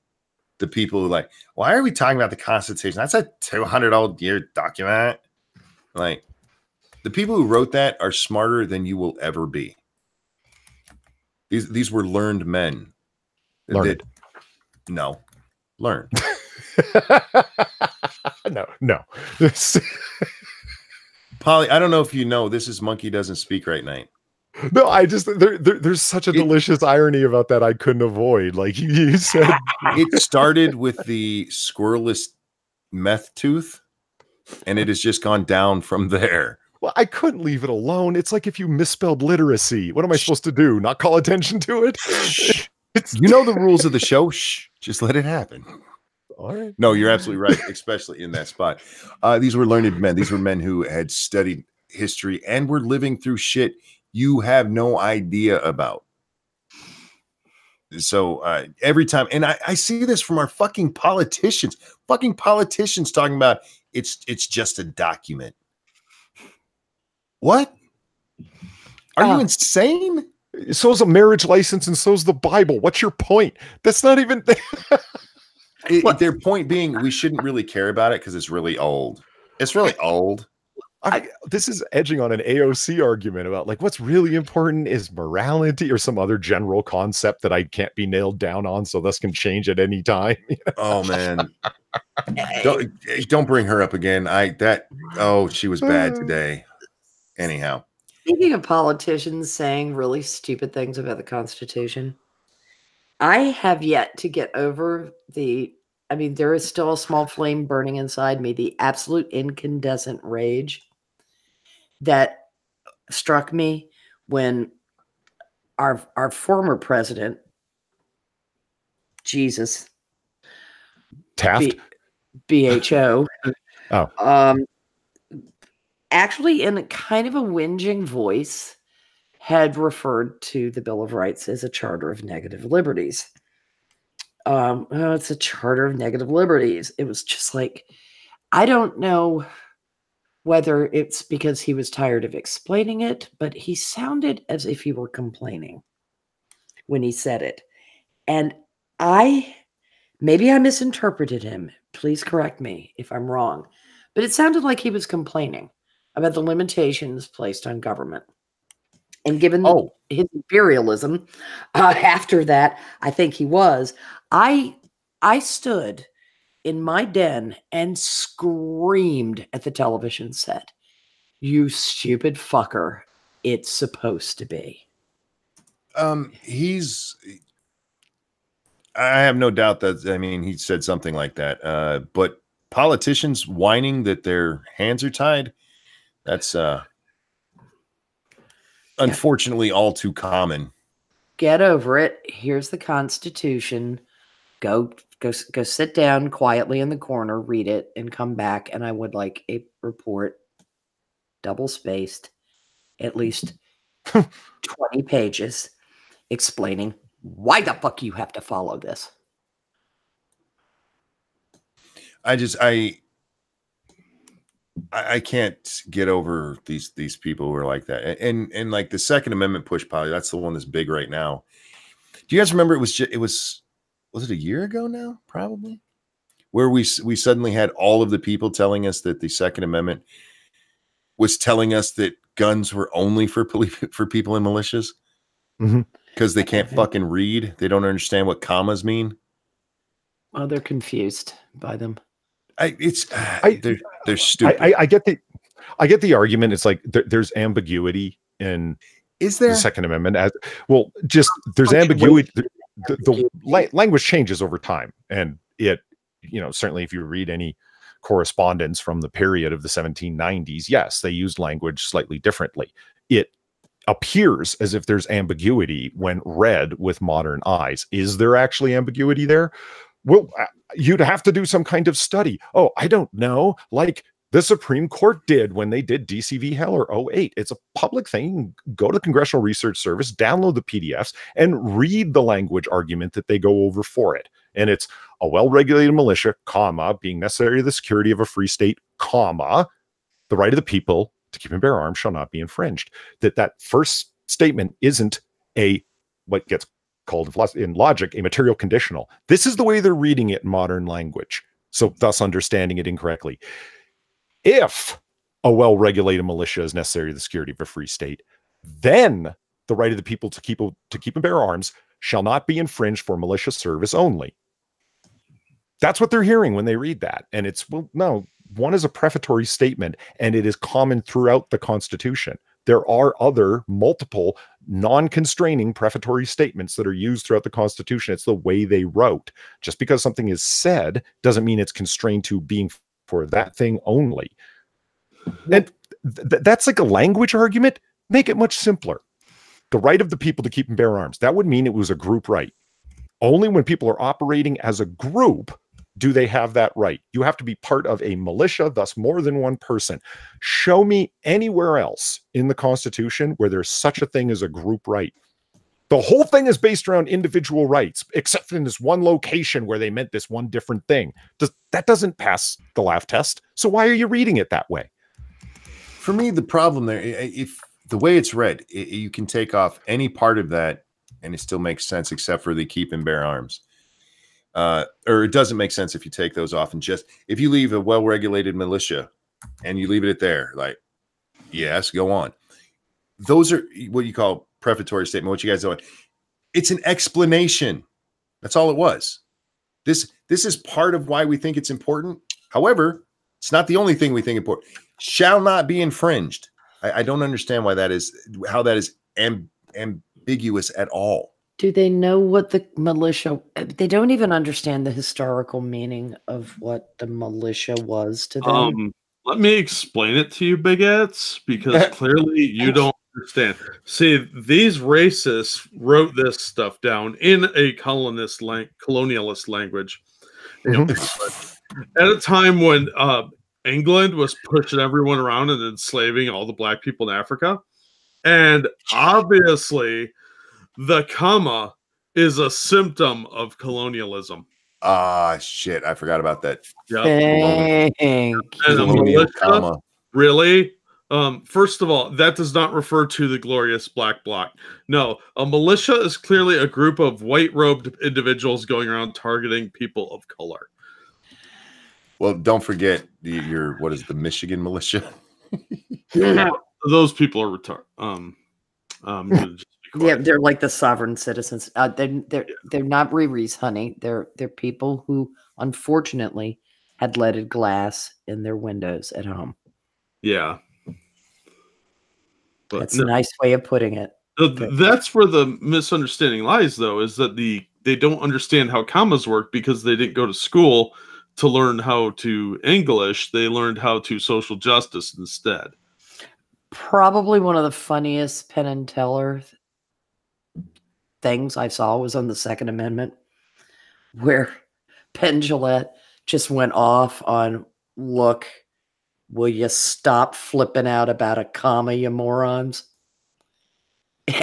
the people who like. Why are we talking about the Constitution? That's a 200-year document. Like. The people who wrote that are smarter than you will ever be. These were learned men. Learned. No. Learned. No. Polly, I don't know if you know, this is Monkey Doesn't Speak Right Night. No, I just there's such a delicious irony about that I couldn't avoid. Like you said, it started with the squirreless meth tooth, and it has just gone down from there. Well, I couldn't leave it alone. It's like if you misspelled literacy. What am I supposed to do? Not call attention to it? You know the rules of the show. Shh, just let it happen. All right. No, you're absolutely right, especially in that spot. These were learned men. These were men who had studied history and were living through shit you have no idea about. So every time, and I see this from our fucking politicians talking about it's just a document. What? Are you insane? So's a marriage license and so's the Bible. What's your point? That's not even their point being we shouldn't really care about it because it's really old. It's really old. This is edging on an AOC argument about like what's really important is morality or some other general concept that I can't be nailed down on, so this can change at any time. Oh man, don't bring her up again. She was bad today. Anyhow, speaking of politicians saying really stupid things about the Constitution, I have yet to get over there is still a small flame burning inside me, the absolute incandescent rage that struck me when our former president, Jesus, Taft, BHO, oh, actually in a kind of a whinging voice had referred to the Bill of Rights as a charter of negative liberties. It's a charter of negative liberties. It was just like, I don't know whether it's because he was tired of explaining it, but he sounded as if he were complaining when he said it. And maybe I misinterpreted him. Please correct me if I'm wrong. But it sounded like he was complaining about the limitations placed on government. And given his imperialism, after that, I think he was. I stood in my den and screamed at the television set, "You stupid fucker. It's supposed to be." I have no doubt that, he said something like that. But politicians whining that their hands are tied, that's unfortunately all too common. Get over it. Here's the Constitution. Go sit down quietly in the corner, read it, and come back. And I would like a report, double spaced, at least 20 pages, explaining why the fuck you have to follow this. I can't get over these people who are like that. And like the Second Amendment push party, that's the one that's big right now. Do you guys remember was it a year ago now, probably, where we suddenly had all of the people telling us that the Second Amendment was telling us that guns were only for people in militias because they can't fucking read. They don't understand what commas mean. Well, they're confused by them. They're stupid. I get the argument. It's like there's ambiguity in the Second Amendment as well. Just there's ambiguity. The language changes over time, and it, certainly if you read any correspondence from the period of the 1790s, yes, they used language slightly differently. It appears as if there's ambiguity when read with modern eyes. Is there actually ambiguity there? Well, you'd have to do some kind of study. Oh, I don't know. Like the Supreme Court did when they did DC v. Heller 08. It's a public thing. Go to the Congressional Research Service, download the PDFs, and read the language argument that they go over for it. And it's a well-regulated militia, comma, being necessary to the security of a free state, comma, the right of the people to keep and bear arms shall not be infringed. That first statement isn't what gets called in logic a material conditional. This is the way they're reading it in modern language, so thus understanding it incorrectly. If a well-regulated militia is necessary to the security of a free state, then the right of the people to keep and bear arms shall not be infringed for militia service only. That's what they're hearing when they read that. And it's, well, no, one is a prefatory statement, and it is common throughout the Constitution. There are other multiple non-constraining prefatory statements that are used throughout the Constitution. It's the way they wrote. Just because something is said doesn't mean it's constrained to being for that thing only. And that's like a language argument. Make it much simpler. The right of the people to keep and bear arms. That would mean it was a group right. Only when people are operating as a group do they have that right. You have to be part of a militia, thus more than one person. Show me anywhere else in the Constitution where there's such a thing as a group right. The whole thing is based around individual rights, except in this one location where they meant this one different thing. That doesn't pass the laugh test. So why are you reading it that way? For me, the problem there, if the way it's read, you can take off any part of that and it still makes sense, except for the keep and bear arms. Or it doesn't make sense if you take those off and just, if you leave a well-regulated militia and you leave it at there, like Yes, go on. Those are what you call prefatory statement. What you guys doing? It's an explanation. That's all it was. This is part of why we think it's important. However, it's not the only thing we think important. Shall not be infringed. I don't understand why that is, how that is ambiguous at all. Do they know what the militia? They don't even understand the historical meaning of what the militia was to them. Let me explain it to you, bigots, because clearly you don't understand. See, these racists wrote this stuff down in a colonialist language. You know, at a time when England was pushing everyone around and enslaving all the black people in Africa. And obviously, the comma is a symptom of colonialism. Ah, shit. I forgot about that. Yep. Thank And a Colonial militia, comma. really? First of all, that does not refer to the glorious black bloc. No, a militia is clearly a group of white-robed individuals going around targeting people of color. Well, don't forget what is the Michigan militia? Those people are retarded. Yeah, they're like the sovereign citizens. They're not Riri's, honey. They're people who unfortunately had leaded glass in their windows at home. Yeah. But That's a nice way of putting it. That's where the misunderstanding lies, though, is that they don't understand how commas work because they didn't go to school to learn how to English. They learned how to social justice instead. Probably one of the funniest Penn and Teller things I saw was on the Second Amendment, where Penn Jillette just went off on, look, will you stop flipping out about a comma, you morons?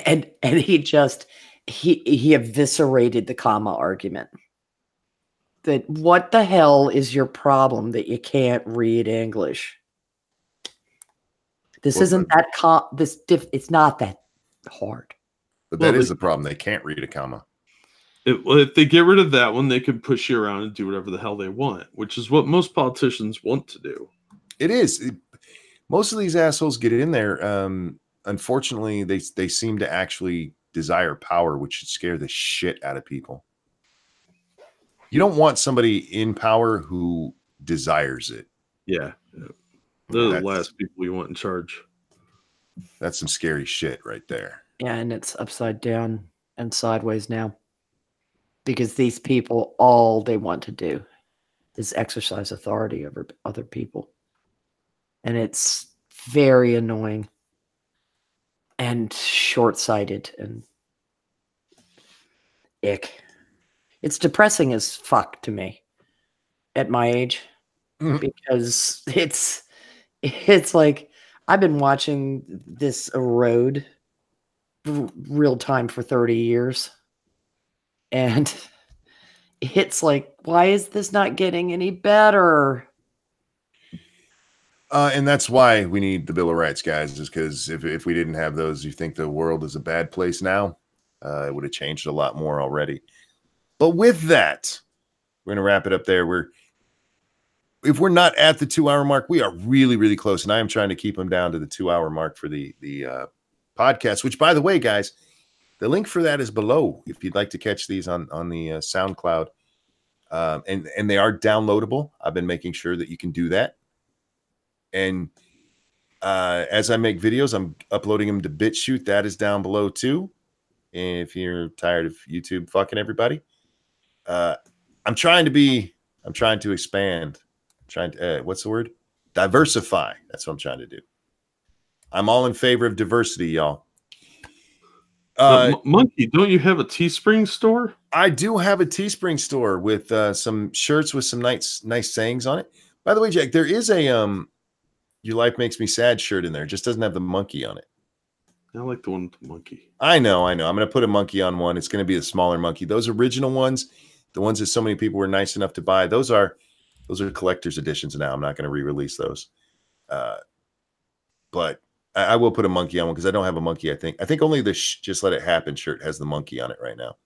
And he eviscerated the comma argument. That what the hell is your problem that you can't read English? This isn't that it's not that hard. But that is the problem. They can't read a comma. If they get rid of that one, they can push you around and do whatever the hell they want, which is what most politicians want to do. It is. Most of these assholes get in there. Unfortunately, they seem to actually desire power, which should scare the shit out of people. You don't want somebody in power who desires it. Yeah. They're the last people you want in charge. That's some scary shit right there. Yeah, and it's upside down and sideways now. Because these people, all they want to do is exercise authority over other people. And it's very annoying and short-sighted and ick. It's depressing as fuck to me at my age because it's like I've been watching this erode real time for 30 years. And it's like, why is this not getting any better? And that's why we need the Bill of Rights, guys, is because if we didn't have those, you think the world is a bad place now? It would have changed a lot more already. But with that, we're going to wrap it up there. If we're not at the 2-hour mark, we are really, really close. And I am trying to keep them down to the 2-hour mark for the podcast, which, by the way, guys, the link for that is below if you'd like to catch these on the SoundCloud. And they are downloadable. I've been making sure that you can do that. And as I make videos, I'm uploading them to BitChute. That is down below too. If you're tired of YouTube fucking everybody, I'm trying to expand. What's the word? Diversify. That's what I'm trying to do. I'm all in favor of diversity, y'all. Monkey, don't you have a Teespring store? I do have a Teespring store with some shirts with some nice sayings on it. By the way, Jack, there is a Your Life Makes Me Sad shirt in there. It just doesn't have the monkey on it. I like the one with the monkey. I know. I'm going to put a monkey on one. It's going to be a smaller monkey. Those original ones, the ones that so many people were nice enough to buy, those are collector's editions now. I'm not going to re-release those. But I will put a monkey on one because I don't have a monkey, I think only the Just Let It Happen shirt has the monkey on it right now.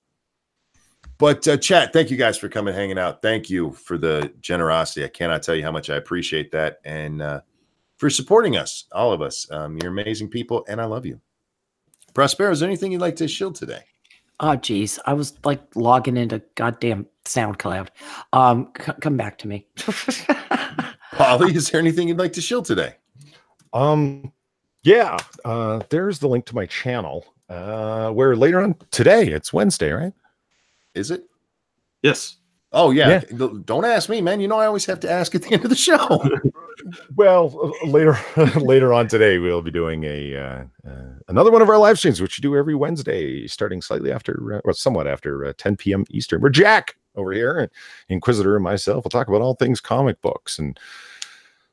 But chat, thank you guys for coming, hanging out. Thank you for the generosity. I cannot tell you how much I appreciate that. And for supporting us, all of us. You're amazing people, and I love you. Prospero, is there anything you'd like to shill today? Oh, geez. I was like logging into goddamn SoundCloud. Come back to me. Polly, is there anything you'd like to shill today? Yeah. There's the link to my channel. Where later on today, it's Wednesday, right? Is it? Yes. Oh, yeah. Don't ask me, man. You know I always have to ask at the end of the show. Well, later on today, we'll be doing another one of our live streams, which we do every Wednesday, starting slightly after, or somewhat after 10 p.m. Eastern. Where Jack over here, Inquisitor, and myself will talk about all things comic books and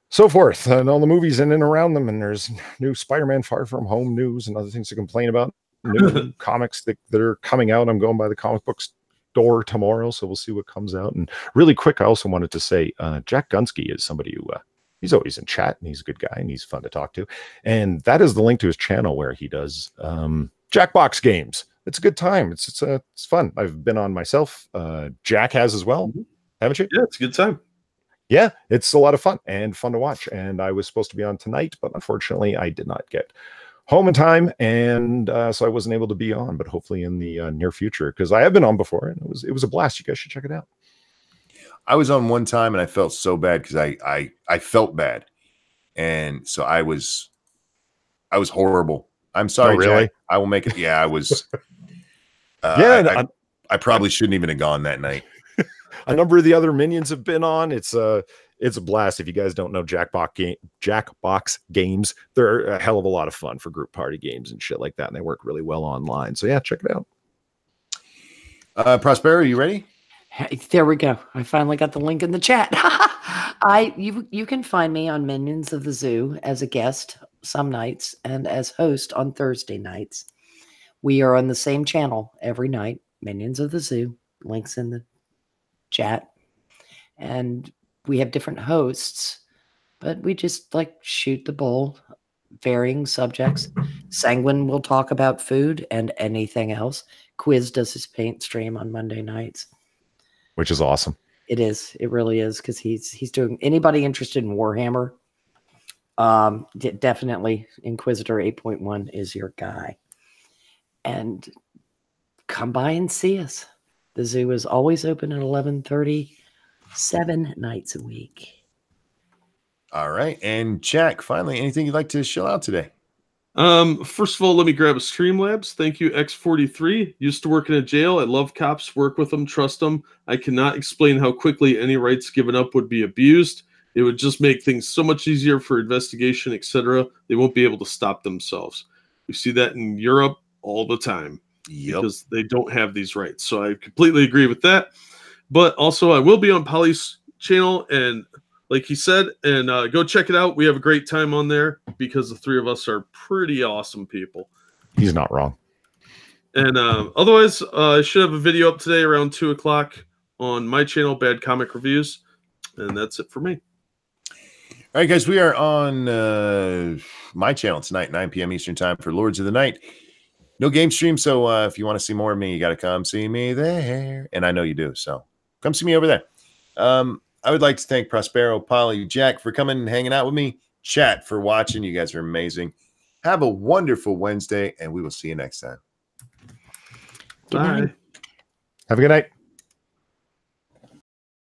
so forth, and all the movies in and around them. And there's new Spider-Man Far From Home news and other things to complain about. New comics that are coming out. I'm going by the comic book store tomorrow, so we'll see what comes out. And really quick, I also wanted to say Jack Gunsky is somebody who he's always in chat, and he's a good guy, and he's fun to talk to. And that is the link to his channel where he does Jackbox games. It's a good time. It's fun. I've been on myself. Jack has as well, haven't you? Yeah, it's a good time. Yeah, it's a lot of fun and fun to watch. And I was supposed to be on tonight, but unfortunately, I did not get home in time, and so I wasn't able to be on. But hopefully in the near future, because I have been on before, and it was a blast. You guys should check it out. I was on one time, and I felt so bad because I felt bad, and so I was horrible. I'm sorry, really? Jack. I will make it. Yeah, I was. I probably shouldn't even have gone that night. A number of the other minions have been on. It's a blast. If you guys don't know Jackbox games, they're a hell of a lot of fun for group party games and shit like that, and they work really well online. So yeah, check it out. Prospero, are you ready? Hey, there we go. I finally got the link in the chat. You can find me on Minions of the Zoo as a guest some nights and as host on Thursday nights. We are on the same channel every night, Minions of the Zoo. Links in the chat. And we have different hosts, but we just like shoot the bull, varying subjects. Sanguine will talk about food and anything else. Quiz does his paint stream on Monday nights, which is awesome. It is. It really is, because he's doing. Anybody interested in Warhammer? Definitely Inquisitor 8.1 is your guy. And come by and see us. The zoo is always open at 11:30, 7 nights a week. All right. And Jack, finally, anything you'd like to shill out today? First of all, let me grab a Streamlabs. Thank you, X43. Used to work in a jail. I love cops, work with them, trust them. I cannot explain how quickly any rights given up would be abused. It would just make things so much easier for investigation, etc. They won't be able to stop themselves. We see that in Europe all the time because they don't have these rights. So I completely agree with that. But also, I will be on Polly's channel, and like he said, and go check it out. We have a great time on there because the three of us are pretty awesome people. He's not wrong. And otherwise, I should have a video up today around 2 o'clock on my channel, Bad Comic Reviews. And that's it for me. All right, guys, we are on my channel tonight, 9 p.m. Eastern time for Lords of the Night. No game stream, so if you want to see more of me, you got to come see me there. And I know you do, so come see me over there. I would like to thank Prospero, Polly, Jack for coming and hanging out with me. Chat for watching. You guys are amazing. Have a wonderful Wednesday, and we will see you next time. Bye. Have a good night.